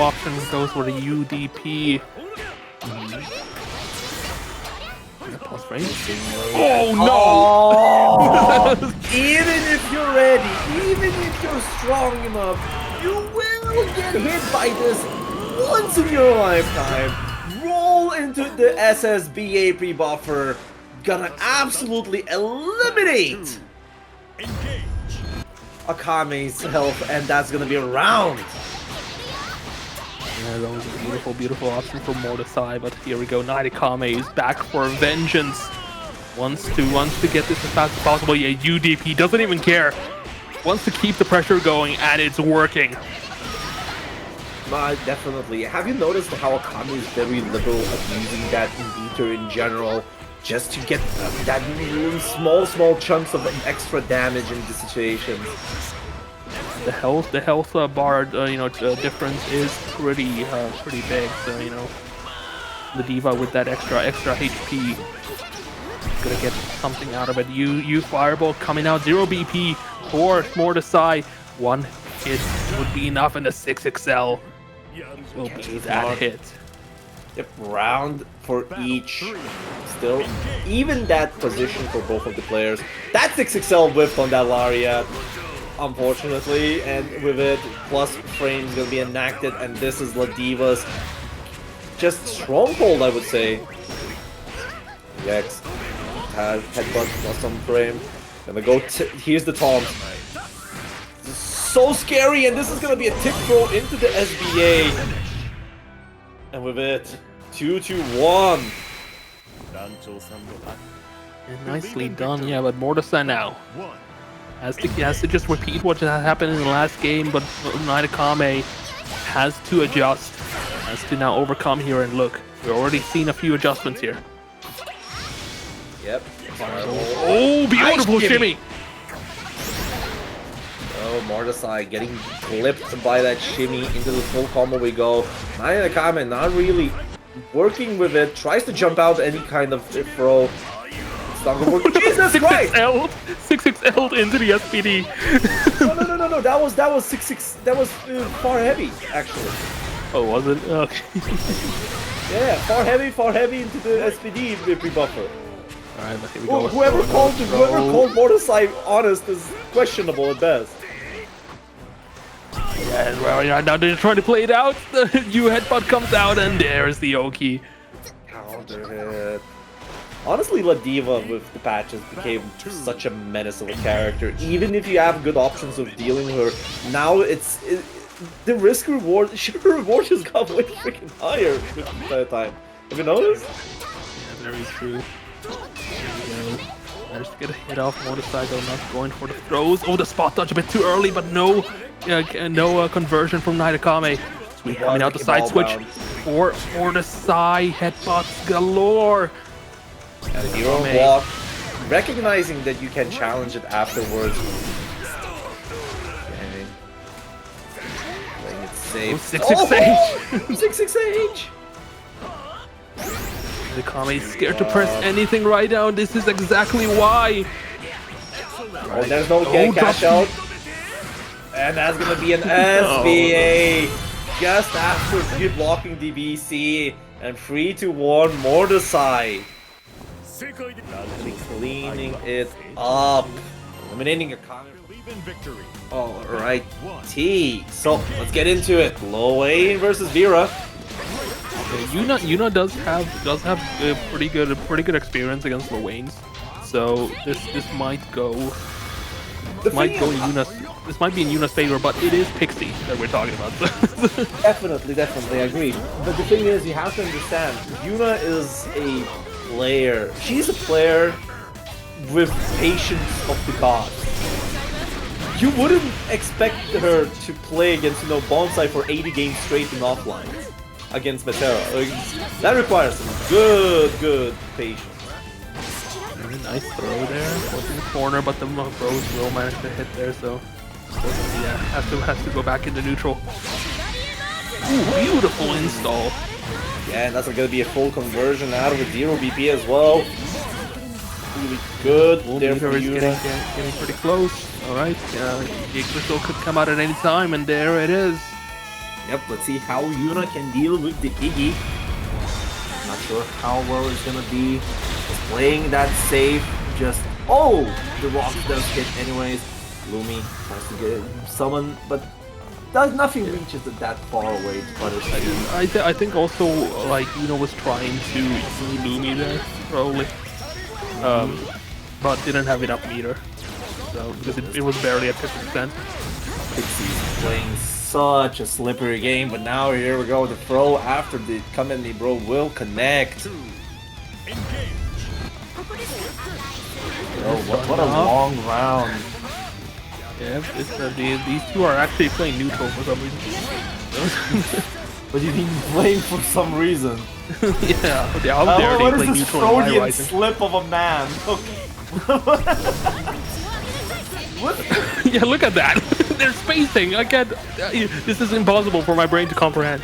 option goes for the UDP. Pulse frame. Oh no! Even if you're ready, even if you're strong enough, you will get hit by this once in your lifetime. Roll into the SSBA pre-buffer. Gonna absolutely eliminate Akame's health, and that's gonna be a round. Yeah, that was a beautiful, beautiful option for Mordesai, but here we go. Narmaya is back for vengeance. Wants to get this as fast as possible. Yeah, UDP doesn't even care. Wants to keep the pressure going, and it's working. Definitely. Have you noticed how Akame is very liberal at using that meter in general, just to get that small chunks of extra damage in the situations? The health bar, difference is pretty big. So Ladiva with that extra HP, gonna get something out of it. You Fireball coming out, 0 BP for Mordesai. 1 hit would be enough, and the 6XL will be that hit. Yep, round for each. Still, even that position for both of the players. That 6XL whiffed on that Lariat, unfortunately, and with it, plus frames gonna be enacted, and this is Ladiva's just stronghold, I would say. X has headbutt plus some frame. Gonna go. Here's the taunt. This is so scary, and this is gonna be a tip throw into the SBA, and with it, 2-1. And nicely done, yeah. But Mordesai now has to just repeat what happened in the last game, but Narmaya has to adjust, has to now overcome here. And look, we've already seen a few adjustments here. Yep. Oh, beautiful shimmy! Oh, Mordesai getting clipped by that shimmy into the full combo we go. Narmaya not really working with it, tries to jump out any kind of throw. It's not gonna work. Jesus Christ! 6XL into the SPD. No, that was 6-6. That was far heavy, actually. Oh, was it? Okay. Yeah, far heavy into the SPD pre-buffer. Alright, but here we go. Whoever called Mordesai honest is questionable at best. Yeah, well, yeah, now they're trying to play it out. The headbutt comes out, and there's the Oki. Counter hit. Honestly, Ladiva with the patches became such a menace of a character. Even if you have good options of dealing her, now the risk reward, sugar reward just got way freaking higher with the time. Have you noticed? Yeah, very true. Managed to get a hit off Mordesai, though not going for the throws. Oh, the spot dodge a bit too early, but no conversion from Narmaya. Sweet coming out the side switch for Mordesai. Headbutts galore. Hero block, recognizing that you can challenge it afterwards. Okay. Playing it safe. 6-6H! 6-6H! Narmaya is scared to press anything right now. This is exactly why. Oh, there's no cash out. And that's gonna be an SBA just after good blocking DBC, and 3-1 Mordesai. Cleaning it up. Eliminating a counter. Believe in victory. Alright, T. So, let's get into it. Lowain versus Vira. Yuna does have a pretty good experience against Lowain's, so this might go. This might be in Yuna's favor, but it is Pixie that we're talking about. Definitely, I agree. But the thing is, you have to understand, Yuna is a player. She's a player with patience of the gods. You wouldn't expect her to play against, Bonsai for 80 games straight in offline against Metera. Like, that requires some good patience. Very nice throw there. Was in the corner, but the Rose will manage to hit there, so yeah, has to go back into neutral. Ooh, beautiful install. Yeah, and that's gonna be a full conversion out of a 0 BP as well. Really good. There for Yuna is getting pretty close. Alright, the crystal could come out at any time, and there it is. Yep, let's see how Yuna can deal with the Iggy. Not sure how well it's gonna be. Just playing that safe, just... Oh! The rock does hit anyways. Lumi tries to get someone, but nothing reaches it that far away to punish him. I think also, like, Yuna was trying to do Lumi there, probably. But didn't have enough meter. So, because it was barely at 50%. Pixie's playing such a slippery game, but now here we go, the throw after the come at me bro will connect. Oh, what a long round. Yeah, these two are actually playing neutral for some reason. What do you mean playing for some reason? Yeah, how dare they play neutral in my rising? Slip of a man. Yeah, look at that. They're spacing. I can't. This is impossible for my brain to comprehend.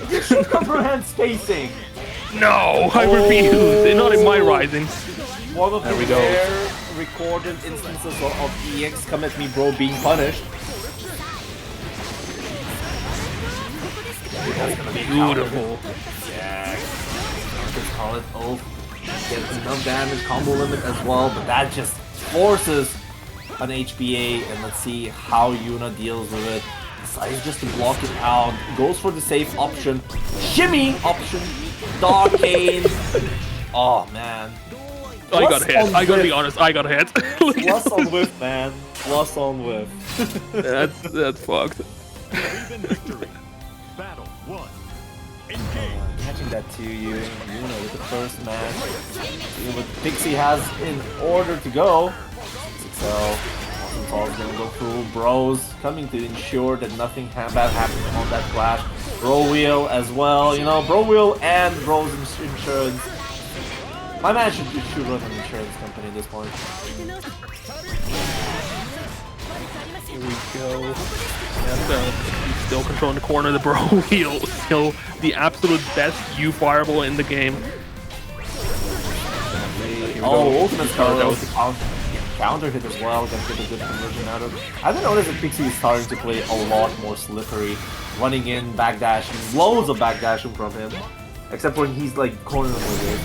You should comprehend spacing. No, I refuse. Not in my rising. One of the rare recorded instances of EX come at me bro being punished. That's gonna be beautiful. Yeah. Just call it off. Gets enough damage, combo limit as well, but that just forces an HBA, and let's see how Yuna deals with it. Decides just to block it out. Goes for the safe option. Shimmy option. Dark Cane. Oh man. I got hit. I gotta be honest, I got hit. Plus on whiff, man. Plus on whiff. That's fucked. Victory. Battle 1. Engage. Catching that to you, Yuna with the first match. See what Pixie has in order to go. 6L. Is gonna go through. Bros coming to ensure that nothing bad happens on that clash. Bro Wheel as well. Bro Wheel and Bros Insurance. My man should run an insurance company at this point. Here we go. He's still controlling the corner. The Bro Wheel, still the absolute best U fireball in the game. Oh, ultimate card that was counter hit as well. Gonna get a good conversion out of it. I didn't notice that Pixie is starting to play a lot more slippery, running in, backdashing, loads of backdashing from him, except when he's like cornering with it.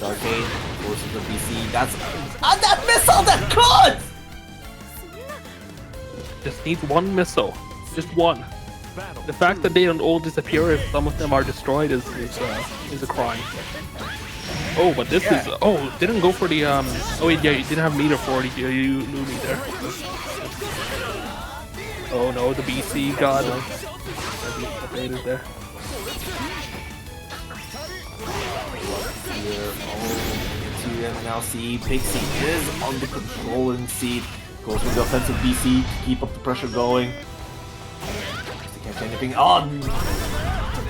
Arcade forces the BC. That's that missile that could! Just needs one missile. Just one. The fact that they don't all disappear if some of them are destroyed is a crime. Oh, but this is... Oh, didn't go for the... Oh, yeah, you didn't have meter for it. You knew me there. Oh, no, the BC got updated there. And now see Pixie is on the controlling seat. Goes with the offensive BC to keep up the pressure going. Just can't catch anything. Oh,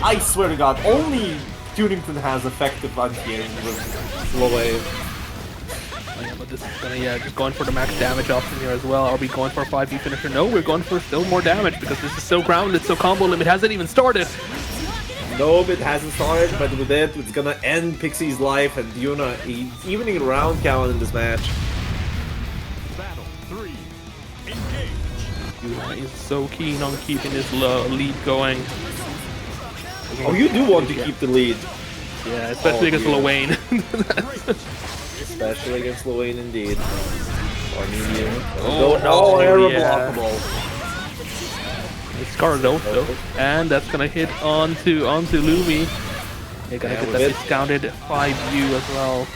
I swear to God, only TooNington has effective anti-airing with Lowain. Oh, yeah, but this is gonna, just going for the max damage option here as well. Are we going for a 5B finisher? No, we're going for still more damage because this is so grounded, so combo limit hasn't even started. Nope, it hasn't started, but with it, it's gonna end Pixie's life, and Yuna evening round count in this match. Battle 3. Engage. Yuna is so keen on keeping his lead going. Oh, you do want to keep the lead. Yeah, especially against Lowain. Especially against Lowain, indeed. Or medium. Oh, no, error yeah. blockable. It's Scardoso, and that's gonna hit onto Lumi. They're gonna Yeah, get with that it. discounted 5U as well.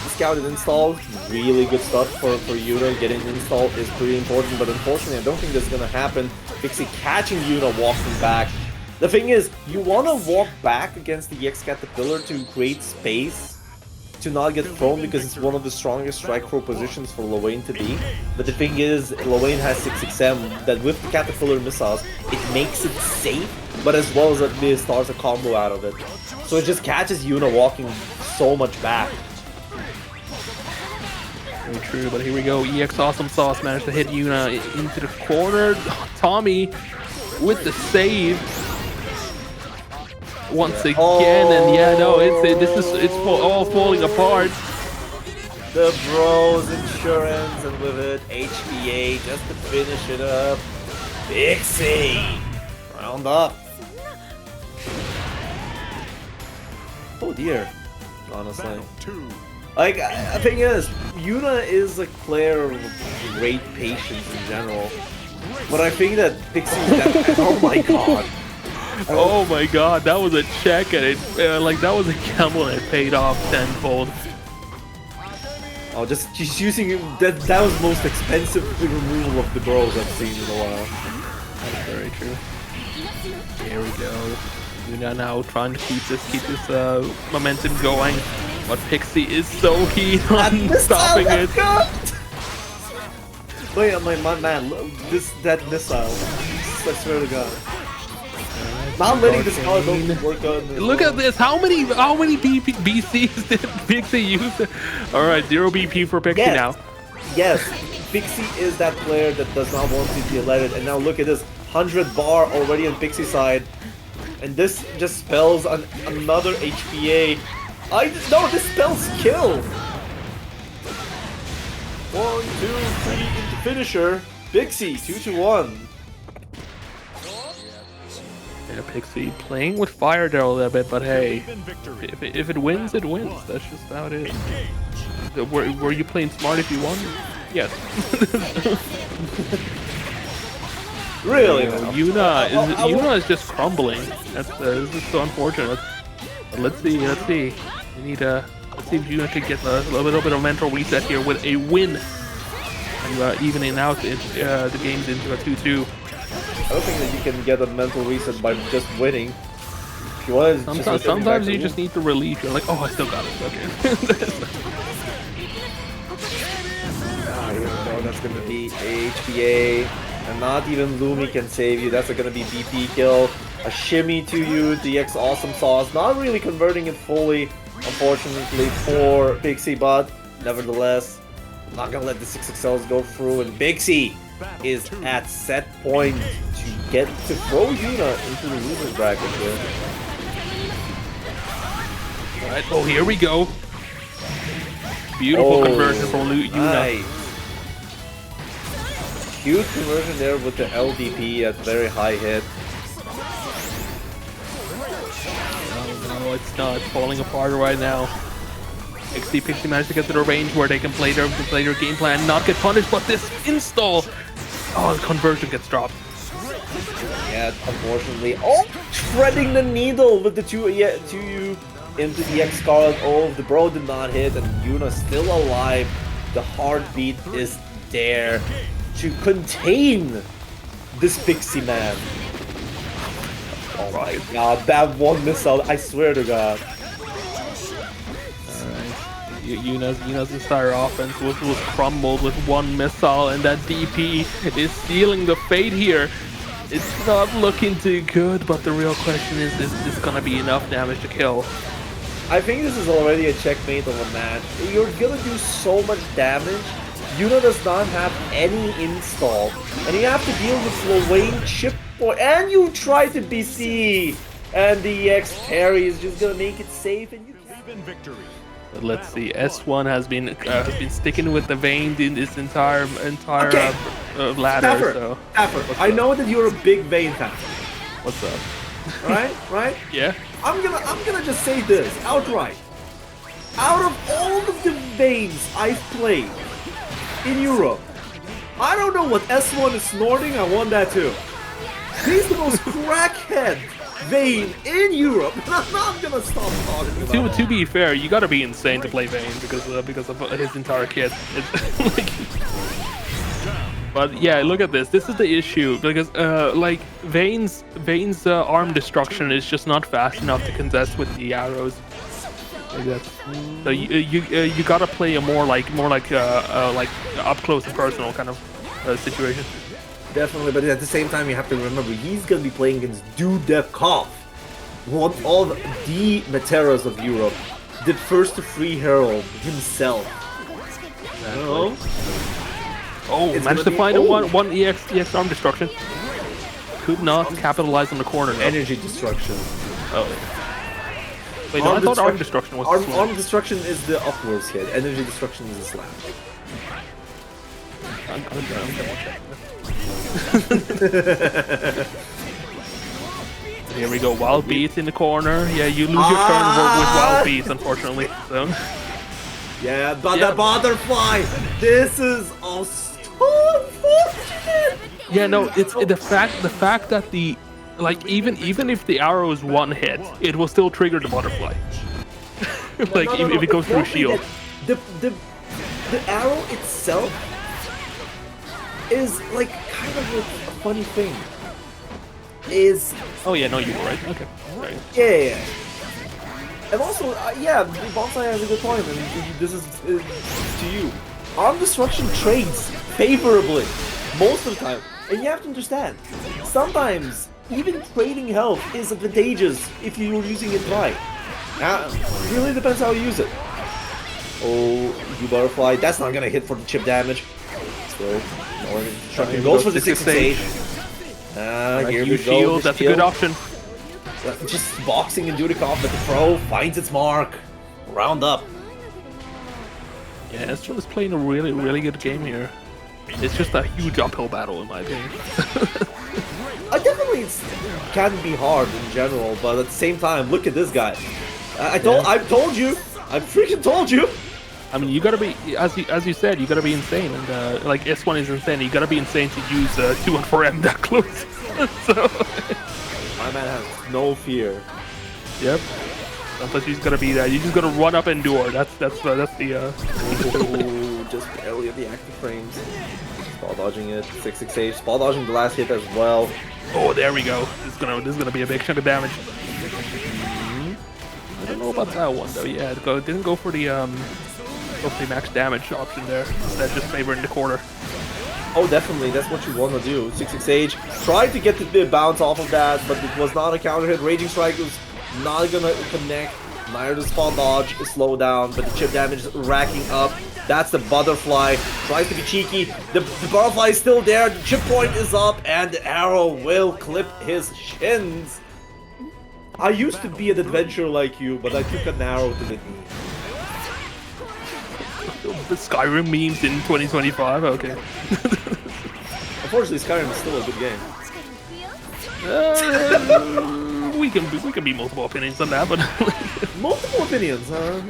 Scouted install, really good stuff for Yuna. Getting install is pretty important, but unfortunately I don't think that's gonna happen. Pixie catching Yuna walking back. The thing is, you wanna walk back against the EX Caterpillar to create space to not get thrown, because it's one of the strongest strike throw positions for Lowain to be. But the thing is, Lowain has 6XM, that with the Caterpillar missiles, it makes it safe, but as well as it starts a combo out of it. So it just catches Yuna walking so much back. Very true, but here we go. EX Awesome Sauce managed to hit Yuna into the corner. Tommy with the save. Once again, and yeah, no, it's all falling apart. The bros insurance, and with it, HPA just to finish it up. Pixie! Round up. Oh dear, honestly. Battle 2. Like, the thing is, Yuna is a player of great patience in general. But I think that Pixie is that. Oh my god. Oh my god, that was a check, and it like that was a gamble, and it paid off tenfold. Oh, just she's using that. That was the most expensive removal of the bros I've seen in a while. That's very true. Here we go. Yuna now trying to keep this momentum going, but Pixie is so keen on stopping it. Wait, my man, that missile. I swear to God. Not letting this car don't work on. Look at this. How many BCs did Pixie use? All right, 0 BP for Pixie now. Yes, Pixie is that player that does not want to be let it. And now look at this, 100 bar already on Pixie side, and this just spells another HPA. No, this spells kill. 1, 2, 3 into finisher. Pixie 2-1. Yeah, Pixie playing with fire there a little bit, but hey, if it wins, it wins. That's just how it is. Were you playing smart if you won? Yes. Really? Yuna is just crumbling. This is so unfortunate. But let's see. We need let's see if Yuna can get a little bit of mental reset here with a win, and evening out the games into a 2-2. I don't think that you can get a mental reset by just winning. If you want to sometimes you just need to release. You're like, oh, I still got it. Okay. Here we go. That's going to be HPA. And not even Lumi can save you. That's going to be BP kill. A shimmy to you. DX Awesome Sauce. Not really converting it fully, unfortunately, for Pixie, but nevertheless, not going to let the 6XLs go through. And Pixie is at set point to get to throw Yuna into the loser's bracket here. Alright, oh, here we go. Beautiful conversion from Yuna. Nice. Huge conversion there with the LDP at very high hit. No, it's not. It's falling apart right now. Pixie managed to get to the range where they can play their game plan, not get punished, but this install. Oh, the conversion gets dropped. Yeah, unfortunately. Oh, threading the needle with the 2U into the X Scarlet. Oh, the bro did not hit, and Yuna's still alive. The heartbeat is there to contain this Pixie man. Oh my god, that one missile, I swear to God. Yuna's entire offense was crumbled with one missile, and that DP is sealing the fate here. It's not looking too good, but the real question is this gonna be enough damage to kill? I think this is already a checkmate of a match. You're gonna do so much damage. Yuna does not have any install, and you have to deal with Lowain chip, and you try to BC, and the EX parry is just gonna make it safe, and you can victory. But let's see. S1 has been sticking with the vein in this entire Okay. ladder. So I know that you're a big Vayne fan. what's up? Right? Yeah. I'm gonna just say this outright. Out of all of the Vaynes I've played, in Europe. I don't know what S1 is snorting, I want that too. He's the most crackhead Vayne in Europe. I'm not gonna stop talking about that. To be fair, you gotta be insane to play Vayne because of his entire kit. It's like, but yeah, look at this. This is the issue because like Vayne's arm destruction is just not fast enough to contest with the arrows. Like that. So you gotta play a more like up close and personal kind of situation. Definitely, but at the same time, you have to remember he's gonna be playing against Dudeakoff, one of the Meteras of Europe, the first to free Herald himself. Exactly. Oh, managed to find a one EX arm destruction. Could not capitalize on the corner. Though. Energy destruction. Oh. Wait, no, I thought arm destruction was arm destruction is the upwards hit. Energy destruction is a slap. I'm double check. Here we go, wild beats in the corner. Yeah, you lose your turn with wild beats, unfortunately. So. Yeah, but the butterfly. This is so unfortunate. Yeah, no, it's the fact that the even if the arrow is one hit, it will still trigger the butterfly. Like if it goes through shield. The arrow itself is like kind of a funny thing. Oh yeah, no, you were right. Okay. Right. Yeah. And also, yeah, Bonsai has a good point, and this is to you. Arm destruction trades favorably most of the time, and you have to understand. Sometimes even trading health is advantageous if you're using it right. It really depends how you use it. Oh, you butterfly. That's not gonna hit for the chip damage. Still, goes for the 6-8. Here we go. Shield, that's a good option. Just boxing and Dudeakoff, but the pro finds its mark. Round up. Yeah, Estron is playing a really good game here. It's just a huge uphill battle in my opinion. Definitely can be hard in general, but at the same time, look at this guy. I told you. I freaking told you. I mean, you gotta be, as you said, you gotta be insane, and like S1 is insane. You gotta be insane to use 2-4M that close. So my man has no fear. Yep. Sometimes you just gotta be that. You just gotta run up and endure. That's the. Ooh, just barely at the active frames. Ball dodging it. 6-6-8. Ball dodging the last hit as well. Oh, there we go. This is gonna be a big chunk of damage. I don't know about that one though. Yeah, it didn't go for the max damage option there. Instead, just favoring the corner. Oh, definitely. That's what you want to do. 6-6-H. Tried to get the bounce off of that, but it was not a counter hit. Raging Strike was not gonna connect. Neither the spawn dodge is slowed down, but the chip damage is racking up. That's the butterfly. Tries to be cheeky. The butterfly is still there. The chip point is up, and the arrow will clip his shins. I used to be an adventurer like you, but I took an arrow to the knee. The Skyrim memes in 2025. Okay. Unfortunately, Skyrim is still a good game. We can be multiple opinions on that, but multiple opinions, huh?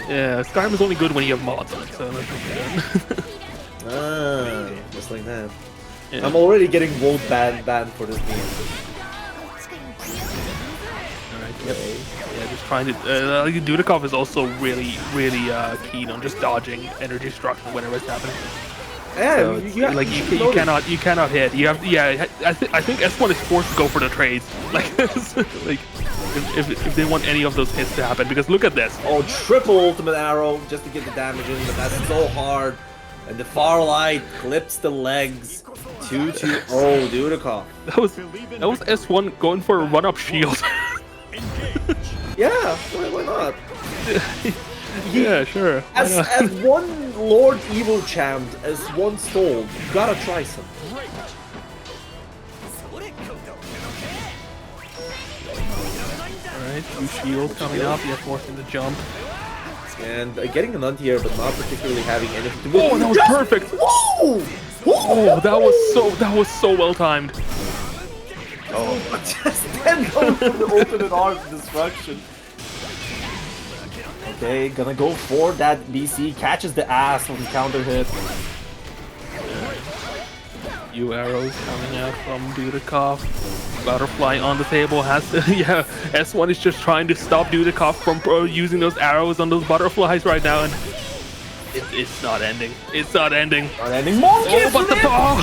Yeah, Skyrim is only good when you have mods on it, so that's just like that. Yeah. I'm already getting world banned for this game. Alright, yep. Yeah, just trying to. Dudeakoff is also really keen on just dodging energy destruction whenever it's happening. Yeah, so you cannot hit. You have I think S1 is forced to go for the trades. Like if they want any of those hits to happen, because look at this. Oh, triple ultimate arrow just to get the damage in, but that's so hard. And the far light clips the legs. 2-2. Oh, Dudeakoff. That was S1 going for a run-up shield. Yeah, why not? Yeah, sure. As one Lord Evil champ, as one soul, you gotta try some. Alright, 2 shield coming up, yeah, forcing the jump. And getting an anti-air, but not particularly having anything to do. Oh, that was perfect! Whoa! Oh, that was so well timed. Oh, just then going for the ultimate arm destruction. Okay, gonna go for that BC, catches the ass on the counter hit. Few arrows coming out from Dudeakoff. Butterfly on the table has to, yeah, S1 is just trying to stop Dudeakoff from using those arrows on those butterflies right now, and it's not ending. It's not ending. Not ending. Monkey but the ball!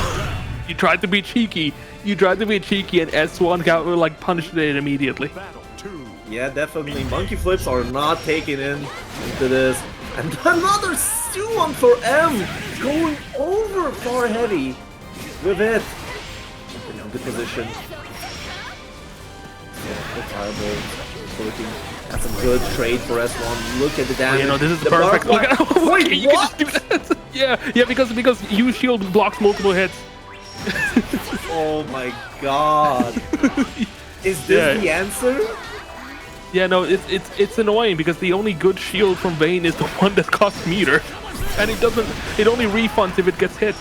You tried to be cheeky. You tried to be cheeky, and S1 got like punished it immediately. Battle 2. Yeah, definitely. Monkey flips are not taken into this. And another 2-1 for M, going over far heavy with it. In a good position. Yeah, the fireball working. That's a good trade for S1. Look at the damage. You know, this is perfect. Look at Wait, you what? can just do that. Yeah, because U shield blocks multiple hits. Oh my god. Is this the answer? Yeah, no, it's annoying because the only good shield from Vayne is the one that costs meter, and it only refunds if it gets hit.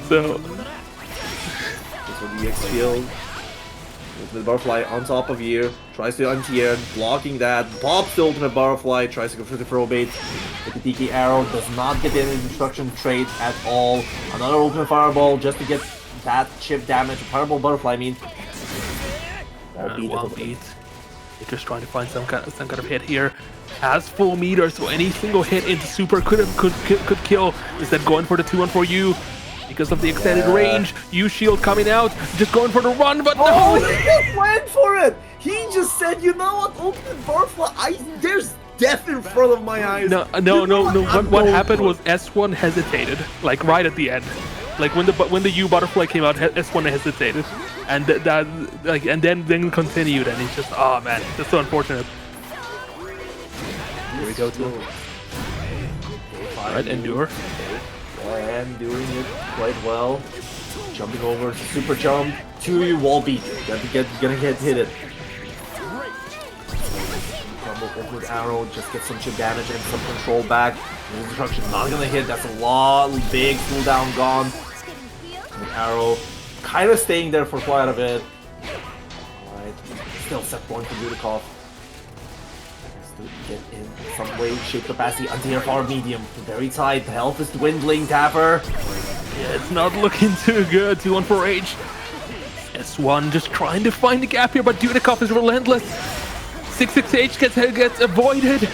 So this will be X shield. With the butterfly on top of here, tries to anti-air, blocking that, pops the ultimate butterfly, tries to go for the probate. With the DK arrow, does not get any destruction trade at all. Another ultimate fireball just to get that chip damage. Fireball butterfly, I mean. Well beat. They're just trying to find some kind of hit here. Has full meter, so any single hit into super could kill. Instead, going for the 2-1 for you. Because of the extended range, U shield coming out, just going for the run, but no! no! He just went for it! He just said, you know what, ultimate butterfly, there's death in front of my eyes. No. What happened was S1 hesitated, like right at the end. Like when the U butterfly came out, S1 hesitated, and and then continued, and it's just, oh man, that's so unfortunate. Here we go too. Alright, endure. And doing it quite well. Jumping over, super jump, 2 wall beat. Gonna get hit it. Crumble with arrow, just get some chip damage and some control back. Destruction not gonna hit, that's a lot, big cooldown gone. With arrow, kind of staying there for quite a bit. Alright, still set point for Dudeakoff. Get in some way, shape capacity, anti-air far medium, very tight, the health is dwindling, Tapper. Yeah, it's not looking too good, 2-1 for H. S1 just trying to find the gap here, but Dudeakoff is relentless. 6-6H gets avoided.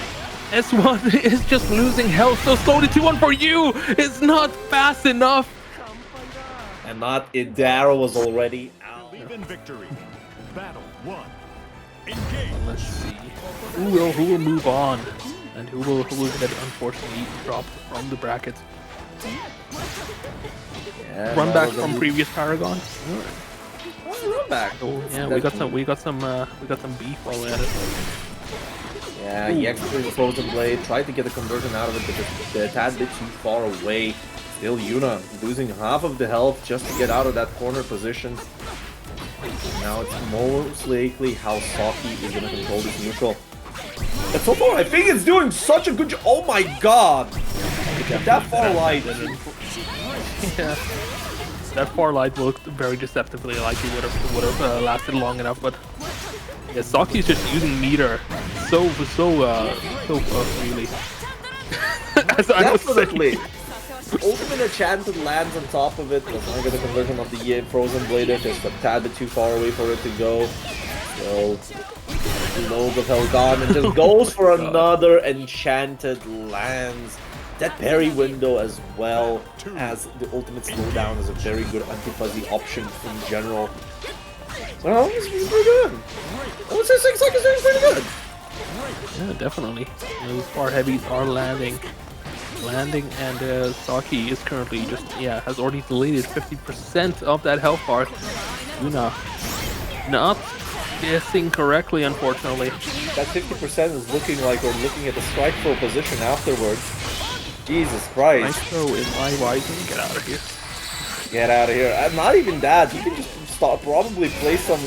S1 is just losing health so slowly, 2-1 for you. It's not fast enough. And not Idara was already out. Believe in victory. Battle 1. Engage. Let's see. Who will move on, and who will get unfortunately dropped from the brackets? Yeah, Run back from previous Paragon. Run back. Oh yeah, we got some beef while we're at it. Yeah, he actually frozen blade, tried to get a conversion out of it, but they're a tad bit too far away. Still Yuna losing half of the health just to get out of that corner position. Now it's most likely how Saki is gonna control this neutral. But so far, I think it's doing such a good job. Oh my god! That far light. Yeah, that far light looked very deceptively like it would have lasted long enough, but yeah, Saki's just using meter so freely. As I was saying. Ultimate Enchanted lands on top of it. Does not get a conversion of the Frozen Blade, just a tad bit too far away for it to go. So, loads of hell gone, and just goes for another Enchanted lands. That parry window as well as the ultimate slowdown is a very good anti-fuzzy option in general. Well, it's pretty good. I would say 6 seconds is pretty good. Yeah, definitely. Those far heavies are landing, and Saki is currently has already deleted 50% of that health bar. Yuna not guessing correctly, unfortunately. That 50% is looking like we're looking at the strike throw position afterwards. Jesus Christ. Strike throw in my rising. Get out of here. Get out of here. And not even that. You can just probably play some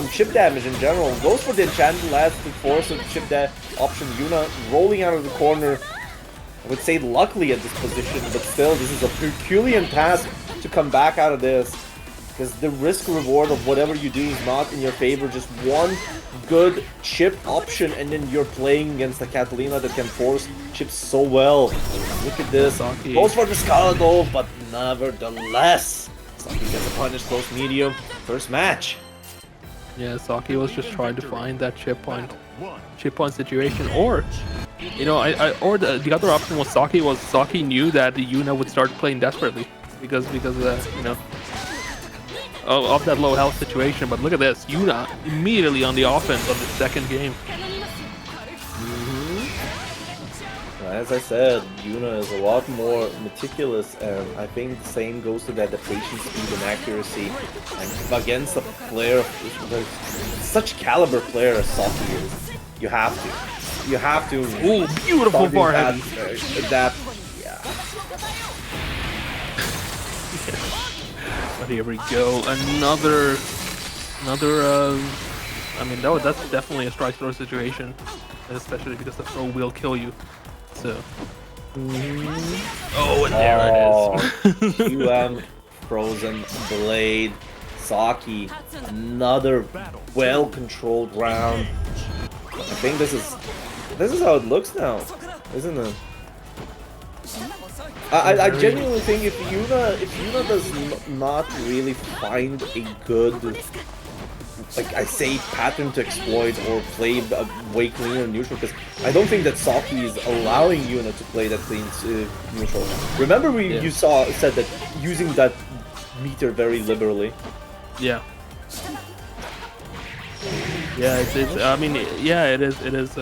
chip damage in general. Goes for the Enchanted Last to force a chip option. Yuna rolling out of the corner. I would say luckily at this position, but still, this is a Herculean task to come back out of this. because the risk reward of whatever you do is not in your favor. Just one good chip option, and then you're playing against the Katalina that can force chips so well. Look at this. Saki. Goes for the Scala though, but nevertheless, Saki gets a punish close medium. First match. Yeah, Saki was just trying to find that chip point situation, or you know, or the other option was Saki knew that Yuna would start playing desperately because you know, of that low health situation. But look at this, Yuna immediately on the offense on the second game. As I said, Yuna is a lot more meticulous, and I think the same goes to the adaptation speed and accuracy. And against a player, such caliber player as Saki is, you have to. Ooh, beautiful bar heavy. Adapt. Yeah. But here we go, another. I mean, that's definitely a strike throw situation, especially because the throw will kill you. So. Oh, and there it is. Frozen Blade, Saki, another well-controlled round. I think this is how it looks now, isn't it? I genuinely think if Yuna does not really find a good, like I say, pattern to exploit or play way cleaner neutral, because I don't think that Saki is allowing Yuna to play that clean neutral. Remember you said that using that meter very liberally. Yeah. Yeah, it's I mean, yeah, it is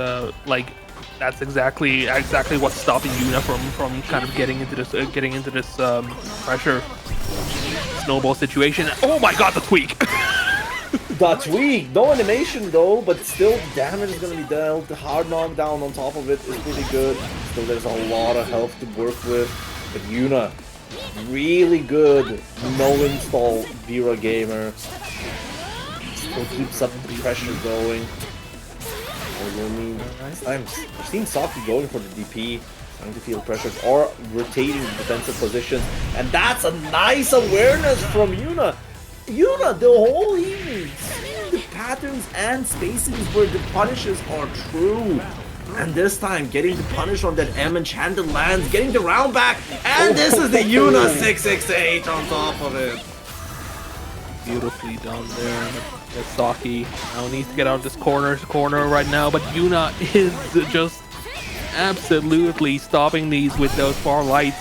like that's exactly what's stopping Yuna from kind of getting into this pressure snowball situation. Oh my god, the tweak. The tweak, no animation though, but still damage is gonna be dealt. The hard knockdown on top of it is pretty good. Still there's a lot of health to work with. But Yuna, really good no-install Vira gamer. Still keeps up the pressure going. I mean, I've seen Saki going for the DP, trying to feel pressures or rotating defensive positions, and that's a nice awareness from Yuna. Yuna, the whole evening, seeing the patterns and spacings where the punishes are true. And this time, getting the punish on that enchanted lands, getting the round back, and this is the Yuna 668 on top of it. Beautifully done there. Saki now needs to get out of this corner right now, but Yuna is just absolutely stopping these with those far lights.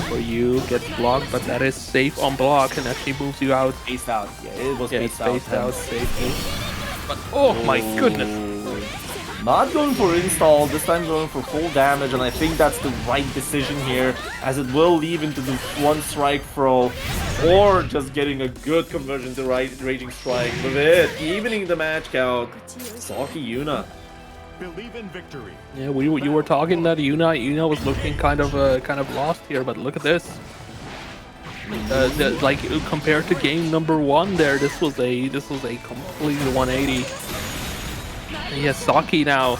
For you, gets blocked, but that is safe on block and actually moves you out. Spaced out. Yeah, it was spaced out safely. But oh my goodness. Not going for install, this time going for full damage, and I think that's the right decision here, as it will leave into the one strike throw, or just getting a good conversion to Raging Strike with it, evening the match count. Saki Yuna. Believe in victory. Yeah, you were talking that Yuna was looking kind of lost here, but look at this. Like compared to game number 1, there this was a completely 180. And yes, Saki now.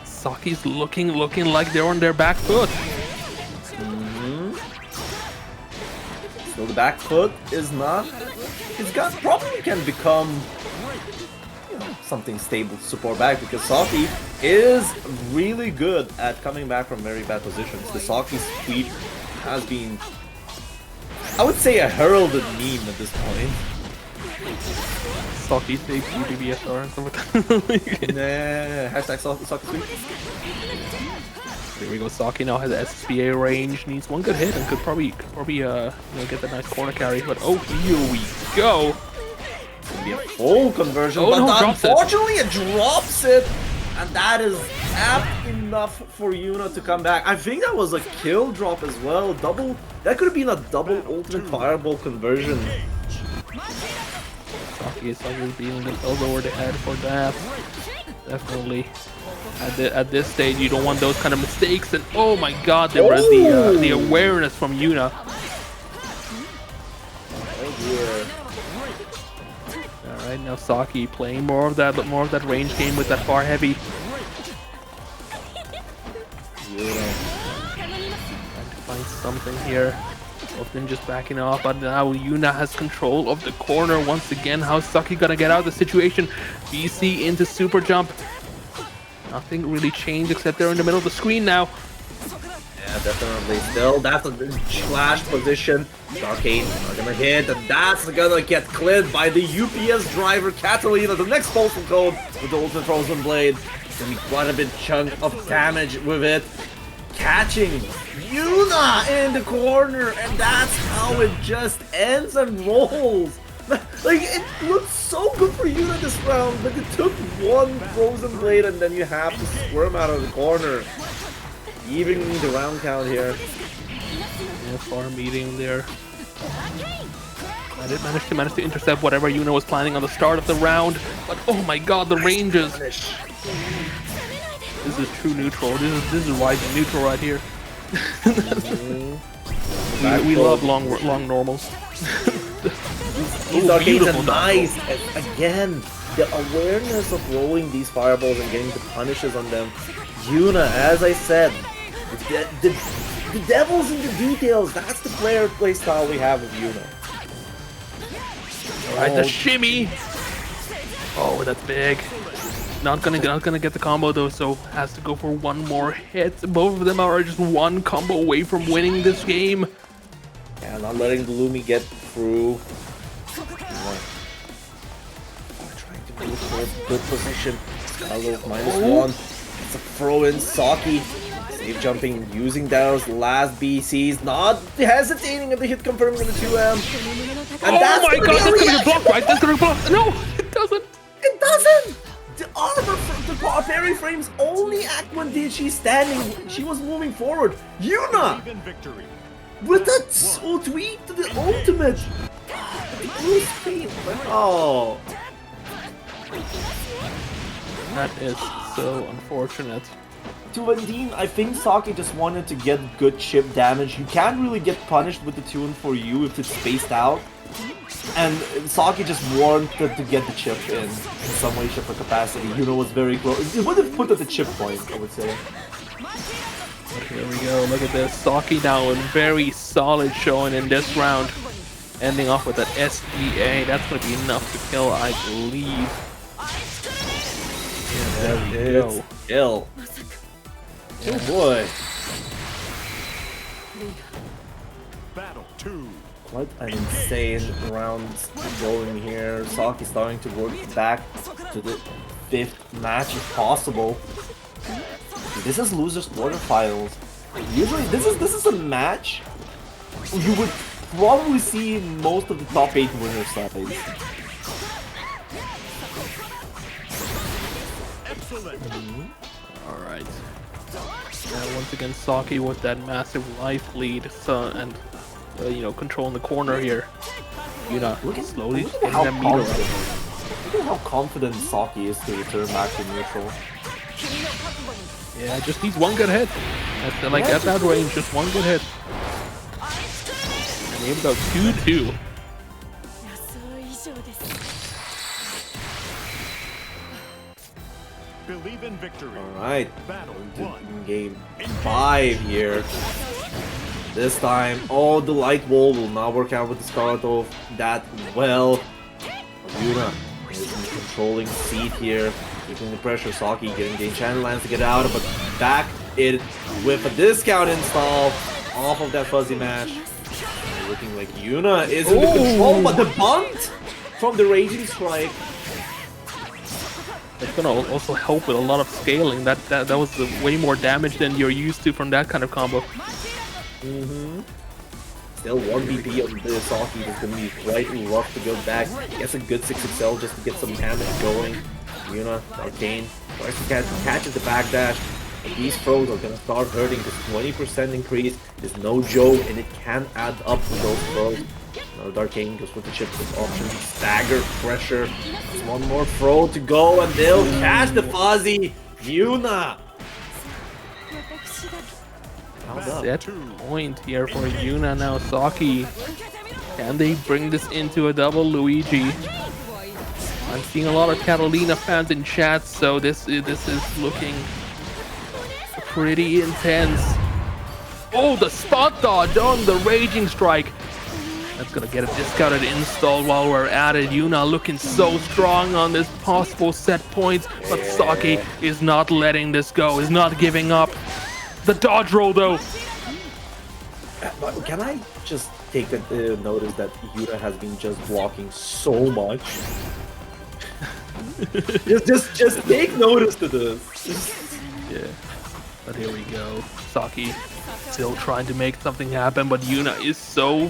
Saki's looking like they're on their back foot. So the back foot is not. It's got probably can become something stable to support back, because Saki is really good at coming back from very bad positions. The Saki tweet has been, I would say, a heralded meme at this point. Saki takes GBVSR or something. Nah, hashtag Saki tweet. There we go. Saki now has SSBA range, needs one good hit and could probably you know, get that nice corner carry. But oh, here we go. Be a full conversion, but no, unfortunately it drops it, and that is apt enough for Yuna to come back. I think that was a kill drop as well. That could have been a double ultimate fireball conversion. Saki is being themselves over the head for that. Definitely. At this stage, you don't want those kind of mistakes. And oh my God, there was the awareness from Yuna. Oh dear. Alright, now Saki playing more of that range game with that far heavy. Yeah. Trying to find something here. Both them just backing off, but now Yuna has control of the corner once again. How's Saki gonna get out of the situation? BC into super jump. Nothing really changed except they're in the middle of the screen now. Yeah, definitely. Still, that's a slash position. Arcane are gonna hit, and that's gonna get cleared by the UPS driver Katalina. The next postal code with the ultimate frozen blade. Gonna be quite a bit chunk of damage with it. Catching Yuna in the corner, and that's how it just ends and rolls. Like, it looked so good for Yuna this round, but it took one frozen blade and then you have to squirm out of the corner. Evening the round count here. Yeah, farm meeting there. I did manage to intercept whatever Yuna was planning on the start of the round, but oh my god, the ranges. This is true neutral. This is wise and neutral right here. we love long normals. These arcades are nice. And again, the awareness of rolling these fireballs and getting the punishes on them. Yuna, as I said, the devil's in the details. That's the play style we have with Yuna. Alright, the shimmy. Oh, that's big. Not gonna get the combo though, so has to go for one more hit. Both of them are just one combo away from winning this game. Yeah, not letting the Lumi get through. Trying to move for a good position. Skylo -1. It's a throw in. Saki safe jumping, using those last BCs, not hesitating at the hit confirming on the 2M. And oh my god, that's gonna be blocked, right? That's gonna be blocked. No, it doesn't. It doesn't! The armor, the parry frames only act when she's standing. She was moving forward. Yuna! With that tweet to the ultimate! The blue screen. Oh. That is so unfortunate. To Vandine, I think Saki just wanted to get good chip damage. You can't really get punished with the tune for you if it's spaced out. And Saki just wanted to get the chip in some way, shape, or capacity. Yuna was very close. It would have put at the chip point, I would say. But here we go. Look at this. Saki now in very solid showing in this round. Ending off with that SDA. That's going to be enough to kill, I believe. Yeah, there we go. Kill. Oh boy. Battle 2. Quite an insane round going here. Saki starting to work back to the 5th match if possible. This is losers quarterfinals. Usually this is a match you would probably see most of the top 8 winners sides. Alright. Now once again Saki with that massive life lead, so, and you know, controlling the corner here. Yuna slowly getting that meter up. Look at how confident Saki is to return back to neutral. Yeah, just needs one good hit. That's, like at that range, just one good hit. And here we go, 2-2. Believe in victory. Alright, Battle game 5 here. This time, oh, the light wall will not work out with the Skarlatov that well. Yuna is in the controlling seat here, keeping the pressure. Saki getting the enchanted lands to get out, but back it with a discount install off of that fuzzy mash. Looking like Yuna is in the control, but the bunt from the Raging Strike. It's gonna also help with a lot of scaling. That was way more damage than you're used to from that kind of combo. Still 1 BP on the Saki is going to be quite rough to go back. Gets a good 6XL just to get some damage going. Yuna, Arcane, tries to catch the backdash. But these throws are going to start hurting. This 20% increase is no joke, and it can add up to those throws. Now Arcane goes with the chip with option, stagger, pressure. There's one more throw to go, and they'll catch the fuzzy. Yuna! Set point here for Yuna now. Saki, can they bring this into a double Luigi? I'm seeing a lot of Katalina fans in chat, so this is looking pretty intense. Oh, the spot dodge on the Raging Strike. That's gonna get a discounted install while we're at it. Yuna looking so strong on this possible set point, but Saki is not letting this go, is not giving up. The dodge roll though. But can I just take a notice that Yuna has been just blocking so much? just take notice to this. Yeah, but here we go. Saki still trying to make something happen, but Yuna is so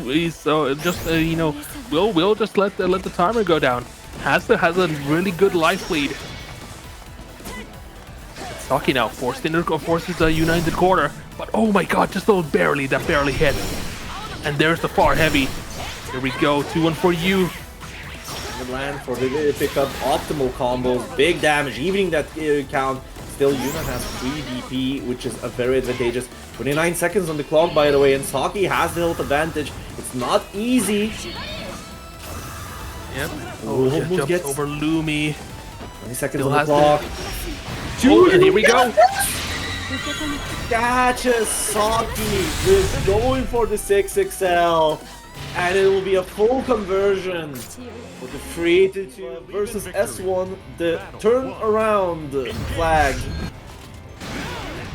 just you know, we'll just let the timer go down. Has a really good life lead. Saki now forces Yuna into the corner, but oh my god, just that barely hit. And there's the far heavy. Here we go, 2-1 for you. The land for the pickup, optimal combos, big damage, evening that count. Still, Yuna has 3 DP, which is a very advantageous. 29 seconds on the clock, by the way, and Saki has the health advantage. It's not easy. Yep. Oh, just jumps over Lumi. 20 seconds Still on the clock. Oh, and here we go. Catches Saki with going for the 6XL. And it will be a full conversion with the 3-2 versus S1, the turn around flag.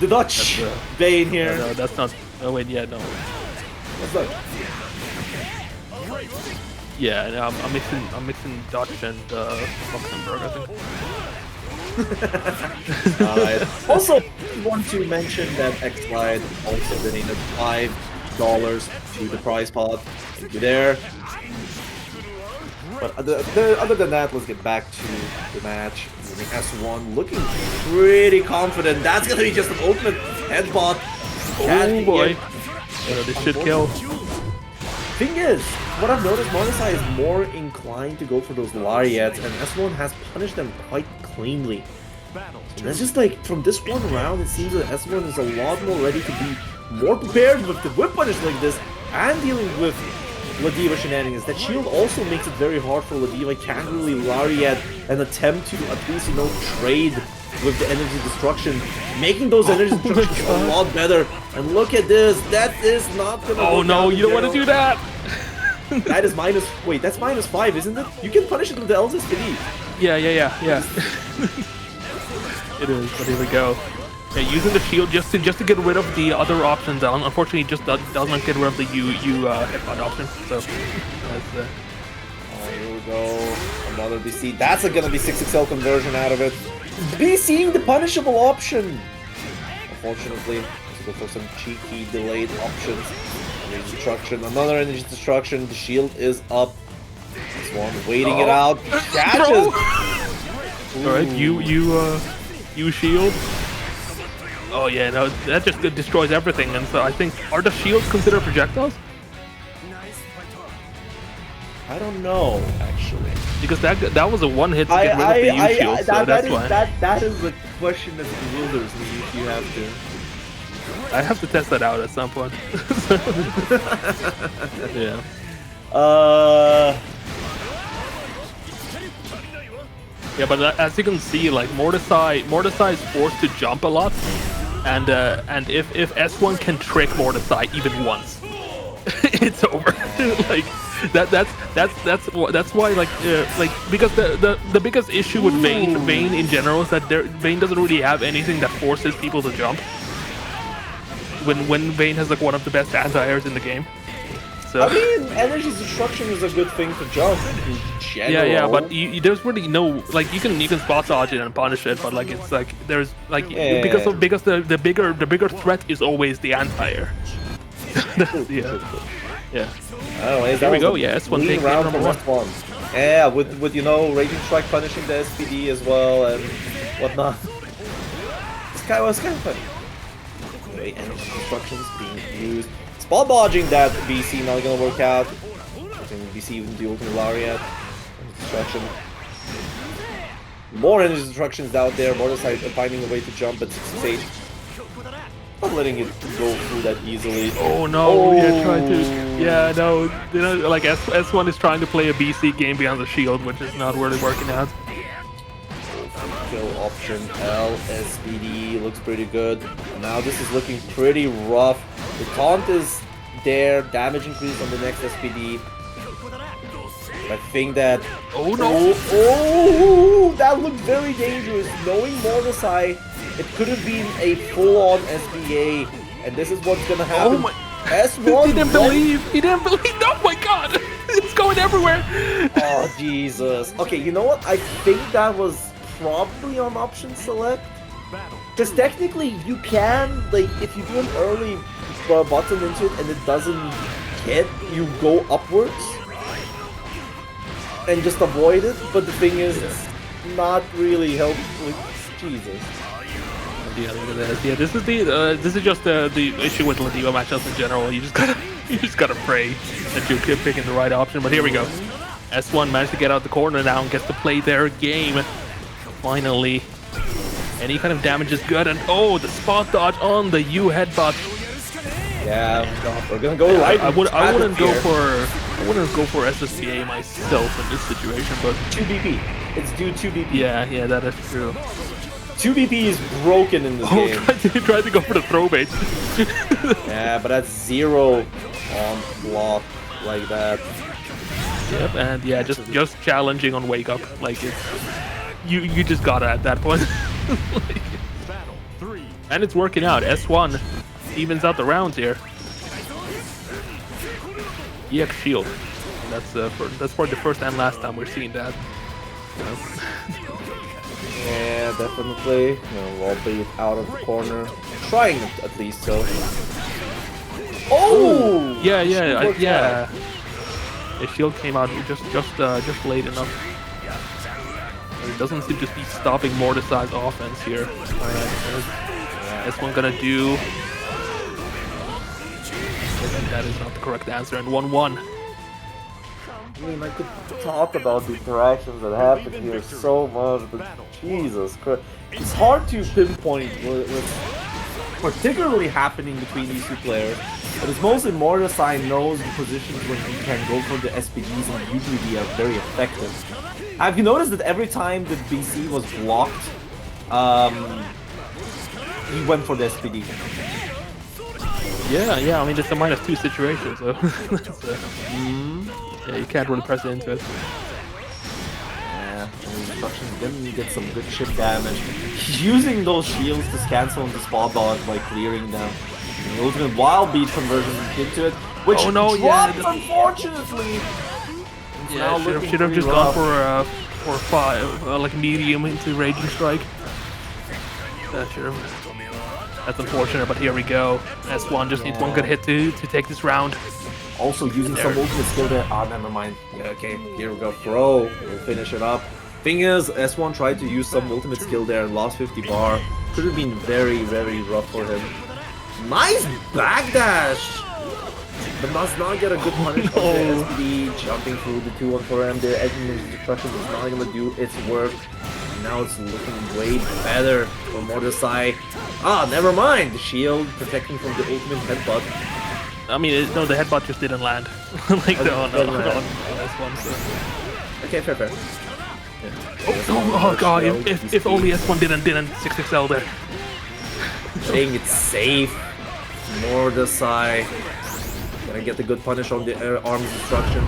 The Dutch Bane here. No, that's not. Oh wait, yeah, no. That's not. Yeah, no, I'm mixing Dutch and Luxembourg, I think. Alright. Also, want to mention that Exslide also donated $5 to the prize pot. Thank you there. But other than that, let's get back to the match. S1 looking pretty confident. That's gonna be just an ultimate headbutt. Oh boy. This should kill. Thing is, what I've noticed, Mordesai is more inclined to go for those lariats, and S1 has punished them quite cleanly. And that's just like, from this one round, it seems that S1 is a lot more ready to be more prepared with the whip punish like this, and dealing with Ladiva shenanigans. That shield also makes it very hard for Ladiva. Can't really lariat and attempt to at least, you know, trade with the energy destruction, making those energy destructions a lot better. And look at this, that is not gonna. Oh no, you don't want to do that. That is minus. Wait, that's -5, isn't it? You can punish it with the Elsa's PD. Yeah. It is, but here we go. Yeah, using the shield just to get rid of the other options. Unfortunately, it just does not get rid of the headbutt option. So that's oh, here we go. Another BC. That's gonna be 6XL conversion out of it. BCing the punishable option. Unfortunately, let's go for some cheeky delayed options. Energy destruction. Another energy destruction. The shield is up. This one waiting it out. Catches. All right, you shield. Oh yeah, no, that just destroys everything. And so I think, are the shields considered projectiles? I don't know, actually. Because that was a one hit to get rid of the U shield, so that's why. That is the question that bewilders me if you have to. I have to test that out at some point. Yeah. Yeah, but as you can see, like Mordesai is forced to jump a lot, and if S1 can trick Mordesai even once, it's over. Like that's why like because the biggest issue with Vayne in general is that Vayne doesn't really have anything that forces people to jump. When Vayne has like one of the best anti-airs in the game. So. I mean, energy destruction is a good thing to jump in general. Yeah, but there's really no, like, you can spot dodge it and punish it, but like it's like there's like because the bigger threat is always the anti-air. Yeah. Anyways, here we go. Yeah, S1 take round number 1. Yeah, with you know Raging Strike punishing the SPD as well and whatnot. This guy was kind of funny. Okay, energy destructions being used. Spot dodging that BC not gonna work out. I think BC even the ultimate lariat. Destruction. More energy destructions out there. Mordesai finding a way to jump at 6 stage. Not letting it go through that easily. Oh no, yeah, trying to. Yeah, no, you know, like S1 is trying to play a BC game behind the shield, which is not really working out. Kill option. LSPD looks pretty good. Now this is looking pretty rough. The taunt is there, damage increase on the next SPD. I think that... Oh no! Oh, that looked very dangerous. Knowing Mordesai, it could have been a full-on SBA, and this is what's gonna happen. Oh my... S1 He didn't believe! He didn't believe! Oh my god! It's going everywhere! Oh, Jesus. Okay, you know what? I think that was probably on option select. Because technically, you can, like, if you do an early button into it and it doesn't hit, you go upwards and just avoid it. But the thing is, it's not really helpful. Jesus. Yeah, look at this. Yeah, this is just the issue with Ladiva matchups in general. You just gotta pray that you keep picking the right option. But here we go. S1 managed to get out the corner now and gets to play their game. Finally. Any kind of damage is good, and oh, the spot dodge on the U headbutt. Yeah, we're gonna go right. I wouldn't go for SSBA myself in this situation, but 2 BP. It's due 2 BP. Yeah, that is true. 2 BP is broken in this game. Tried to go for the throw bait. Yeah, but that's 0 on block like that. Yep, and yeah, just challenging on wake up. Like it's you just gotta at that point. Like, and it's working out. S1 evens out the rounds here. EX shield. That's probably the first and last time we're seeing that. Yeah, definitely. Wall beat out of the corner. Trying it at least, so. Oh! Yeah. The shield came out just late enough. It doesn't seem to be stopping Mordesai's offense here. Alright, S1 gonna do. That is not the correct answer, and 1-1. I mean, I could talk about the interactions that happen here so much, but Jesus Christ. It's hard to pinpoint what's particularly happening between these two players, but it's mostly Mordesai knows the positions when he can go for the SPDs, and usually they are very effective. Have you noticed that every time the BC was blocked, he went for the SPD? Yeah, I mean, it's a -2 situation, so yeah, you can't really press into it. Yeah, the destruction's gonna get some good chip damage. He's using those shields to cancel the spot dodge by clearing them. The ultimate wild beat conversion into it, which dropped, unfortunately. Yeah, should have just gone for 5, like medium into Raging Strike. That should have. That's unfortunate, but here we go. S1 just needs one good hit to take this round. Also using some ultimate skill there. Ah, never mind. Yeah, okay, here we go. Throw. We'll finish it up. Thing is, S1 tried to use some ultimate skill there and lost 50 bar. Could have been very, very rough for him. Nice backdash! But does not get a good punish from the SPD. Jumping through the 2-1 for him. The edging destruction is not going to do its work. Now it's looking way better for Mordesai. Ah, never mind! The shield protecting from the ultimate headbutt. I mean, no, the headbutt just didn't land. Like on this one. So. Okay, fair. Yeah. Oh god, if only S1 didn't 6XL there. Saying it's safe. Mordesai gonna get the good punish on the arms destruction.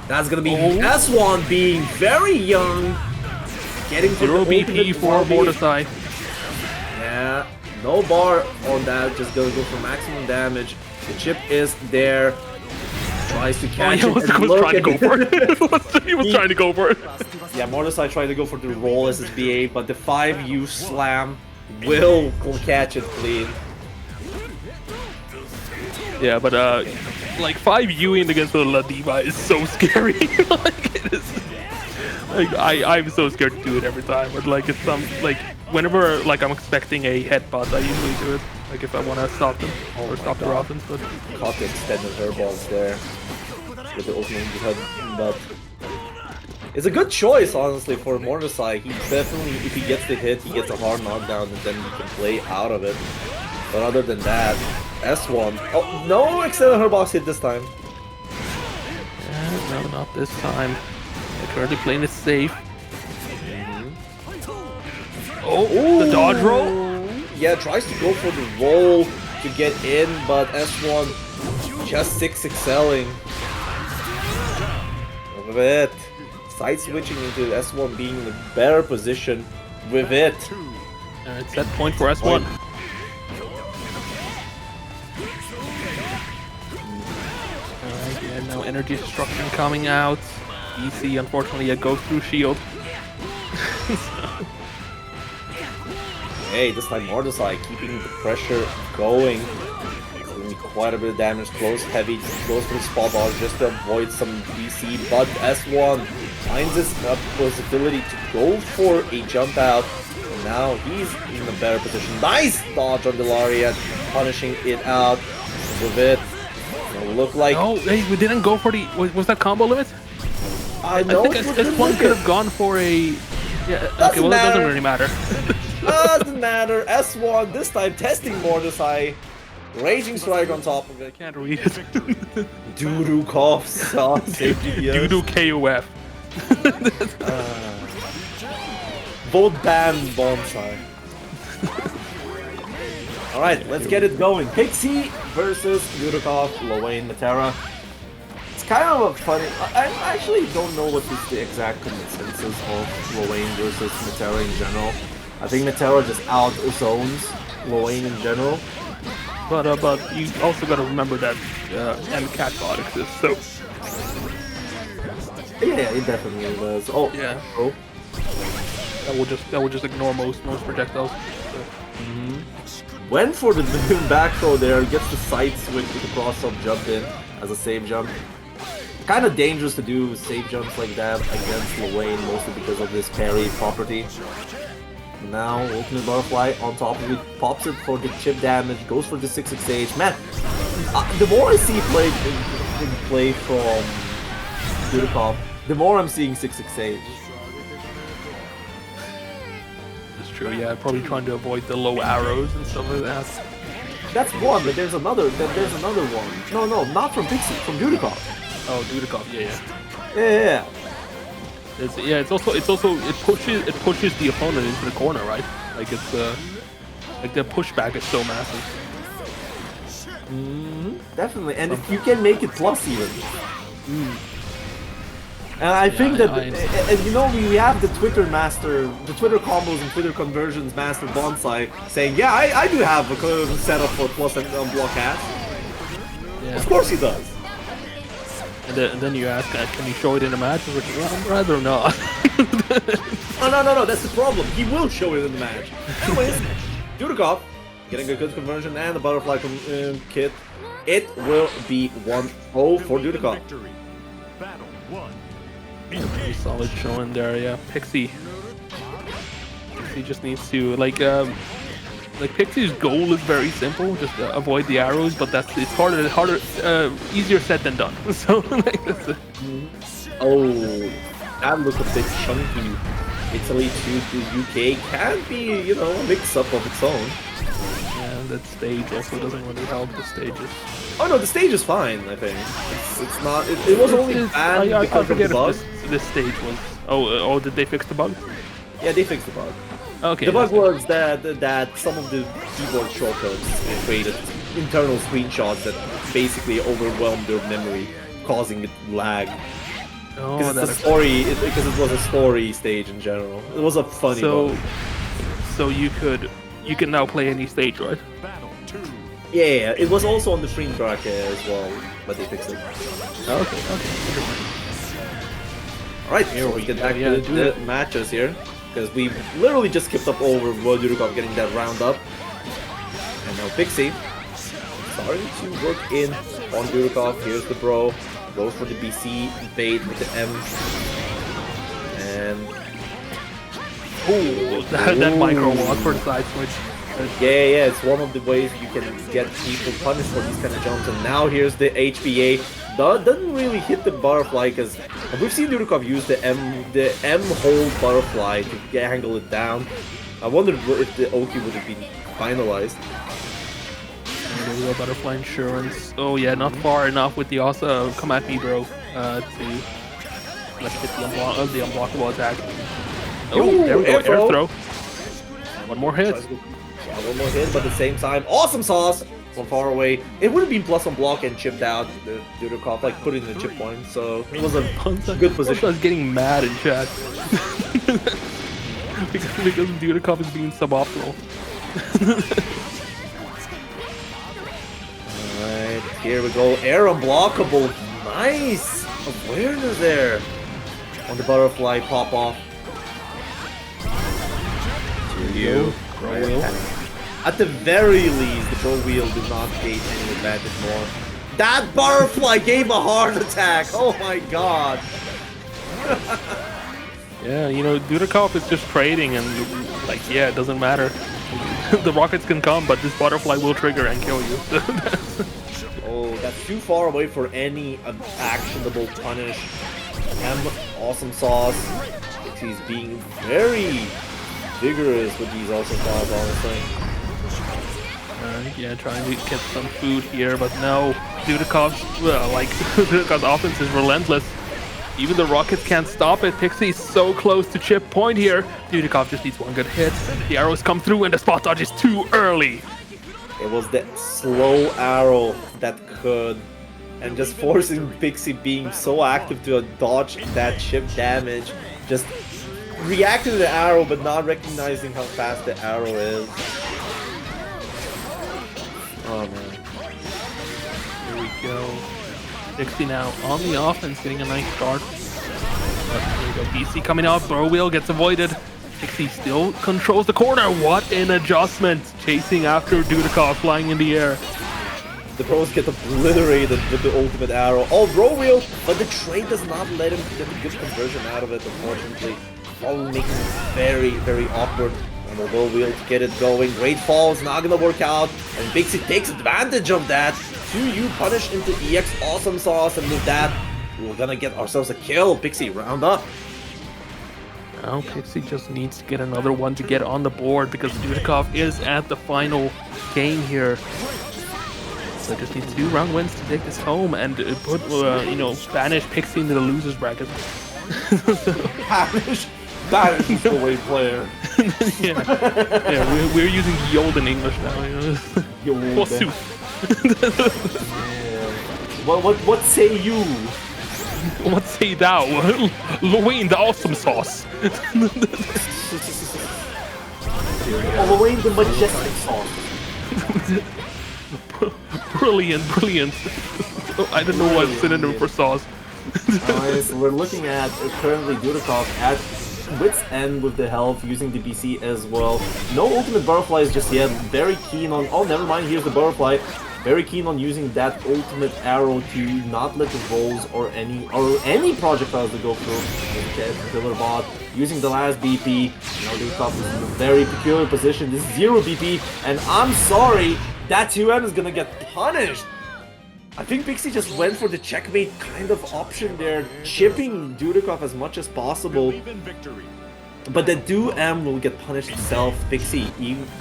That's gonna be S1 being very young. Getting 0 BP for Mordesai. Yeah, no bar on that, just gonna go for maximum damage. The chip is there. Tries to catch it. He was trying to go for it. He was trying to go for it. Yeah, Mordesai tried to go for the roll SSBA, but the 5U slam will catch it clean. Yeah, but like 5Uing against the Ladiva is so scary. Like it is. Like I'm so scared to do it every time, but like it's whenever like I'm expecting a headbutt, I usually do it. Like if I want to stop them or stop their offense, but caught the extended airballs there with the ultimate head, but it's a good choice honestly for Mordesai. He definitely, if he gets the hit, he gets a hard knockdown, and then he can play out of it. But other than that, S1. Oh no, extended airbox hit this time. Yeah, no, not this time. They're currently playing it safe. Oh, the dodge roll? Yeah, tries to go for the roll to get in, but S1 just 6-excelling. With it. Side switching into S1 being in a better position with it. It's that point for S1. Alright, yeah, no energy destruction coming out. EC unfortunately goes through shield. Hey, this time Mordesai keeping the pressure going. It's gonna be quite a bit of damage. Close heavy, goes for the spot bar just to avoid some DC. But S1 finds his possibility to go for a jump out. And now he's in a better position. Nice dodge on the Lariat, punishing it out with it. It'll look like. Oh, hey, we didn't go for the. Was that combo limit? I know I think S1 could have gone for a. Yeah, okay, well, it doesn't really matter. Doesn't matter. S1 this time testing Mordesai. Raging Strike on top of it. Can't read it. Dudeakoff saw safety here. Dudeakoff. Both banned Bonsai. Alright, let's get it going. Pixie versus Dudeakoff, Lowain, Metera. It's kind of a funny. I actually don't know what is the exact consensus of Lowain versus Metera in general. I think Metera just out-zones Lowain in general. But you also got to remember that MCAT bot exists, so... Yeah, it definitely does. Oh, yeah. Oh. That will just ignore most projectiles. So. Went for the back throw there, gets the side switch with the cross-up jump in as a save jump. Kind of dangerous to do save jumps like that against Lowain, mostly because of this parry property. Now, ultimate butterfly on top of it, pops it for the chip damage, goes for the 6-6H. Man, the more I see play from Dudeakoff, the more I'm seeing 6-6H. That's true, yeah, probably trying to avoid the low arrows and stuff like that. That's one, but there's another one. No, not from Pixie, from Dudeakoff. Oh, Dudeakoff, yeah. Yeah. It pushes the opponent into the corner, right? Like it's like the pushback is so massive. Definitely, and if you can make it plus even. And I think that, and you know, we have the Twitter master, the Twitter combos and Twitter conversions master Bonsai saying, yeah, I do have a setup for plus and unblock ass. Yeah. Of course he does. And then you ask, can you show it in a match? Which, well, I'd rather not. No, that's the problem. He will show it in the match. Anyways, Dudeakoff getting a good conversion and the butterfly kit. It will be 1-0 for Dudeakoff. Battle 1. Pretty solid showing there, yeah. Pixie just needs to like Pixie's goal is very simple, just avoid the arrows, but it's harder, easier said than done. So like that's it. Oh, that looks a bit chunky. Italy to the UK can be, you know, a mix-up of its own. Yeah, that stage also doesn't really help the stages. Oh no, the stage is fine. I think it's not. It was only bad because of the bug. This stage was. Oh, did they fix the bug? Yeah, they fixed the bug. Okay. The bug was that some of the keyboard shortcuts created internal screenshots that basically overwhelmed their memory, causing it lag. Because it's a story. Because it was a story stage in general. It was a funny bug. So you can now play any stage, right? Battle 2. Yeah, it was also on the stream track as well, but they fixed it. Okay. Alright, here we get back to the matches here. Because we literally just skipped up over Dudeakoff getting that round up. And now Pixie starting to work in on Dudeakoff. Here's the bro. Goes for the BC bait with the M. And... Ooh, that micro walk for the side switch. Yeah, it's one of the ways you can get people punished for these kind of jumps. And now here's the HBA. Doesn't really hit the butterfly because we've seen Dudeakoff use the M hold butterfly to angle it down. I wondered if the Oki would have been finalized. And there we go, butterfly insurance. Oh yeah, not far enough with the also come at me, bro. To let's hit the unblockable attack. Oh, there we go, air throw. One more hit. Yeah, one more hit, but at the same time, awesome sauce from far away. It would have been plus on block and chipped out the Dudeakoff, like put it in the chip point. So it was a good position. I was getting mad in chat because Dudeakoff is being suboptimal. Alright, here we go. Air unblockable. Nice awareness there on the butterfly pop off. You. At the very least, the Pro Wheel did not gain any advantage more. That butterfly gave a heart attack! Oh my god! Yeah, you know, Dudeakoff is just trading and, like, yeah, it doesn't matter. The rockets can come, but this butterfly will trigger and kill you. Oh, that's too far away for any actionable punish. Awesome sauce. He's being very vigorous with these awesome sauce, honestly. Yeah, trying to get some food here, but no. Dudeakoff's, Dudeakoff's offense is relentless. Even the rockets can't stop it. Pixie's so close to chip point here. Dudeakoff just needs one good hit. The arrows come through and the spot dodge is too early. It was that slow arrow that could, and just forcing Pixie being so active to dodge that chip damage, just reacting to the arrow but not recognizing how fast the arrow is. Oh man. Here we go. Pixie now on the offense, getting a nice start. But here we go. BC coming out, Bro Wheel gets avoided. Pixie still controls the corner. What an adjustment! Chasing after Dudeakoff, flying in the air. The pros get obliterated with the ultimate arrow. Oh, Bro Wheel, but the trade does not let him get a good conversion out of it, unfortunately. Probably making it very, very awkward. And the Bro Wheel to get it going. Great fall is not gonna work out. And Pixie takes advantage of that. 2U punish into EX awesome sauce, and with that, we're gonna get ourselves a kill. Pixie, round up. Now Pixie just needs to get another one to get on the board because Dudeakoff is at the final game here. So just need 2 round wins to take this home and put, banish Pixie into the losers bracket. Banish is the way player. yeah, we're using Yold in English now. You know? What say you? What say thou? Lowain, the awesome sauce. Lowain, the majestic sauce. Brilliant. I don't know what synonym for sauce. Alright, so we're looking at currently Dudeakoff at wit's end with the health, using the BC as well. No ultimate butterflies just yet. Very keen on. Oh, never mind. Here's the butterfly. Very keen on using that ultimate arrow to not let the rolls or any projectiles to go through. Killer bot using the last BP. Now Dudeakoff is in a very peculiar position. This is 0 BP, and I'm sorry, that 2M is gonna get punished. I think Pixie just went for the checkmate kind of option there, chipping Dudeakoff as much as possible. But the 2M will get punished itself. Pixie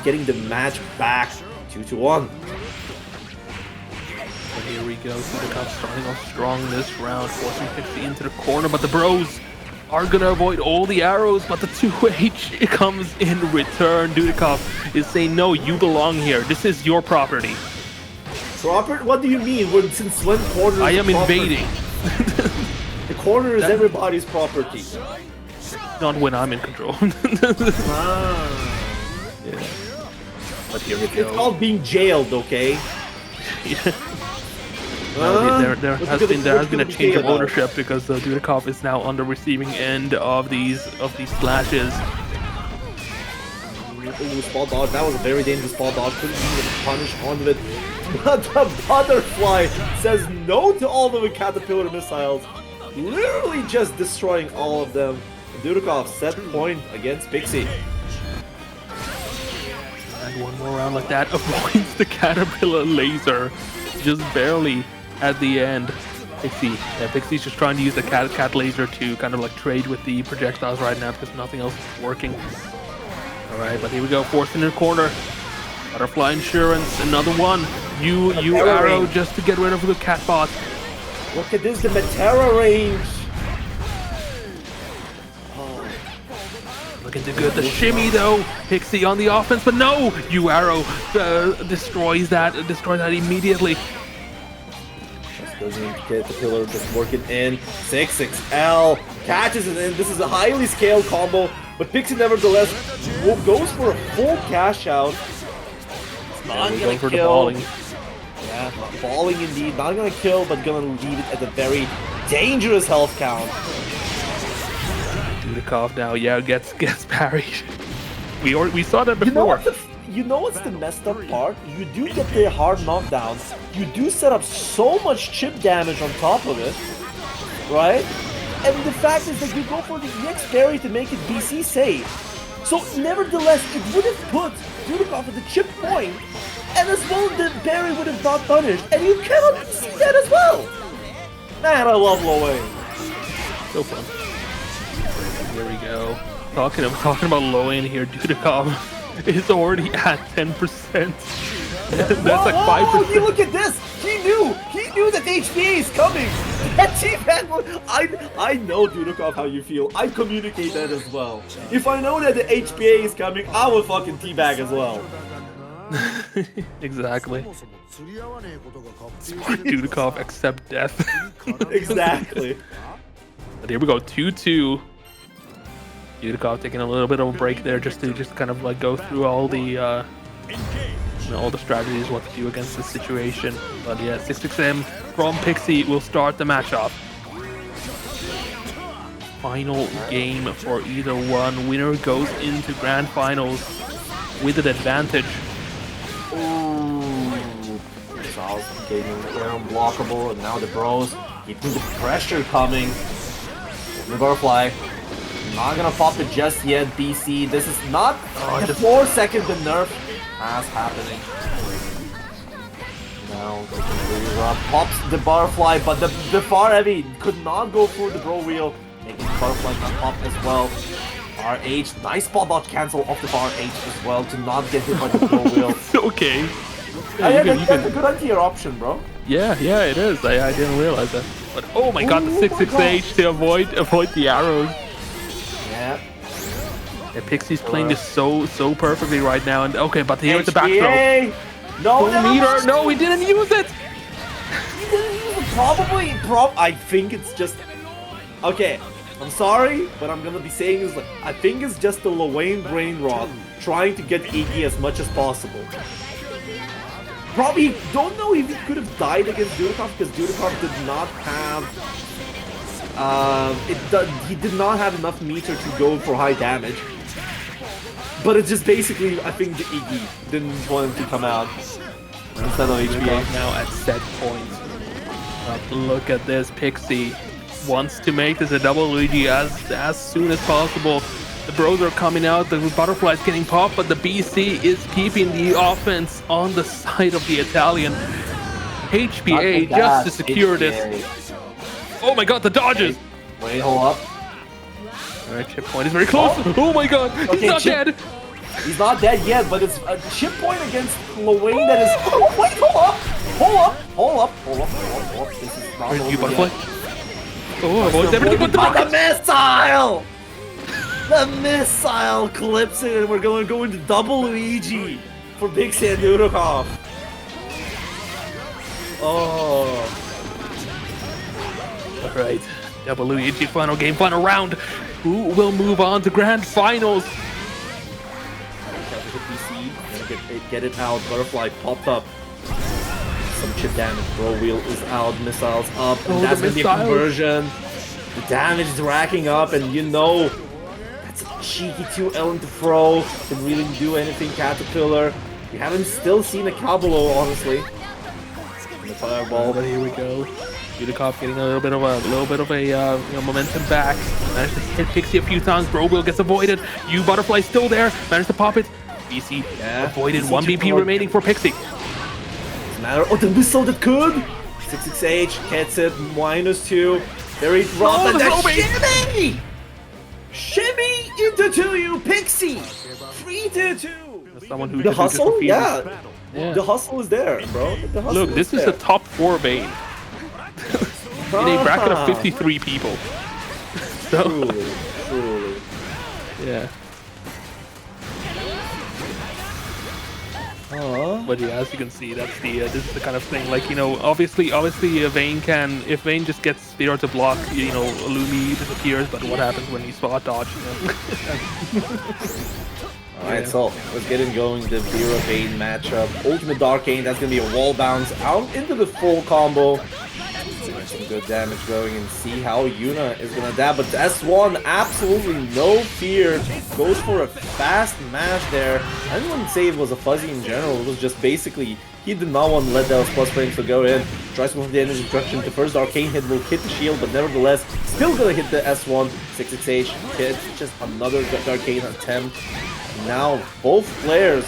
getting the match back 2-1. But here we go. Dudeakoff starting off strong this round, forcing Pixie into the corner, but the bros are gonna avoid all the arrows, but the 2H comes in return. Dudeakoff is saying, no, you belong here. This is your property. Proper? What do you mean? Since when corner is I am invading. The corner is everybody's property. Not when I'm in control. Ah. Yeah. But here we go. It's called being jailed, okay? Yeah. There has been a change of ownership because Dudeakoff is now on the receiving end of these slashes. Ooh, spot dodge. That was a very dangerous spot dodge. Couldn't even punish onto it. But the butterfly says no to all of the caterpillar missiles. Literally just destroying all of them. Dudeakoff set point against Pixie. And one more round like that avoids the caterpillar laser. Just barely at the end. Pixie's just trying to use the cat laser to kind of like trade with the projectiles right now because nothing else is working. Alright, but here we go, forced in the corner. Butterfly insurance, another one. You arrow just to get rid of the cat bot. Look at this, the Metera range. Look looking too good. The shimmy though, Pixie on the offense, but no, Arrow destroys that immediately. Just doesn't get the pillar, just working in. 6XL catches it in. This is a highly scaled combo, but Pixie nevertheless goes for a full cash out. It's not gonna for kill. the balling. Yeah, balling indeed. Not gonna kill, but gonna leave it at a very dangerous health count. Dudeakoff now, yeah, gets parried. We saw that before. You know what's the messed up part? You do get the hard knockdowns. You do set up so much chip damage on top of it, right? And the fact is that you go for the EX parry to make it BC safe. So nevertheless, it would have put Dudeakoff at the chip point, and as well the parry would have not punished, and you cannot see that as well. Man, I love Lowain. So fun. Here we go. Talking about Lowain here, Dudeakoff is already at 10%. That's like 5%. You look at this! He knew that the HPA is coming! That T-Fan, I know, Dudeakoff, how you feel. I communicate that as well. If I know that the HPA is coming, I will fucking teabag as well. Exactly. Dudeakoff accept death. Exactly. But here we go, 2-2. Dudeakoff taking a little bit of a break there just to kind of like go through all the all the strategies, what to do against this situation. But yeah, 6XM from Pixie will start the matchup. Final game for either one. Winner goes into grand finals with an advantage. Ooh. Sal's getting unblockable, and now the bros keeping the pressure coming. The butterfly. Not gonna pop it just yet, BC. This is not the 4-second the nerf has happening. Now Vira pops the butterfly, but the far heavy could not go through the bro wheel, making the butterfly not pop as well. RH, nice spot dodge cancel off the far H as well to not get hit by the bro wheel. Okay. Yeah, that's a good anti-air option, bro. Yeah, it is. I didn't realize that. But oh my god, the 6XH to avoid the arrows. Yeah. Yeah, Pixie's playing this so perfectly right now. And okay, but here at the back throw. No, Meter. No, he didn't use it. He didn't use it. Probably. I think it's just. Okay, I'm sorry, but I'm gonna be saying this. Like, I think it's just the Lowain brain rot trying to get Iggy as much as possible. Probably don't know if he could have died against Dudeakoff because Dudeakoff did not have. He did not have enough meter to go for high damage. But it's just basically, I think the Iggy didn't want him to come out instead of HPA. Now at set point. But look at this, Pixie wants to make this a double Luigi as soon as possible. The bros are coming out, the butterfly's getting popped, but the BC is keeping the offense on the side of the Italian. HPA just to secure this. Oh my god, the dodges! Wait, hold up. Alright, chip point is very close. Oh my god, he's not dead! He's not dead yet, but it's a chip point against Lowain that is... Oh, wait, hold up! This is not over butterfly. yet. Oh, avoids everything but the rocket! The missile! The missile clips it, and we're going to double Luigi for Big Dudeakoff. Oh. Alright, double Luigi, final game, final round. Who will move on to grand finals? Get it out, butterfly popped up. Some chip damage, bro wheel is out, missiles up, and that's gonna be a conversion. The damage is racking up, and you know, that's a cheeky 2L to throw. Didn't really do anything, Caterpillar. We haven't still seen a Cabalo, honestly. And the fireball. But here we go. Dudeakoff getting a little bit of a momentum back. Managed to hit Pixie a few times. Bro wheel gets avoided. Butterfly still there. Managed to pop it. BC avoided. BC 1 BP remaining for Pixie. Doesn't matter. Oh, the whistle that could! 6XH gets it. -2. Very rough. And the shimmy! Shimmy into 2U. Pixie! 3-2. Someone who the hustle? Yeah. Yeah. The hustle is there, bro. The hustle Look, this is a top 4 Bane. In a bracket of 53 people. So, truly. yeah. But yeah, as you can see, that's the this is the kind of thing. Like, you know, obviously, Vayne can, if Vayne just gets Vira to block, you know, Lumi disappears. But what happens when you spot dodge? You know? Alright, so let's get it going. The Vira Vayne matchup. Ultimate Darkane, that's gonna be a wall bounce out into the full combo. Some good damage going, and see how Yuna is gonna adapt. But S1, absolutely no fear, goes for a fast mash there. I wouldn't say it was a fuzzy in general. It was just basically he did not want to let those plus frames to go in. Tries to move the energy destruction. The first arcane hit will hit the shield, but nevertheless still gonna hit the S1 668 hit. Just another arcane attempt. Now both players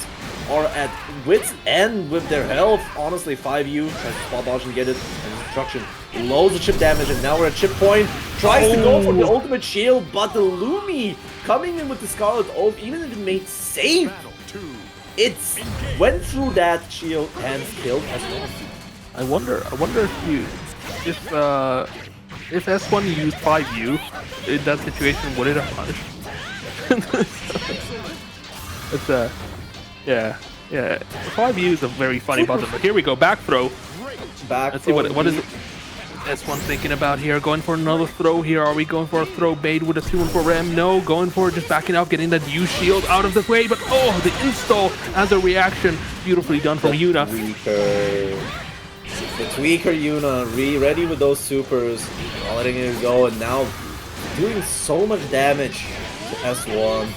are at wit's end with their health. Honestly, 5U tries to spot dodge and get it, and destruction. Loads of chip damage, and now we're at chip point. Tries to go for the ultimate shield, but the Lumi coming in with the Scarlet Oath, even if it made safe, it went through that shield and killed S1. I wonder if S1 used 5U in that situation, would it have punished? It's yeah. 5U is a very funny button, but here we go, back throw. Let's see what is it. S1 thinking about here, going for another throw here. Are we going for a throw bait with a 2-1-4M? No, going for it, just backing up, getting that U shield out of the way, but oh, the install as a reaction. Beautifully done from Yuna. The tweaker Yuna, ready with those supers, not letting it go, and now doing so much damage to S1.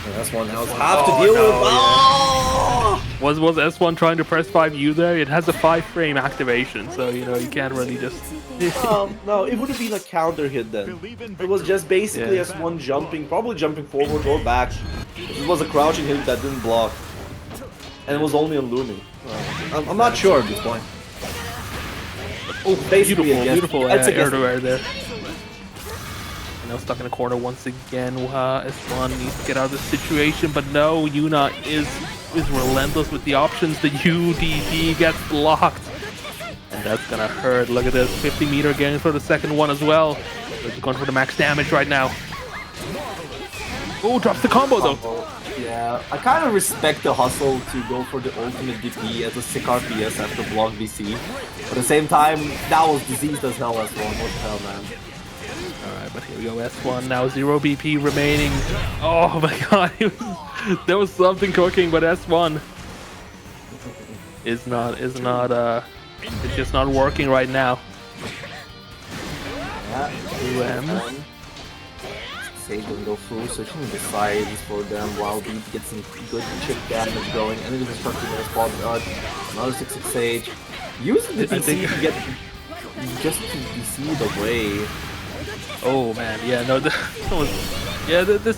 And S1 now have to deal with. Oh! Was S1 trying to press 5U there? It has a 5-frame activation, so you know you can't really just. No, it would have been a counter hit then. It was just basically S1 jumping, probably jumping forward or back. It was a crouching hit that didn't block, and it was only on Lumi. I'm not sure at this point. Oh, beautiful air to air there. Now stuck in a corner once again. S1 needs to get out of this situation, but no, Yuna is relentless with the options. The UDD gets blocked, and that's gonna hurt. Look at this, 50-meter gain for the second one as well. They're just going for the max damage right now. Oh, drops the combo though. Yeah, I kind of respect the hustle to go for the ultimate DP as a sick RPS after block VC. But at the same time, that was diseased as hell as well. What the hell, man. Alright, but here we go, S1 now 0 BP remaining. Oh my god, there was something cooking, but S1 is it's just not working right now. Yeah, 2M. Sage doesn't go through, so she decides for them while Beat gets some good chip damage going. Energy destruction in the spot dodge. Another 6-6 Sage. Using the DC to get just to DC the way. Oh man, yeah, no, this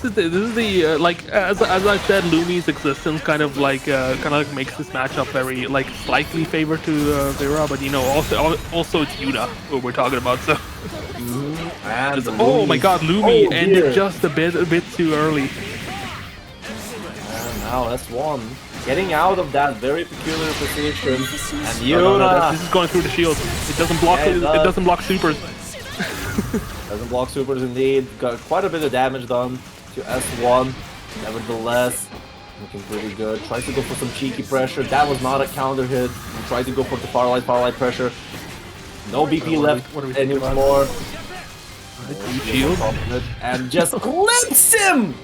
is the like as I said, Lumi's existence kind of like makes this matchup very like slightly favor to Vira, but you know also it's Yuna what we're talking about, so. Oh my god, Lumi ended just a bit too early. And now S1 getting out of that very peculiar position, and Yuna. No, this is going through the shield. It doesn't block. It doesn't block supers. Doesn't block supers indeed. Got quite a bit of damage done to S1. Nevertheless, looking pretty good. Tries to go for some cheeky pressure. That was not a counter hit. He tried to go for the far light pressure. No BP left anymore. Shield and just clips him.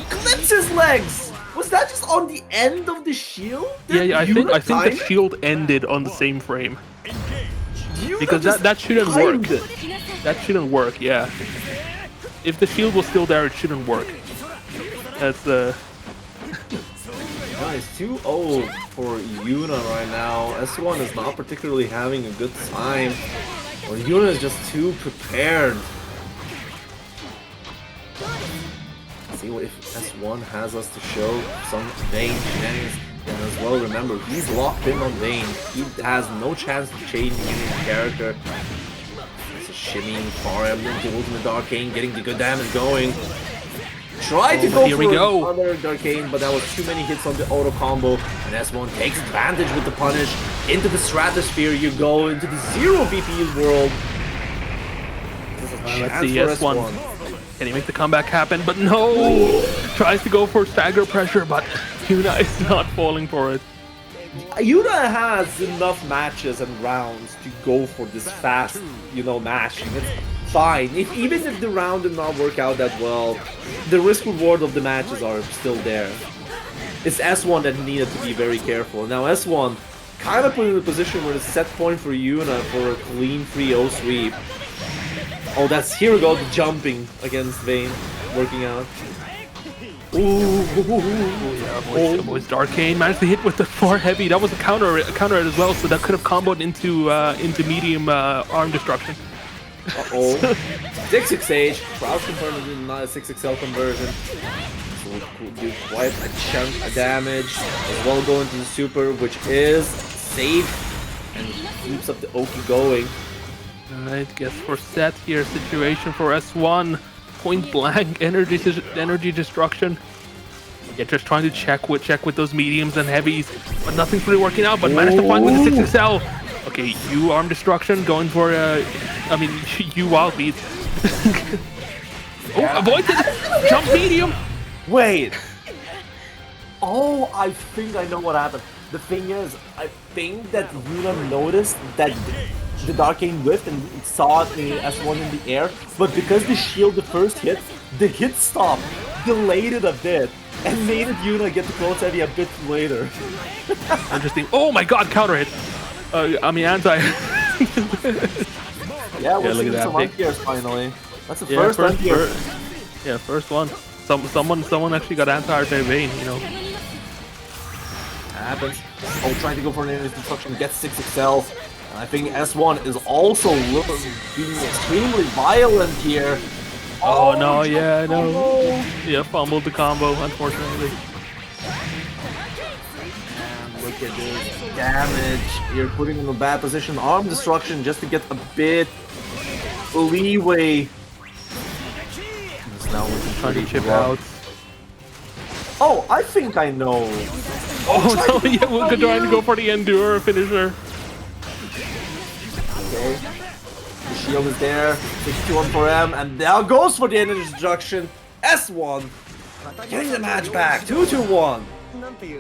Clips his legs. Was that just on the end of the shield? Yeah, I think the shield ended on the same frame. Because that shouldn't work. That shouldn't work, yeah. If the shield was still there, it shouldn't work. That's Nice, 2-0 for Yuna right now. S1 is not particularly having a good time. Or Yuna is just too prepared. Let's see what if S1 has us to show some Vayne shenanigans. And as well, remember, he's locked in on Vayne. He has no chance to change his character. It's a shimmying far emblem to Ultimate Darkane, getting the good damage going. Tried to go for another Darkane, but that was too many hits on the auto combo. And S1 takes advantage with the punish. Into the stratosphere you go, into the 0 BPU world. Let's see, S1. Can he make the comeback happen? But no! Tries to go for stagger pressure, but Yuna is not falling for it. Yuna has enough matches and rounds to go for this fast, mashing. It's fine. Even if the round did not work out that well, the risk reward of the matches are still there. It's S1 that needed to be very careful. Now S1 kind of put in a position where it's set point for Yuna for a clean 3-0 sweep. Oh, here we go, the jumping against Vayne, working out. Ooh, boys, Darkane managed to hit with the 4 heavy. That was a counter as well, so that could have comboed into medium arm destruction. Uh-oh. 6-6H, Crouch confirmed is not a 6XL conversion. So we'll do quite a chunk of damage, as well going to the super, which is safe and keeps up the Oki going. Alright, guess for set here, situation for S1. Point blank energy destruction. Yeah, just trying to check with those mediums and heavies, but nothing's really working out. But managed to find with the 6XL. Okay, you arm destruction going for you wild beat. Oh, avoided jump medium. Wait. Oh, I think I know what happened. The thing is, I think that Yuna noticed that the Darkane whiffed and saw the S1 in the air, but because the shield the first hit, the hit stop delayed it a bit and made it Yuna get the close heavy a bit later. Interesting. Oh my god, counter hit. Anti. Yeah, we're seeing some anti-airs finally. That's the first anti-air. Yeah, first one. Someone actually got anti-aired by Vayne, Happens. Oh, trying to go for an energy destruction, gets 6XL. And I think S1 is also being extremely violent here. Oh no, yeah, no. Yeah, fumbled the combo, unfortunately. And look at this damage. You're putting him in a bad position. Arm destruction just to get a bit leeway. He's now looking trying to chip out. Oh, I think I know. Oh no, yeah, we're trying to go for the Endure finisher. Okay. The shield is there. 6-2-1 for him, and now goes for the energy destruction. S1 getting the match back. 2-2-1.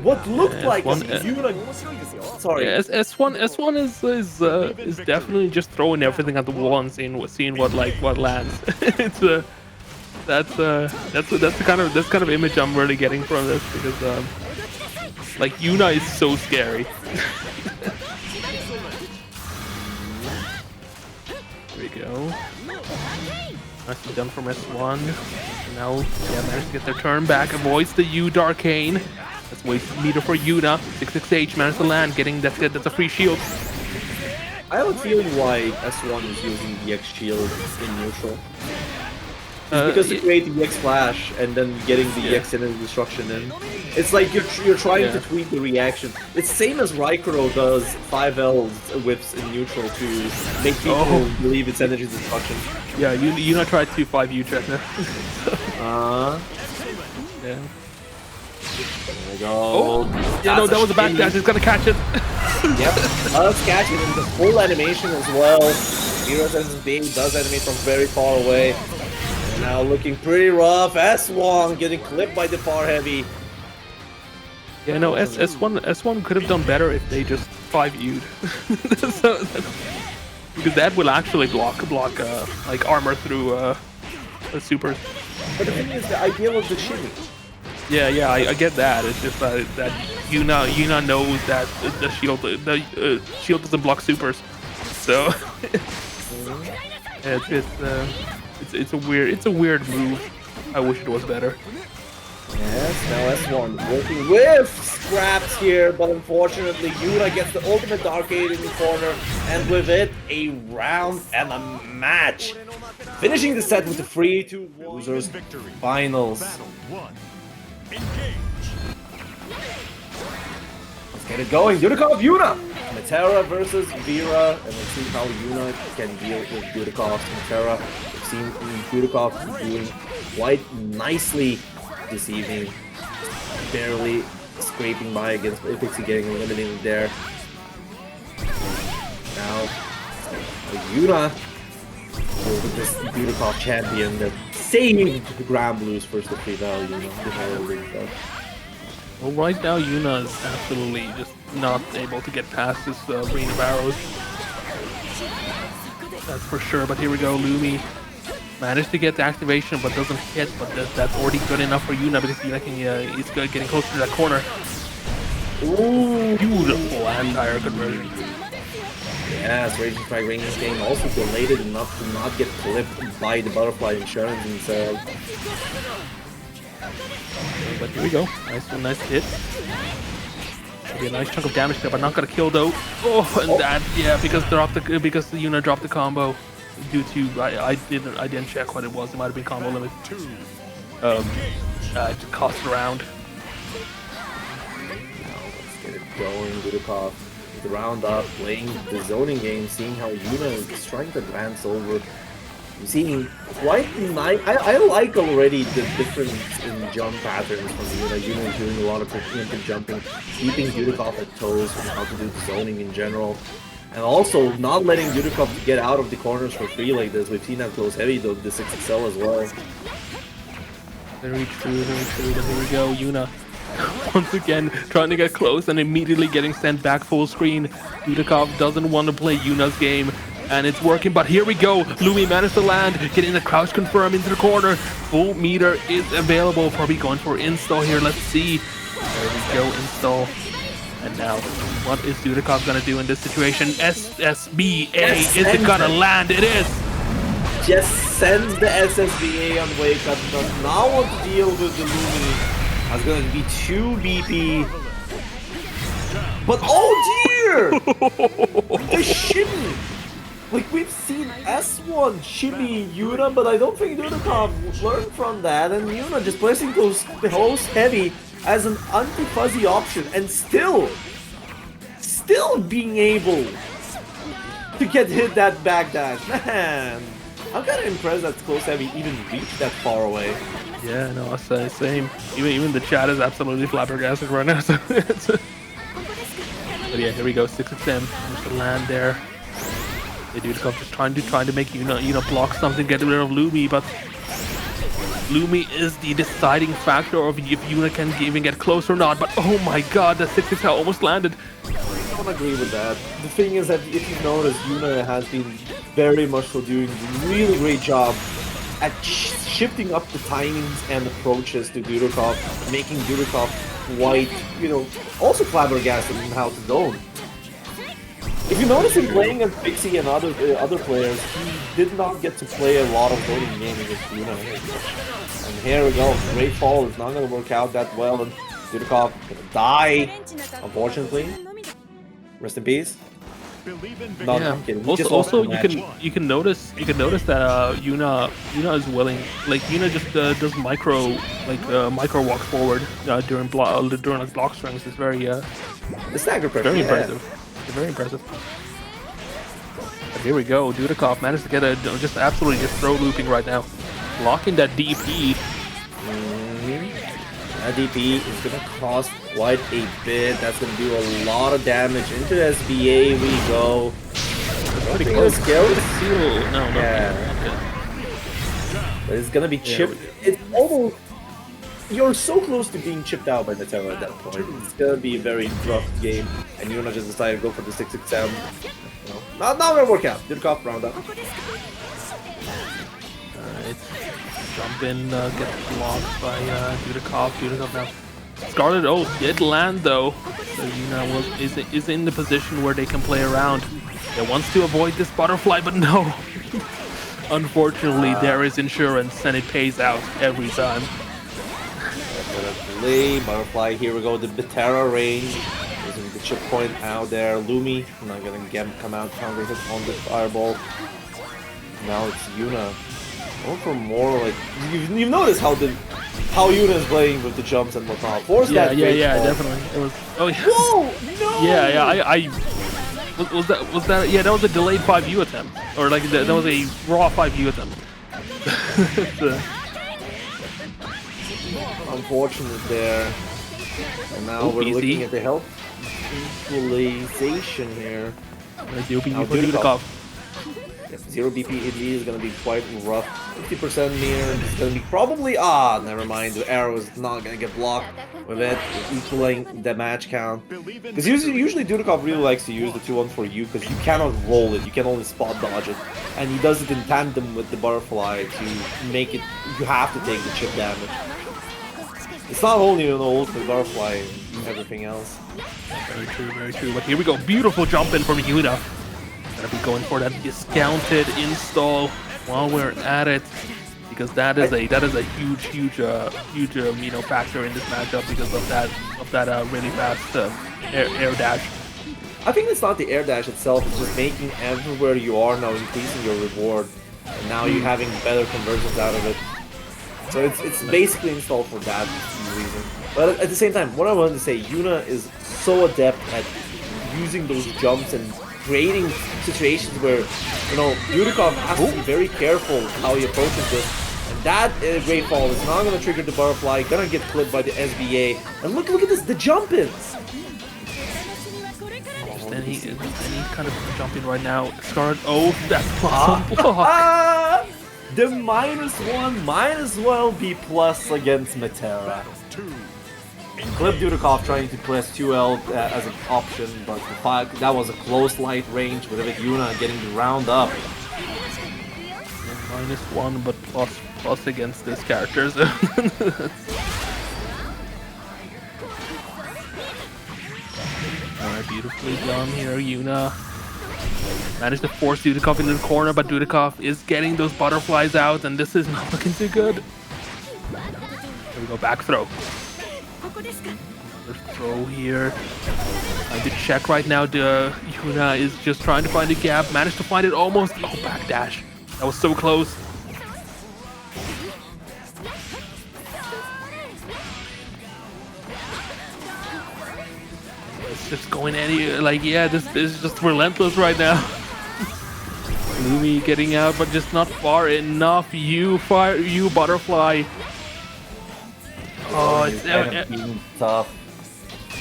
What looked like Yuna. Sorry. Yeah, S1 is definitely just throwing everything at the wall and seeing what lands. It's that's the kind of image I'm really getting from this, because Yuna is so scary. There we go. Nicely done from S1. Now, managed to get their turn back. Avoids the U Darkane. That's wasted meter for Yuna. 6-6H managed to land, getting that's a free shield. I have a feeling why S1 is using the X shield in neutral. It's because to create the EX flash and then getting the EX energy destruction in. It's like you're trying to tweak the reaction. It's same as Raikuro does 5L whips in neutral to make people believe it's energy destruction. Yeah, you not tried to 5U check now. There Yeah. we go. Oh, yeah, no, that was a backdash. He's gonna catch it. Yep, does catch it in the full animation as well. Vira's SSB does animate from very far away. Now looking pretty rough. S1 getting clipped by the far heavy. Yeah, no, S1 could have done better if they just 5U'd. Because that will actually block armor through the supers. But the thing is, the idea was the shimmy. Yeah, I get that. It's just that Yuna knows that the shield doesn't block supers, so it's a weird move. I wish it was better. Yes, now S1 working with scraps here, but unfortunately Yuna gets the ultimate Darkade in the corner, and with it, a round and a match. Finishing the set with the 3-2 losers finals. Let's get it going. Dudeakoff, Yuna! Metera versus Vira, and let's see how Yuna can deal with Dudeakoff. Metera, we've seen Dudeakoff doing quite nicely this evening, barely scraping by against Pixie, getting eliminated there. Now, Yuna with this Dudeakoff champion that saved the Grand Blues first of free value, the Heralding stuff. Well, right now Yuna is absolutely just not able to get past this green of arrows. That's for sure. But here we go, Lumi managed to get the activation, but doesn't hit. But that's already good enough for Yuna because Yuna can he's good getting closer to that corner. Ooh, beautiful anti-air conversion. Yes, Raging Strike Range game also delayed enough to not get clipped by the butterfly insurance himself. But here we go. Nice hit. Should be a nice chunk of damage there, but not gonna kill though. Oh, and that because the Yuna dropped the combo due to I didn't check what it was. It might have been combo limit. To cost around. Let's get it going, Dudeakoff. The round up, playing the zoning game, seeing how Yuna is trying to advance over. I'm seeing quite nice. I like already the difference in jump patterns from Yuna. Yuna is doing a lot of preemptive jumping, keeping Dudeakoff at toes and how to do the zoning in general. And also not letting Dudeakoff get out of the corners for free like this. We've seen that close heavy though, the 6XL as well. Very true, but here we go, Yuna. Once again, trying to get close and immediately getting sent back full screen. Dudeakoff doesn't want to play Yuna's game, and it's working, but here we go. Lumi managed to land, getting the crouch confirm into the corner. Full meter is available, probably going for install here. Let's see. There we go, install. And now, what is Dudeakoff gonna do in this situation? SSBA, is it gonna land? It is! Just sends the SSBA on Wake Up, does not want to deal with the Lumi. That's going to be 2 BP. But oh dear! The shimmy! Like we've seen S1 shimmy Yuna, but I don't think Dudeakoff learned from that. And Yuna just placing those heavy as an anti-fuzzy option and still being able to get hit that backdash. Man, I'm kind of impressed that close heavy even reached that far away. Yeah, no, I say same. Even the chat is absolutely flabbergasted right now. So but yeah, here we go. 6XM. There's the land there. The Dudeakoff just trying to make Yuna block something, get rid of Lumi, but Lumi is the deciding factor of if Yuna can even get close or not. But oh my god, that 6XL almost landed. I don't agree with that. The thing is that if you notice, Yuna has been very much so doing a really great job at shifting up the timings and approaches to Dudeakoff, making Dudeakoff quite, also flabbergasted in how to zone. If you notice him playing as Pixie and other players, he did not get to play a lot of zoning game against Yuna. And here we go, Great Fall is not going to work out that well, and Dudeakoff gonna die, unfortunately. Rest in peace. No, yeah. I'm kidding. Also, you can notice that Yuna is willing. Like Yuna just does micro walk forward during block strings. It's very the stagger pressure. Very impressive. It's very impressive. But here we go. Dudeakoff managed to get just absolutely throw looping right now, blocking that DP. That DP is gonna cost quite a bit. That's gonna do a lot of damage into SBA. We go. Pretty close. No. Yeah. But it's gonna be chipped. It's almost. You're so close to being chipped out by Metera at that point. It's gonna be a very rough game, and Yuna just decided to go for the 6XM. Not gonna work out. Dudeakoff round up. Jump in, gets blocked by Dudeakoff. Dudeakoff now. Scarlet did land though, so Yuna is in the position where they can play around. It wants to avoid this butterfly, but no. Unfortunately, there is insurance, and it pays out every time. Delay, butterfly. Here we go. The Metera range. Using the chip point out there. Lumi not gonna come out counter hit on the fireball. Now it's Yuna. Going for more like you've noticed how Yuna is playing with the jumps and whatnot. Force yeah, definitely. It was. Oh yeah. Whoa! No. Yeah. Was that? Yeah, that was a delayed 5U attempt, or like that was a raw 5U attempt. Unfortunate there. And now we're looking at the health equalization here. Dudeakoff. 0 BP indeed is gonna be quite rough. 50% mirror, it's gonna be probably never mind. The arrow is not gonna get blocked with it, equaling the match count. Because usually Dudeakoff really likes to use the 2-1 for you because you cannot roll it, you can only spot dodge it. And he does it in tandem with the butterfly to make it, you have to take the chip damage. It's not only ultimate butterfly and everything else. Very true, very true. But here we go, beautiful jump in from Yuna. Gonna be going for that discounted install while we're at it, because that is a huge factor in this matchup because of that really fast air dash. I think it's not the air dash itself, it's just making everywhere you are now increasing your reward, and now you're having better conversions out of it. So it's basically installed for that reason. But at the same time, what I wanted to say, Yuna is so adept at using those jumps and creating situations where, Dudeakoff has to be very careful how he approaches this. And that great fall is not going to trigger the butterfly, gonna get clipped by the SBA. And look at this, the jump-ins! And he's kind of jumping right now. That's plus block. The -1 might as well be plus against Metera. Clip Dudeakoff trying to press 2L as an option, but that was a close light range with Yuna getting the round up. -1, but plus against this character. So Alright, beautifully done here, Yuna. Managed to force Dudeakoff into the corner, but Dudeakoff is getting those butterflies out, and this is not looking too good. Here we go, back throw. Another throw here. Trying to check right now. Yuna is just trying to find a gap. Managed to find it almost. Oh, backdash. That was so close. It's just going this is just relentless right now. Lumi getting out, but just not far enough. You butterfly. Oh, it's tough.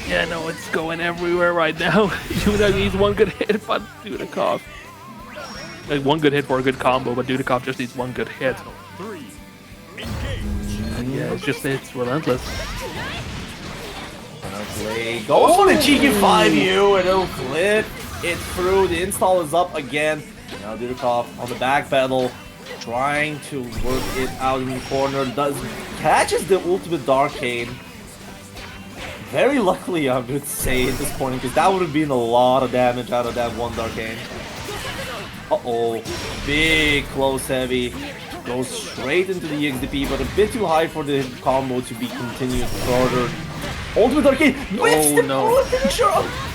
Yeah, no, it's going everywhere right now. Yuna needs one good hit, but Dudeakoff. One good hit for a good combo, but Dudeakoff just needs one good hit. Yeah, it's relentless. Goes for the cheeky 5U and it'll clip it through. The install is up again. Now Dudeakoff on the back pedal, trying to work it out in the corner. Catches the ultimate Darkane. Very luckily, I would say at this point, because that would have been a lot of damage out of that one Darkane. Uh-oh, big close heavy. Goes straight into the XDP, but a bit too high for the combo to be continued further. Ultimate Arcade! Oh no!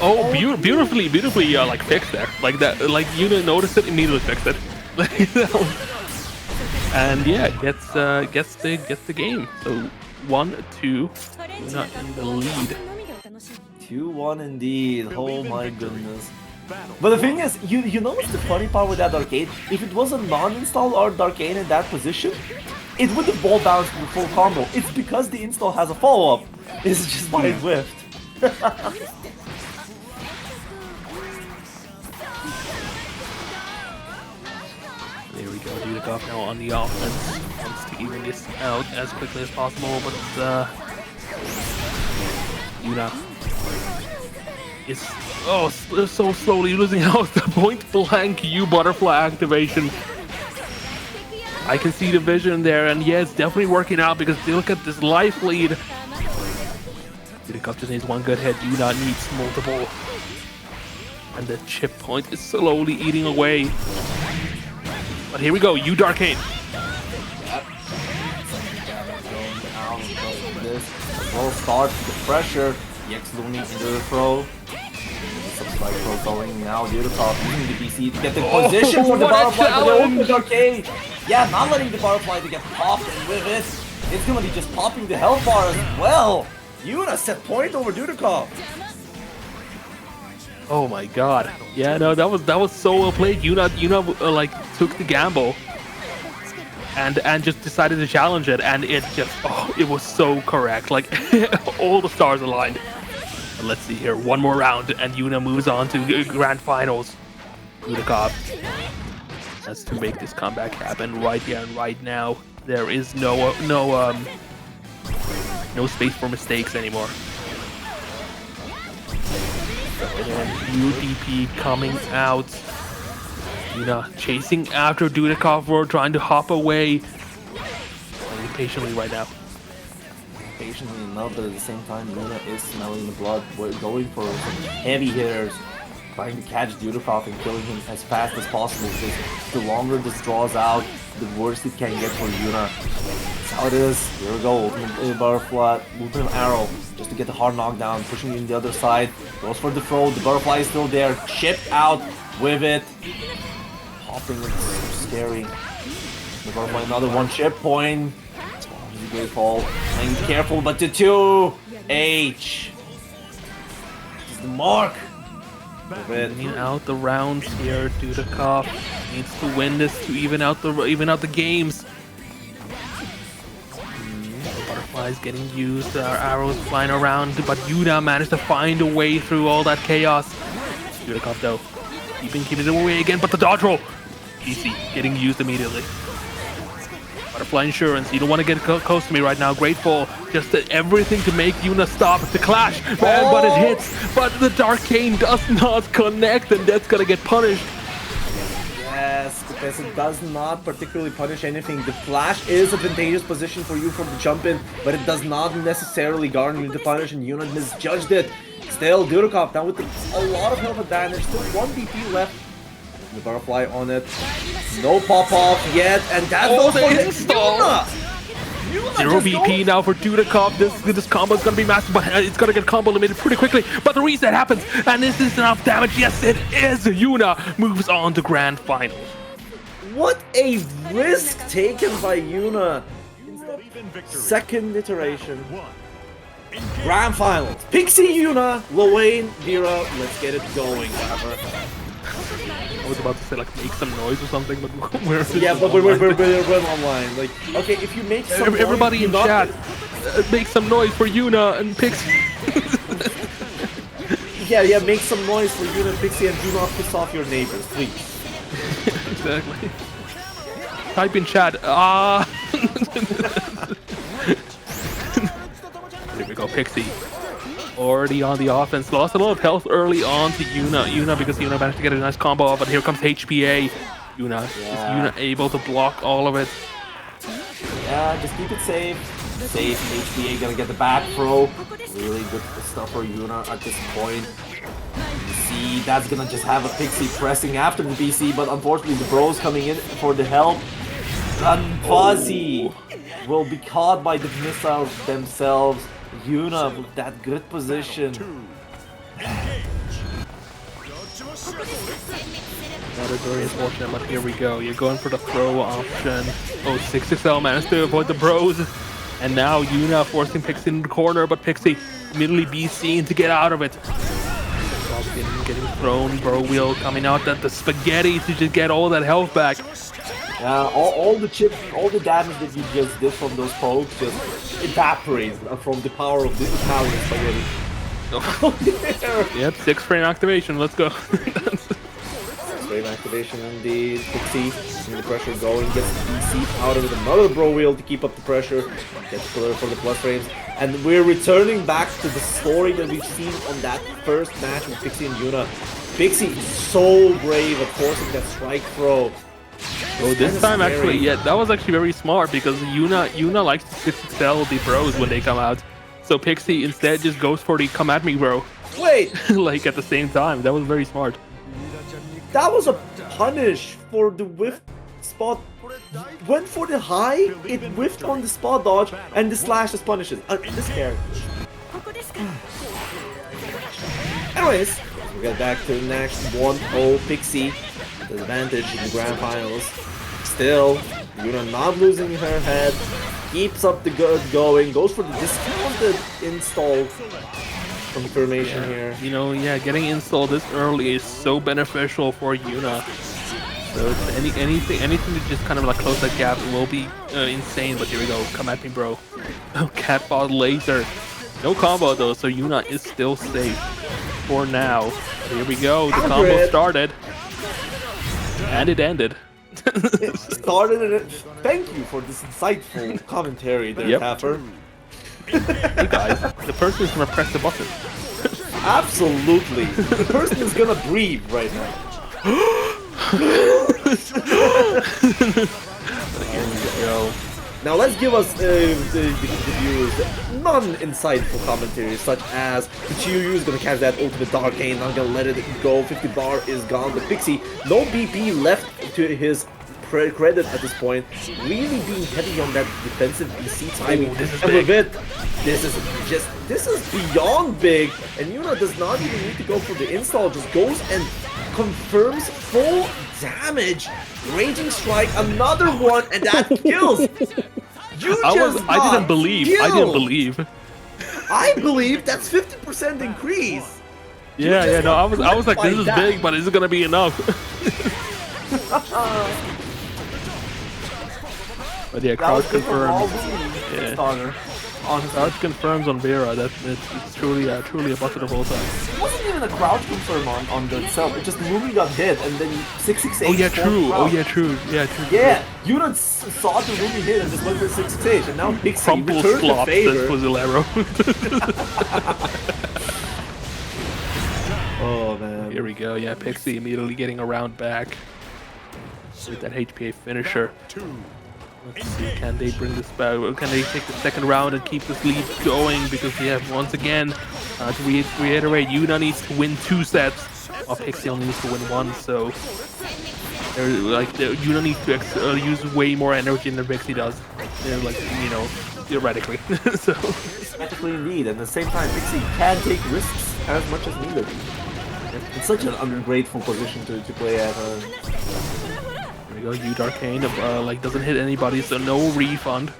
Oh, beautifully, fixed there. Like that, you didn't notice it, immediately fixed it. And yeah, gets the game. So 1-2, not in the lead. 2-1 indeed. Oh my goodness. But the thing is, you know what's the funny part with that Arcade? If it was a non-install or Darkane in that position, it would have ball bounced with full combo. It's because the install has a follow-up. It's just why it whiffed. There we go, Dudeakoff now on the offense. Wants to even this out as quickly as possible, but Yuna is so slowly losing out the point blank butterfly activation. I can see the vision there, and yeah, it's definitely working out because look at this life lead. Dudeakoff just needs one good hit, Yuna needs multiple. And the chip point is slowly eating away. But here we go, Darkane. Well, starts the pressure. EX looming into the throw. Subside throw going now. Dudeakoff using the DC to get the position for the butterfly. But the ultimate Darkane. Yeah, not letting the butterfly to get popped, and with it, it's gonna be just popping the health bar as well. Yuna set point over Dudeakoff. Oh my god. Yeah, no, that was so well played. Yuna like took the gamble and just decided to challenge it, and it was so correct. Like all the stars aligned. And let's see here, one more round and Yuna moves on to grand finals. Dudeakoff Has to make this comeback happen right here and right now. There is no space for mistakes anymore. And UDP coming out. Yuna chasing after Dudeakoff. We're trying to hop away. Playing patiently right now. Patiently enough, but at the same time, Yuna is smelling the blood. We're going for some heavy hitters, trying to catch Dudeakoff and killing him as fast as possible. Because the longer this draws out, the worse it can get for Yuna. That's how it is. Here we go. Ultimate butterfly, ultimate arrow, just to get the hard knockdown. Pushing in the other side. Goes for the throw. The butterfly is still there. Chipped out with it. Hopping is so scary. The butterfly, another one chip point. Great fall. Playing careful, but the 2H is the mark. Winning out the rounds here. Dudeakoff needs to win this to even out the games. The butterflies getting used. Our arrows flying around, but Yuna managed to find a way through all that chaos. Dudeakoff though, keeping it away again, but the dodge roll. Easy, getting used immediately. Butterfly insurance, you don't want to get close to me right now. Grateful, just everything to make Yuna stop the clash, man, but it hits. But the Darkane does not connect, and that's gonna get punished. Yes, because it does not particularly punish anything. The flash is advantageous position for you from the jump in, but it does not necessarily garner you the punish, and Yuna misjudged it. Still, Dudeakoff now with a lot of health advantage, still 1 DP left. The butterfly on it. No pop-off yet, and that goes for the install. Yuna 0 VP now for Dudeakoff. This combo is gonna be massive, but it's gonna get combo limited pretty quickly. But the reset happens, and is this enough damage? Yes, it is. Yuna moves on to grand finals. What a risk taken by Yuna. Second iteration. Grand finals. Pixie, Yuna, Lowain, Vira. Let's get it going, whatever. I was about to say like make some noise or something, but we're we're online. Like, okay, if you make some everybody noise, in chat, make some noise for Yuna and Pixie. yeah, make some noise for Yuna and Pixie, and do not piss off your neighbors, please. Exactly. Type in chat. Here we go, Pixie. Already on the offense, lost a lot of health early on to Yuna because Yuna managed to get a nice combo off, but here comes HPA. Yuna, is Yuna able to block all of it? Yeah, just keep it safe. HPA gonna get the back throw. Really good stuff for Yuna at this point. You see, that's gonna just have a Pixie pressing after the BC, but unfortunately the bros coming in for the help. And Fuzzy will be caught by the missiles themselves. Yuna with that good position. That is very unfortunate, but here we go. You're going for the throw option. Oh, 6XL managed to avoid the bros. And now Yuna forcing Pixie in the corner, but Pixie immediately BCing to get out of it. Getting thrown, bro wheel coming out at the spaghetti to just get all that health back. All the chips, all the damage that you just did from those pokes just evaporates from the power of this power of spaghetti. Yep, 6 frame activation, let's go. 6 frame activation on the Pixie, seeing the pressure going, gets the BC out of it, another bro wheel to keep up the pressure, gets clear for the plus frames, and we're returning back to the story that we've seen on that first match with Pixie and Yuna. Pixie is so brave at forcing that strike throw. Oh, this time actually, yeah, that was actually very smart because Yuna likes to 6XL the bros when they come out. So Pixie instead just goes for the come at me bro. Wait! Like at the same time, that was very smart. That was a punish for the whiff spot. Went for the high, it whiffed on the spot dodge, and the slash just punishes. This character. Anyways, we get back to the next 1-0 Pixie. The advantage in the grand finals. Still, Yuna not losing her head, keeps up the good going, goes for the discounted install confirmation here. You know, yeah, getting installed this early is so beneficial for Yuna. So it's anything to just kind of like close that gap will be insane. But here we go, come at me, bro. Oh, catball laser. No combo though, so Yuna is still safe for now. Here we go, the combo started. And it ended. Started it. Thank you for this insightful commentary there, Yep. Tapper. Hey guys, the person is gonna press the button. Absolutely. The person is gonna breathe right now. Yo. Now let's give us the viewers non-insightful commentary, such as the Chiyu is gonna catch that ultimate Darkane, not gonna let it go. 50 bar is gone. The Pixie, no BP left to his credit at this point, really being heavy on that defensive BC timing. This is And big. with it, this is beyond big, and Yuna does not even need to go for the install, just goes and confirms full damage. Raging Strike, another one, and that kills. I didn't believe. I believe that's 50% increase. Yeah, no, I was like, this is big, but is it gonna be enough? But yeah, crouch confirms. Yeah. Crouch confirms on Vira that it's truly a bucket of all time. It wasn't even a crouch confirm on the itself. It just Lumi got hit and then 668. Oh yeah, true. Oh yeah, true. Yeah, true. Yeah, Yuna saw the Lumi hit and just went for 668, and now Pixie Crumple returned the slop, favor. says Fusilero. Oh man. Here we go. Yeah, Pixie immediately getting a round back with that HPA finisher. Let's see, can they bring this back? Can they take the second round and keep this lead going? Because we have once again, to reiterate, Yuna needs to win 2 sets, while Pixie only needs to win 1. So, Yuna needs to use way more energy than Pixie does. Theoretically. So, Theoretically indeed, and at the same time, Pixie can take risks as much as needed. It's such an ungrateful position to play at. There we go, Darkane doesn't hit anybody, so no refund.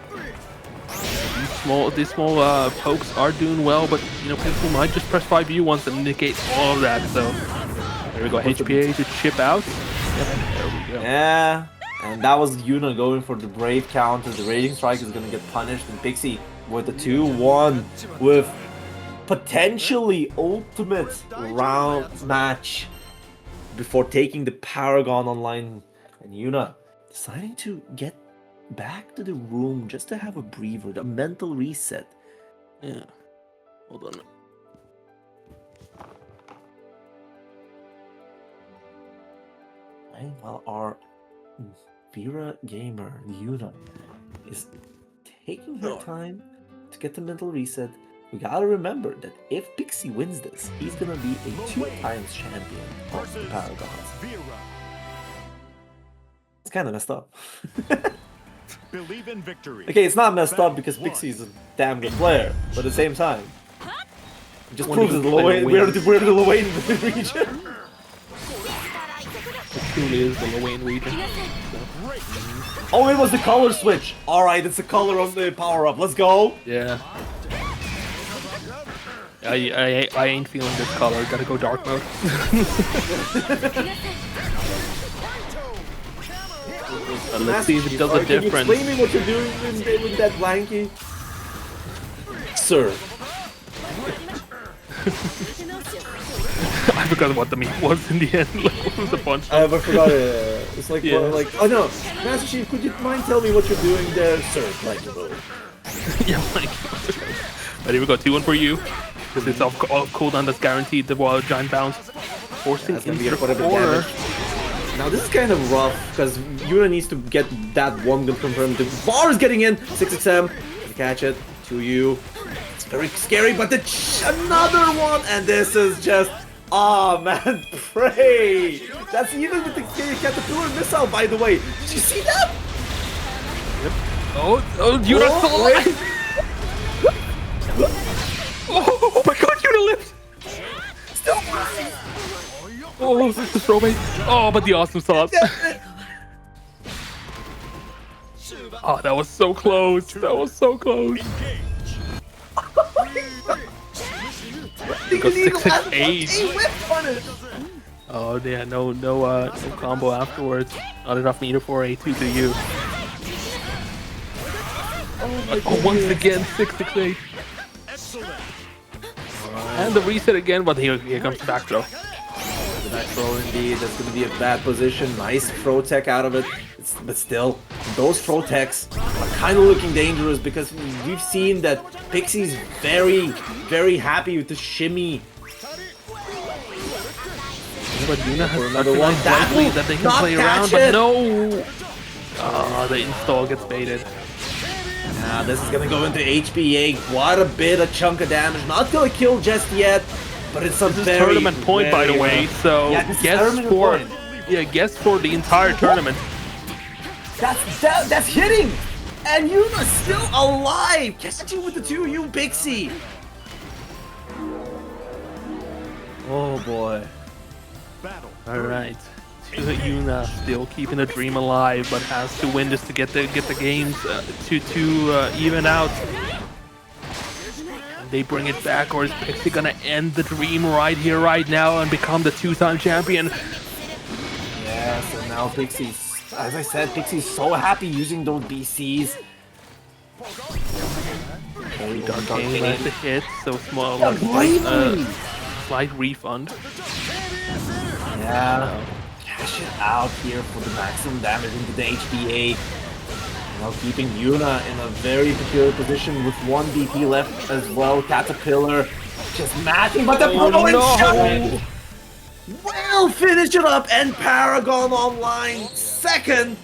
These small pokes are doing well, but Pixie might just press 5U once and negate all of that. So there we go, HPA to chip out. Yep, there we go. Yeah, and that was Yuna going for the brave counter. The Raging Strike is gonna get punished, and Pixie with the 2-1 with potentially ultimate round match before taking the ParagOnline. And Yuna deciding to get back to the room just to have a breather, a mental reset. Yeah. Hold on. While our Vira gamer, Yuna, is taking her time to get the mental reset, we gotta remember that if Pixie wins this, he's gonna be a 2-times champion of the Paragons. It's kind of messed up. Believe in victory. Okay, it's not messed up because Pixie's a damn good player, but at the same time, it just proves that we're the Lowain region. It truly is the Lowain region. Oh, it was the color switch. All right, it's the color of the power up. Let's go. Yeah. I ain't feeling this color. Gotta go dark mode. Let's see if it does a difference. Can you explain me what you're doing with that blankie? Sir. I forgot what the meme was in the end. What was the punch? I forgot it. It's like, Yeah. oh no, Master Chief, could you mind telling me what you're doing there, sir? Like, Yeah, like. But here we go, 2-1 for you. Because it's off cooldown that's guaranteed the giant bounce. Forcing That's gonna into be the quite a bit of corner. damage. Now this is kind of rough because Yuna needs to get that one gun confirmed. The bar is getting in. 6XM, gonna catch it. 2U. It's very scary, but another one, and this is just. Oh man, pray! That's even with the caterpillar missile, by the way. Did you see that? Yep. Oh, Yuna still alive! Oh my god, Yuna lived! Still alive! Oh, the throwaway. Oh, but the awesome sauce. Oh, that was so close. That was so close. Go 668. Oh yeah, no combo afterwards. Not enough meter for a 2-2U. Oh, once again 668. And the reset again, but here comes the back throw. Back throw indeed. That's going to be a bad position. Nice throw tech out of it. But still, those throw techs are kind of looking dangerous because we've seen that Pixie's very, very happy with the shimmy. But Yuna has Another one. that they can play around, but no! Oh, the install gets baited. Now this is gonna go into HPA. Quite a bit, a chunk of damage. Not gonna kill just yet, but it's a This is very, tournament point, by the way. So Yeah, this is guess tournament for point. guess for the entire tournament. That's hitting, and Yuna's still alive. Catch you with the 2U Pixie. Oh boy. Battle. All right, Yuna still keeping the dream alive, but has to win this to get the games to even out. They bring it back, or is Pixie gonna end the dream right here, right now, and become the 2-time champion? Yes, and now Pixie's, as I said, Pixie's so happy using those BCs. Okay, nice to hit, so small, slight refund. Yeah, cash it out here for the maximum damage into the HPA. Now keeping Yuna in a very peculiar position with 1 DP left as well. Caterpillar just matching, but the shot will finish it up, and ParagOnline second